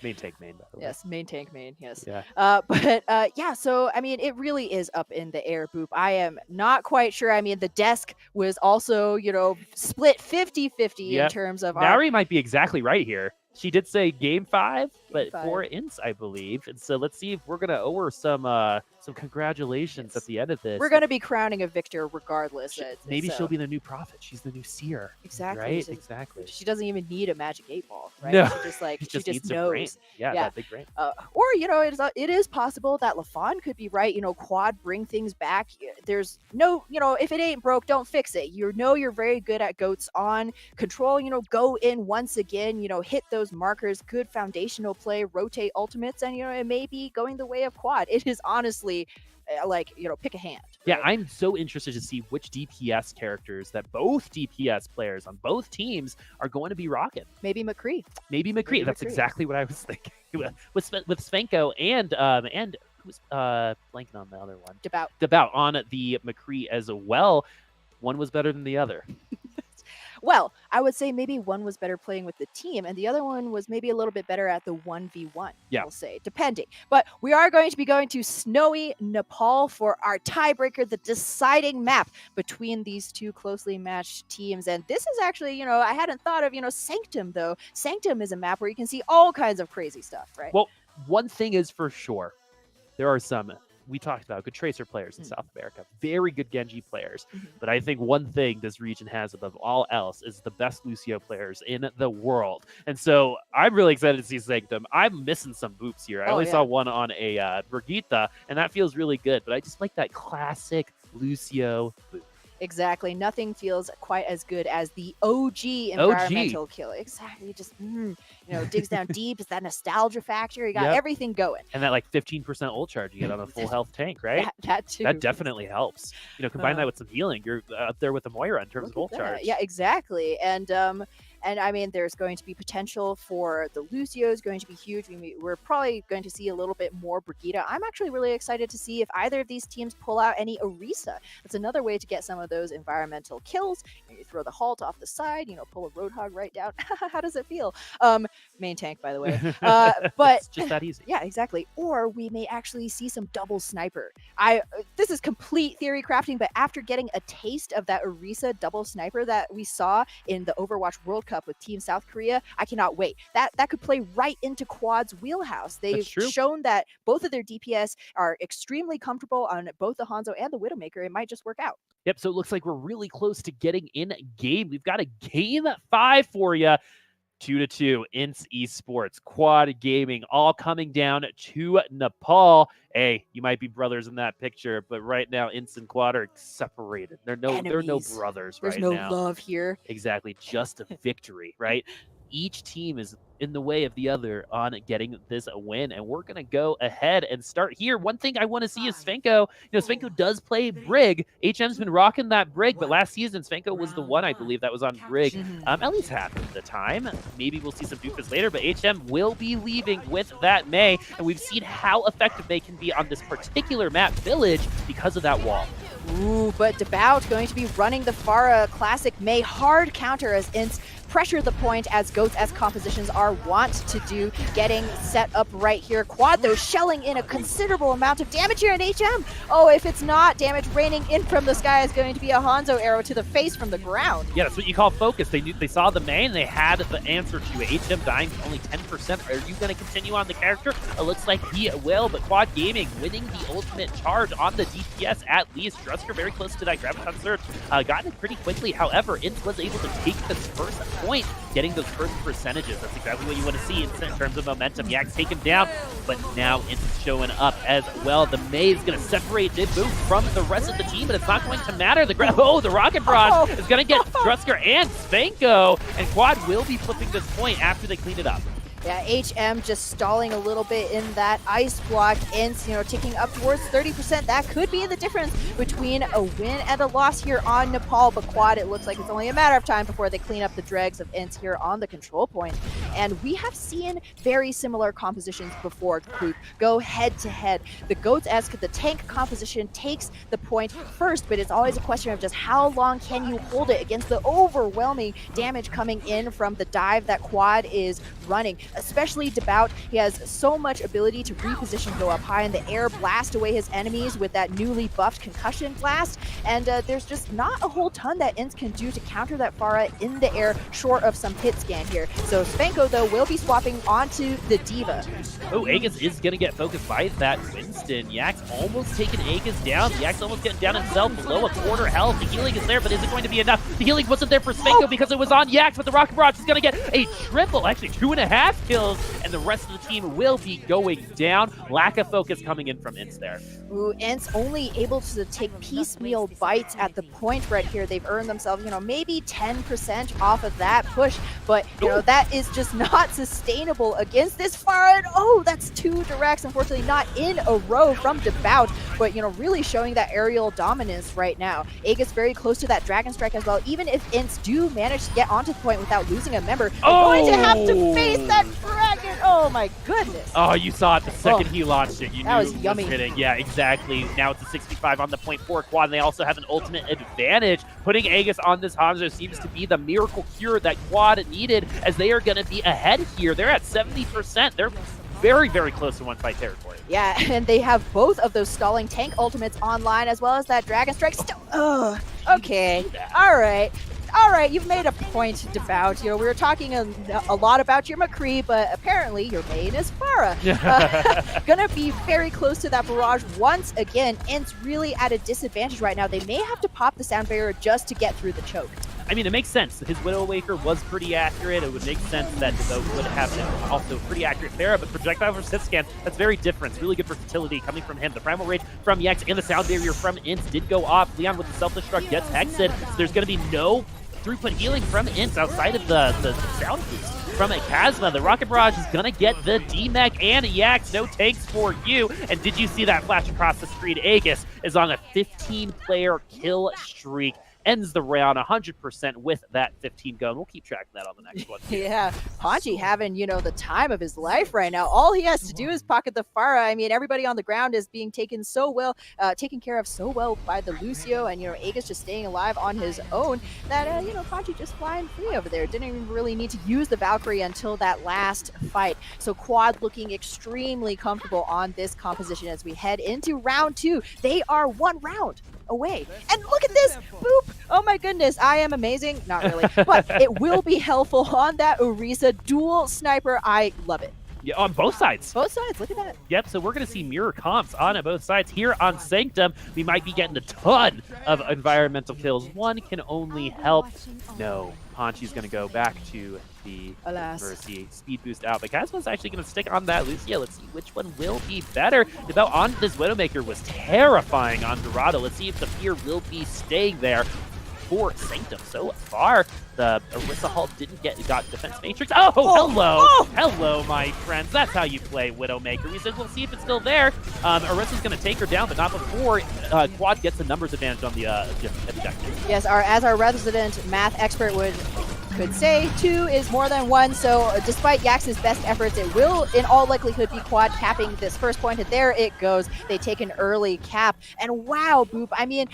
Main tank main, by the way. Yes, main tank main, yes. Yeah. So, I mean, it really is up in the air, Boop. I am not quite sure. I mean, the desk was also, split 50-50 in terms of Nauri might be exactly right here. She did say game 5, but 5. for INTZ, I believe. And so let's see if we're going to owe her some congratulations at the end of this. We're going to be crowning a victor regardless. Maybe she'll be the new prophet. She's the new seer. Exactly. Right? Exactly. She doesn't even need a magic 8-ball, right? No. She just needs knows. brain. Yeah, that big brain. Or, it is possible that LaFawn could be right. Quad bring things back. There's no, if it ain't broke, don't fix it. You're very good at goats on control. Go in once again, hit those markers, good foundational play, rotate ultimates, and, it may be going the way of Quad. It is honestly pick a hand. Yeah, right? I'm so interested to see which DPS characters that both DPS players on both teams are going to be rocking. Maybe McCree. That's exactly what I was thinking with Svenko and who's blanking on the other one. Devout on the McCree as well. One was better than the other. Well, I would say maybe one was better playing with the team, and the other one was maybe a little bit better at the 1v1, we'll say, depending. But we are going to be going to snowy Nepal for our tiebreaker, the deciding map between these two closely matched teams. And this is actually, I hadn't thought of, Sanctum, though. Sanctum is a map where you can see all kinds of crazy stuff, right? Well, one thing is for sure, there are some... We talked about good Tracer players in South America, very good Genji players. But I think one thing this region has above all else is the best Lucio players in the world. And so I'm really excited to see Sanctum. I'm missing some boops here. I only saw one on a Brigitte, and that feels really good. But I just like that classic Lucio boop. Exactly. Nothing feels quite as good as the OG environmental kill. Exactly. Just digs down deep. It's that nostalgia factor. You got Yep. everything going. And that like 15% ult charge you get on a full health tank, right? That too. That definitely helps. Combine that with some healing, you're up there with the Moira in terms of ult charge. Yeah, exactly. And I mean, there's going to be potential for the Lucio is going to be huge. We're probably going to see a little bit more Brigitte. I'm actually really excited to see if either of these teams pull out any Orisa. That's another way to get some of those environmental kills. You throw the halt off the side, pull a Roadhog right down. How does it feel? Main tank, by the way. But it's just that easy. Yeah, exactly. Or we may actually see some double sniper. This is complete theory crafting, but after getting a taste of that Orisa double sniper that we saw in the Overwatch World Cup with Team South Korea, I cannot wait. That could play right into Quad's wheelhouse. They've shown that both of their DPS are extremely comfortable on both the Hanzo and the Widowmaker. It might just work out. Yep, so it looks like we're really close to getting in game. We've got a game 5 for you. 2-2, INTZ Esports, Quad Gaming, all coming down to Nepal. Hey, you might be brothers in that picture, but right now INTZ and Quad are separated. They're no brothers There's right no now. love here. Exactly, just a victory, right? Each team is in the way of the other on getting this win, and we're going to go ahead and start here. One thing I want to see is Svenko. Svenko does play Brig. HM's been rocking that Brig, but last season Svenko was the one, I believe, that was on Brig. At least half of the time. Maybe we'll see some Doofus later, but HM will be leaving with that Mei, and we've seen how effective they can be on this particular map, Village, because of that wall. Ooh, but Devout going to be running the Pharah Classic Mei hard counter as INTZ pressure the point as Goats as compositions are wont to do, getting set up right here. Quad, though, shelling in a considerable amount of damage here in HM. Oh, if it's not damage raining in from the sky, is going to be a Hanzo arrow to the face from the ground. Yeah, that's what you call focus. They saw the main, they had the answer to it. HM dying to only 10%. Are you going to continue on the character? It looks like he will, but Quad Gaming winning the ultimate charge on the DPS at least. Drusker very close to that Graviton Surge. Gotten it pretty quickly. However, INTZ was able to take this first point, getting those first percentages. That's exactly what you want to see in terms of momentum. Yak's taken down, but now it's showing up as well. The Mei is going to separate Nibu from the rest of the team, but it's not going to matter. The Rocket Barrage is going to get Drusker and Svenko, and Quad will be flipping this point after they clean it up. Yeah, HM just stalling a little bit in that ice block. INTZ, ticking up towards 30%. That could be the difference between a win and a loss here on Nepal. But Quad, it looks like it's only a matter of time before they clean up the dregs of INTZ here on the control point. And we have seen very similar compositions before group go head to head. The Goats-esque, the tank composition takes the point first, but it's always a question of just how long can you hold it against the overwhelming damage coming in from the dive that Quad is running. Especially Devout, he has so much ability to reposition, go up high in the air, blast away his enemies with that newly buffed concussion blast, and there's just not a whole ton that INTZ can do to counter that Pharah in the air, short of some hit scan here. So Svenko, though, will be swapping onto the D.Va. Oh, Aegis is going to get focused by that Winston. Yak's almost taking Aegis down. Yak's almost getting down himself below a quarter health. The healing is there, but is it going to be enough? The healing wasn't there for Svenko because it was on Yak, but the Rocket Barrage is going to get a triple, actually 2.5 kills, and the rest of the team will be going down. Lack of focus coming in from INTZ there. Ooh, INTZ only able to take piecemeal bites at the point right here. They've earned themselves, maybe 10% off of that push, but, that is just not sustainable against this Pharah. And, that's 2 directs, unfortunately not in a row from Devout, but, really showing that aerial dominance right now. Aegis very close to that Dragon Strike as well. Even if INTZ do manage to get onto the point without losing a member, they're going to have to face that Dragon. Oh my goodness. Oh, you saw it the second he launched it. You knew that was it was yummy. hitting. Yeah, exactly. Now it's a 65 on the point for Quad, and they also have an ultimate advantage. Putting Aegis on this Hanzo seems to be the miracle cure that Quad needed, as they are going to be ahead here. They're at 70%. They're very, very close to one-fight territory. Yeah, and they have both of those stalling tank ultimates online, as well as that Dragon Strike. Okay. All right, you've made a point, Devout. We were talking a lot about your McCree, but apparently your main is Pharah. Gonna be very close to that barrage once again. INTZ really at a disadvantage right now. They may have to pop the sound barrier just to get through the choke. I mean, it makes sense. His Widowmaker was pretty accurate. It would make sense that Devote would have also pretty accurate Pharah, but projectile versus hit scan, that's very different. It's really good versatility coming from him. The Primal Rage from Yex and the sound barrier from INTZ did go off. Leon with the self-destruct gets hexed, so there's going to be no throughput healing from INTZ outside of the sound boost. from Kazma. The Rocket Barrage is going to get the D-Mech and Yax. No tanks for you. And did you see that flash across the screen? Aegis is on a 15-player kill streak. Ends the round 100% with that 15 going. We'll keep track of that on the next one. Yeah, Ponchi having, the time of his life right now. All he has to do is pocket the Pharah. I mean, everybody on the ground is being taken care of so well by the Lucio, and, Aegis just staying alive on his own that, Ponchi just flying free over there. Didn't even really need to use the Valkyrie until that last fight. So Quad looking extremely comfortable on this composition as we head into round 2. They are 1 round away. And look at this! Boop! Oh my goodness, I am amazing. Not really, but it will be helpful on that Orisa dual sniper. I love it. Yeah, on both sides. Both sides, look at that. Yep, so we're going to see mirror comps on both sides. Here on Sanctum, we might be getting a ton of environmental kills. One can only help. No, Ponchi's going to go back to the Mercy. Speed boost out, but Kazma's actually going to stick on that Lucio. Let's see which one will be better. The belt on this Widowmaker was terrifying on Dorado. Let's see if the fear will be staying there for Sanctum. So far, the Orisa Hall got Defense Matrix. Oh, hello! Oh. Hello, my friends. That's how you play Widowmaker. We said we'll see if it's still there. Orisa's going to take her down, but not before Quad gets the numbers advantage on the objective. Yes, as our resident math expert could say, 2 is more than 1, so despite Yax's best efforts, it will in all likelihood be Quad capping this first point, and there it goes. They take an early cap, and wow, Boop, I mean,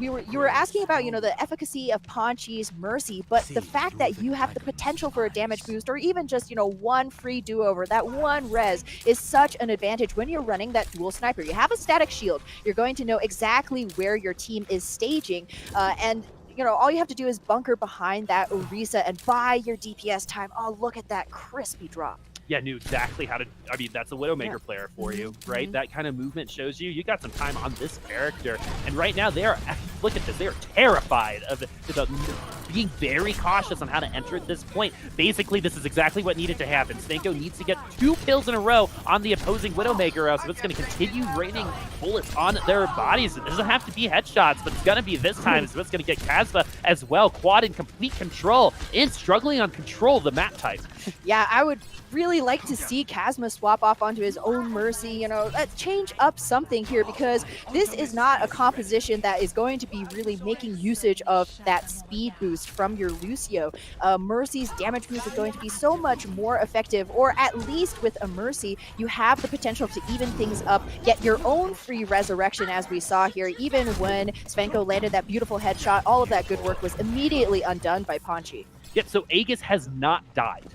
you were asking about, the efficacy of Ponchi's Mercy, but the fact that you have the potential for a damage boost, or even just, one free do-over, that one res is such an advantage when you're running that dual sniper. You have a static shield. You're going to know exactly where your team is staging, and all you have to do is bunker behind that Orisa and buy your DPS time. Oh, look at that crispy drop. Yeah, knew exactly how to. I mean, that's a Widowmaker player for you, right? That kind of movement shows you got some time on this character. And right now, they are. Look at this. They are terrified of being very cautious on how to enter at this point. Basically, this is exactly what needed to happen. Svenko needs to get 2 kills in a row on the opposing Widowmaker, so it's going to continue raining bullets on their bodies. It doesn't have to be headshots, but it's going to be this time. So it's going to get Kazma as well. Quad in complete control and struggling on control of the map type. Yeah, I would really like to see Kazma swap off onto his own Mercy, change up something here, because this is not a composition that is going to be really making usage of that speed boost from your Lucio. Mercy's damage boost is going to be so much more effective, or at least with a Mercy, you have the potential to even things up, get your own free resurrection, as we saw here. Even when Svenko landed that beautiful headshot, all of that good work was immediately undone by Ponchi. Yep, so Aegis has not died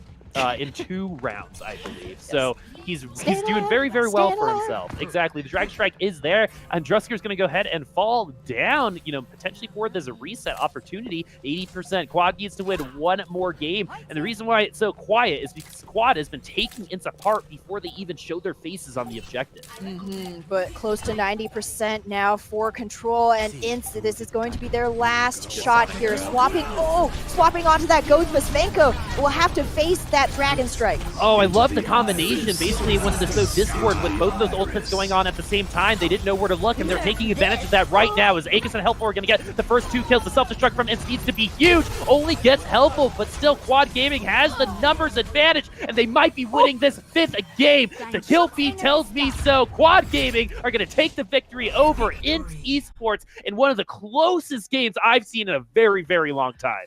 in 2 rounds, I believe. Yes. So he's doing very, very well for himself. Exactly. The Drag Strike is there, and Drusker's going to go ahead and fall down, potentially for this reset opportunity. 80%. Quad needs to win 1 more game. And the reason why it's so quiet is because Quad has been taking INTZ apart before they even show their faces on the objective. But close to 90% now for Control, and INTZ, this is going to be their last shot here. Swapping onto that Gozma. Svenko will have to face that Dragon Strike. Oh, I love the combination. Basically, when there's no Discord with both of those ultimates going on at the same time, they didn't know where to look, and they're taking advantage of that right now. As Aegis and Hellful are going to get the first 2 kills. The self-destruct from INTZ needs to be huge. Only gets Hellful, but still Quad Gaming has the numbers advantage, and they might be winning this 5th game. The kill feed tells me so. Quad Gaming are going to take the victory over INTZ Esports in one of the closest games I've seen in a very, very long time.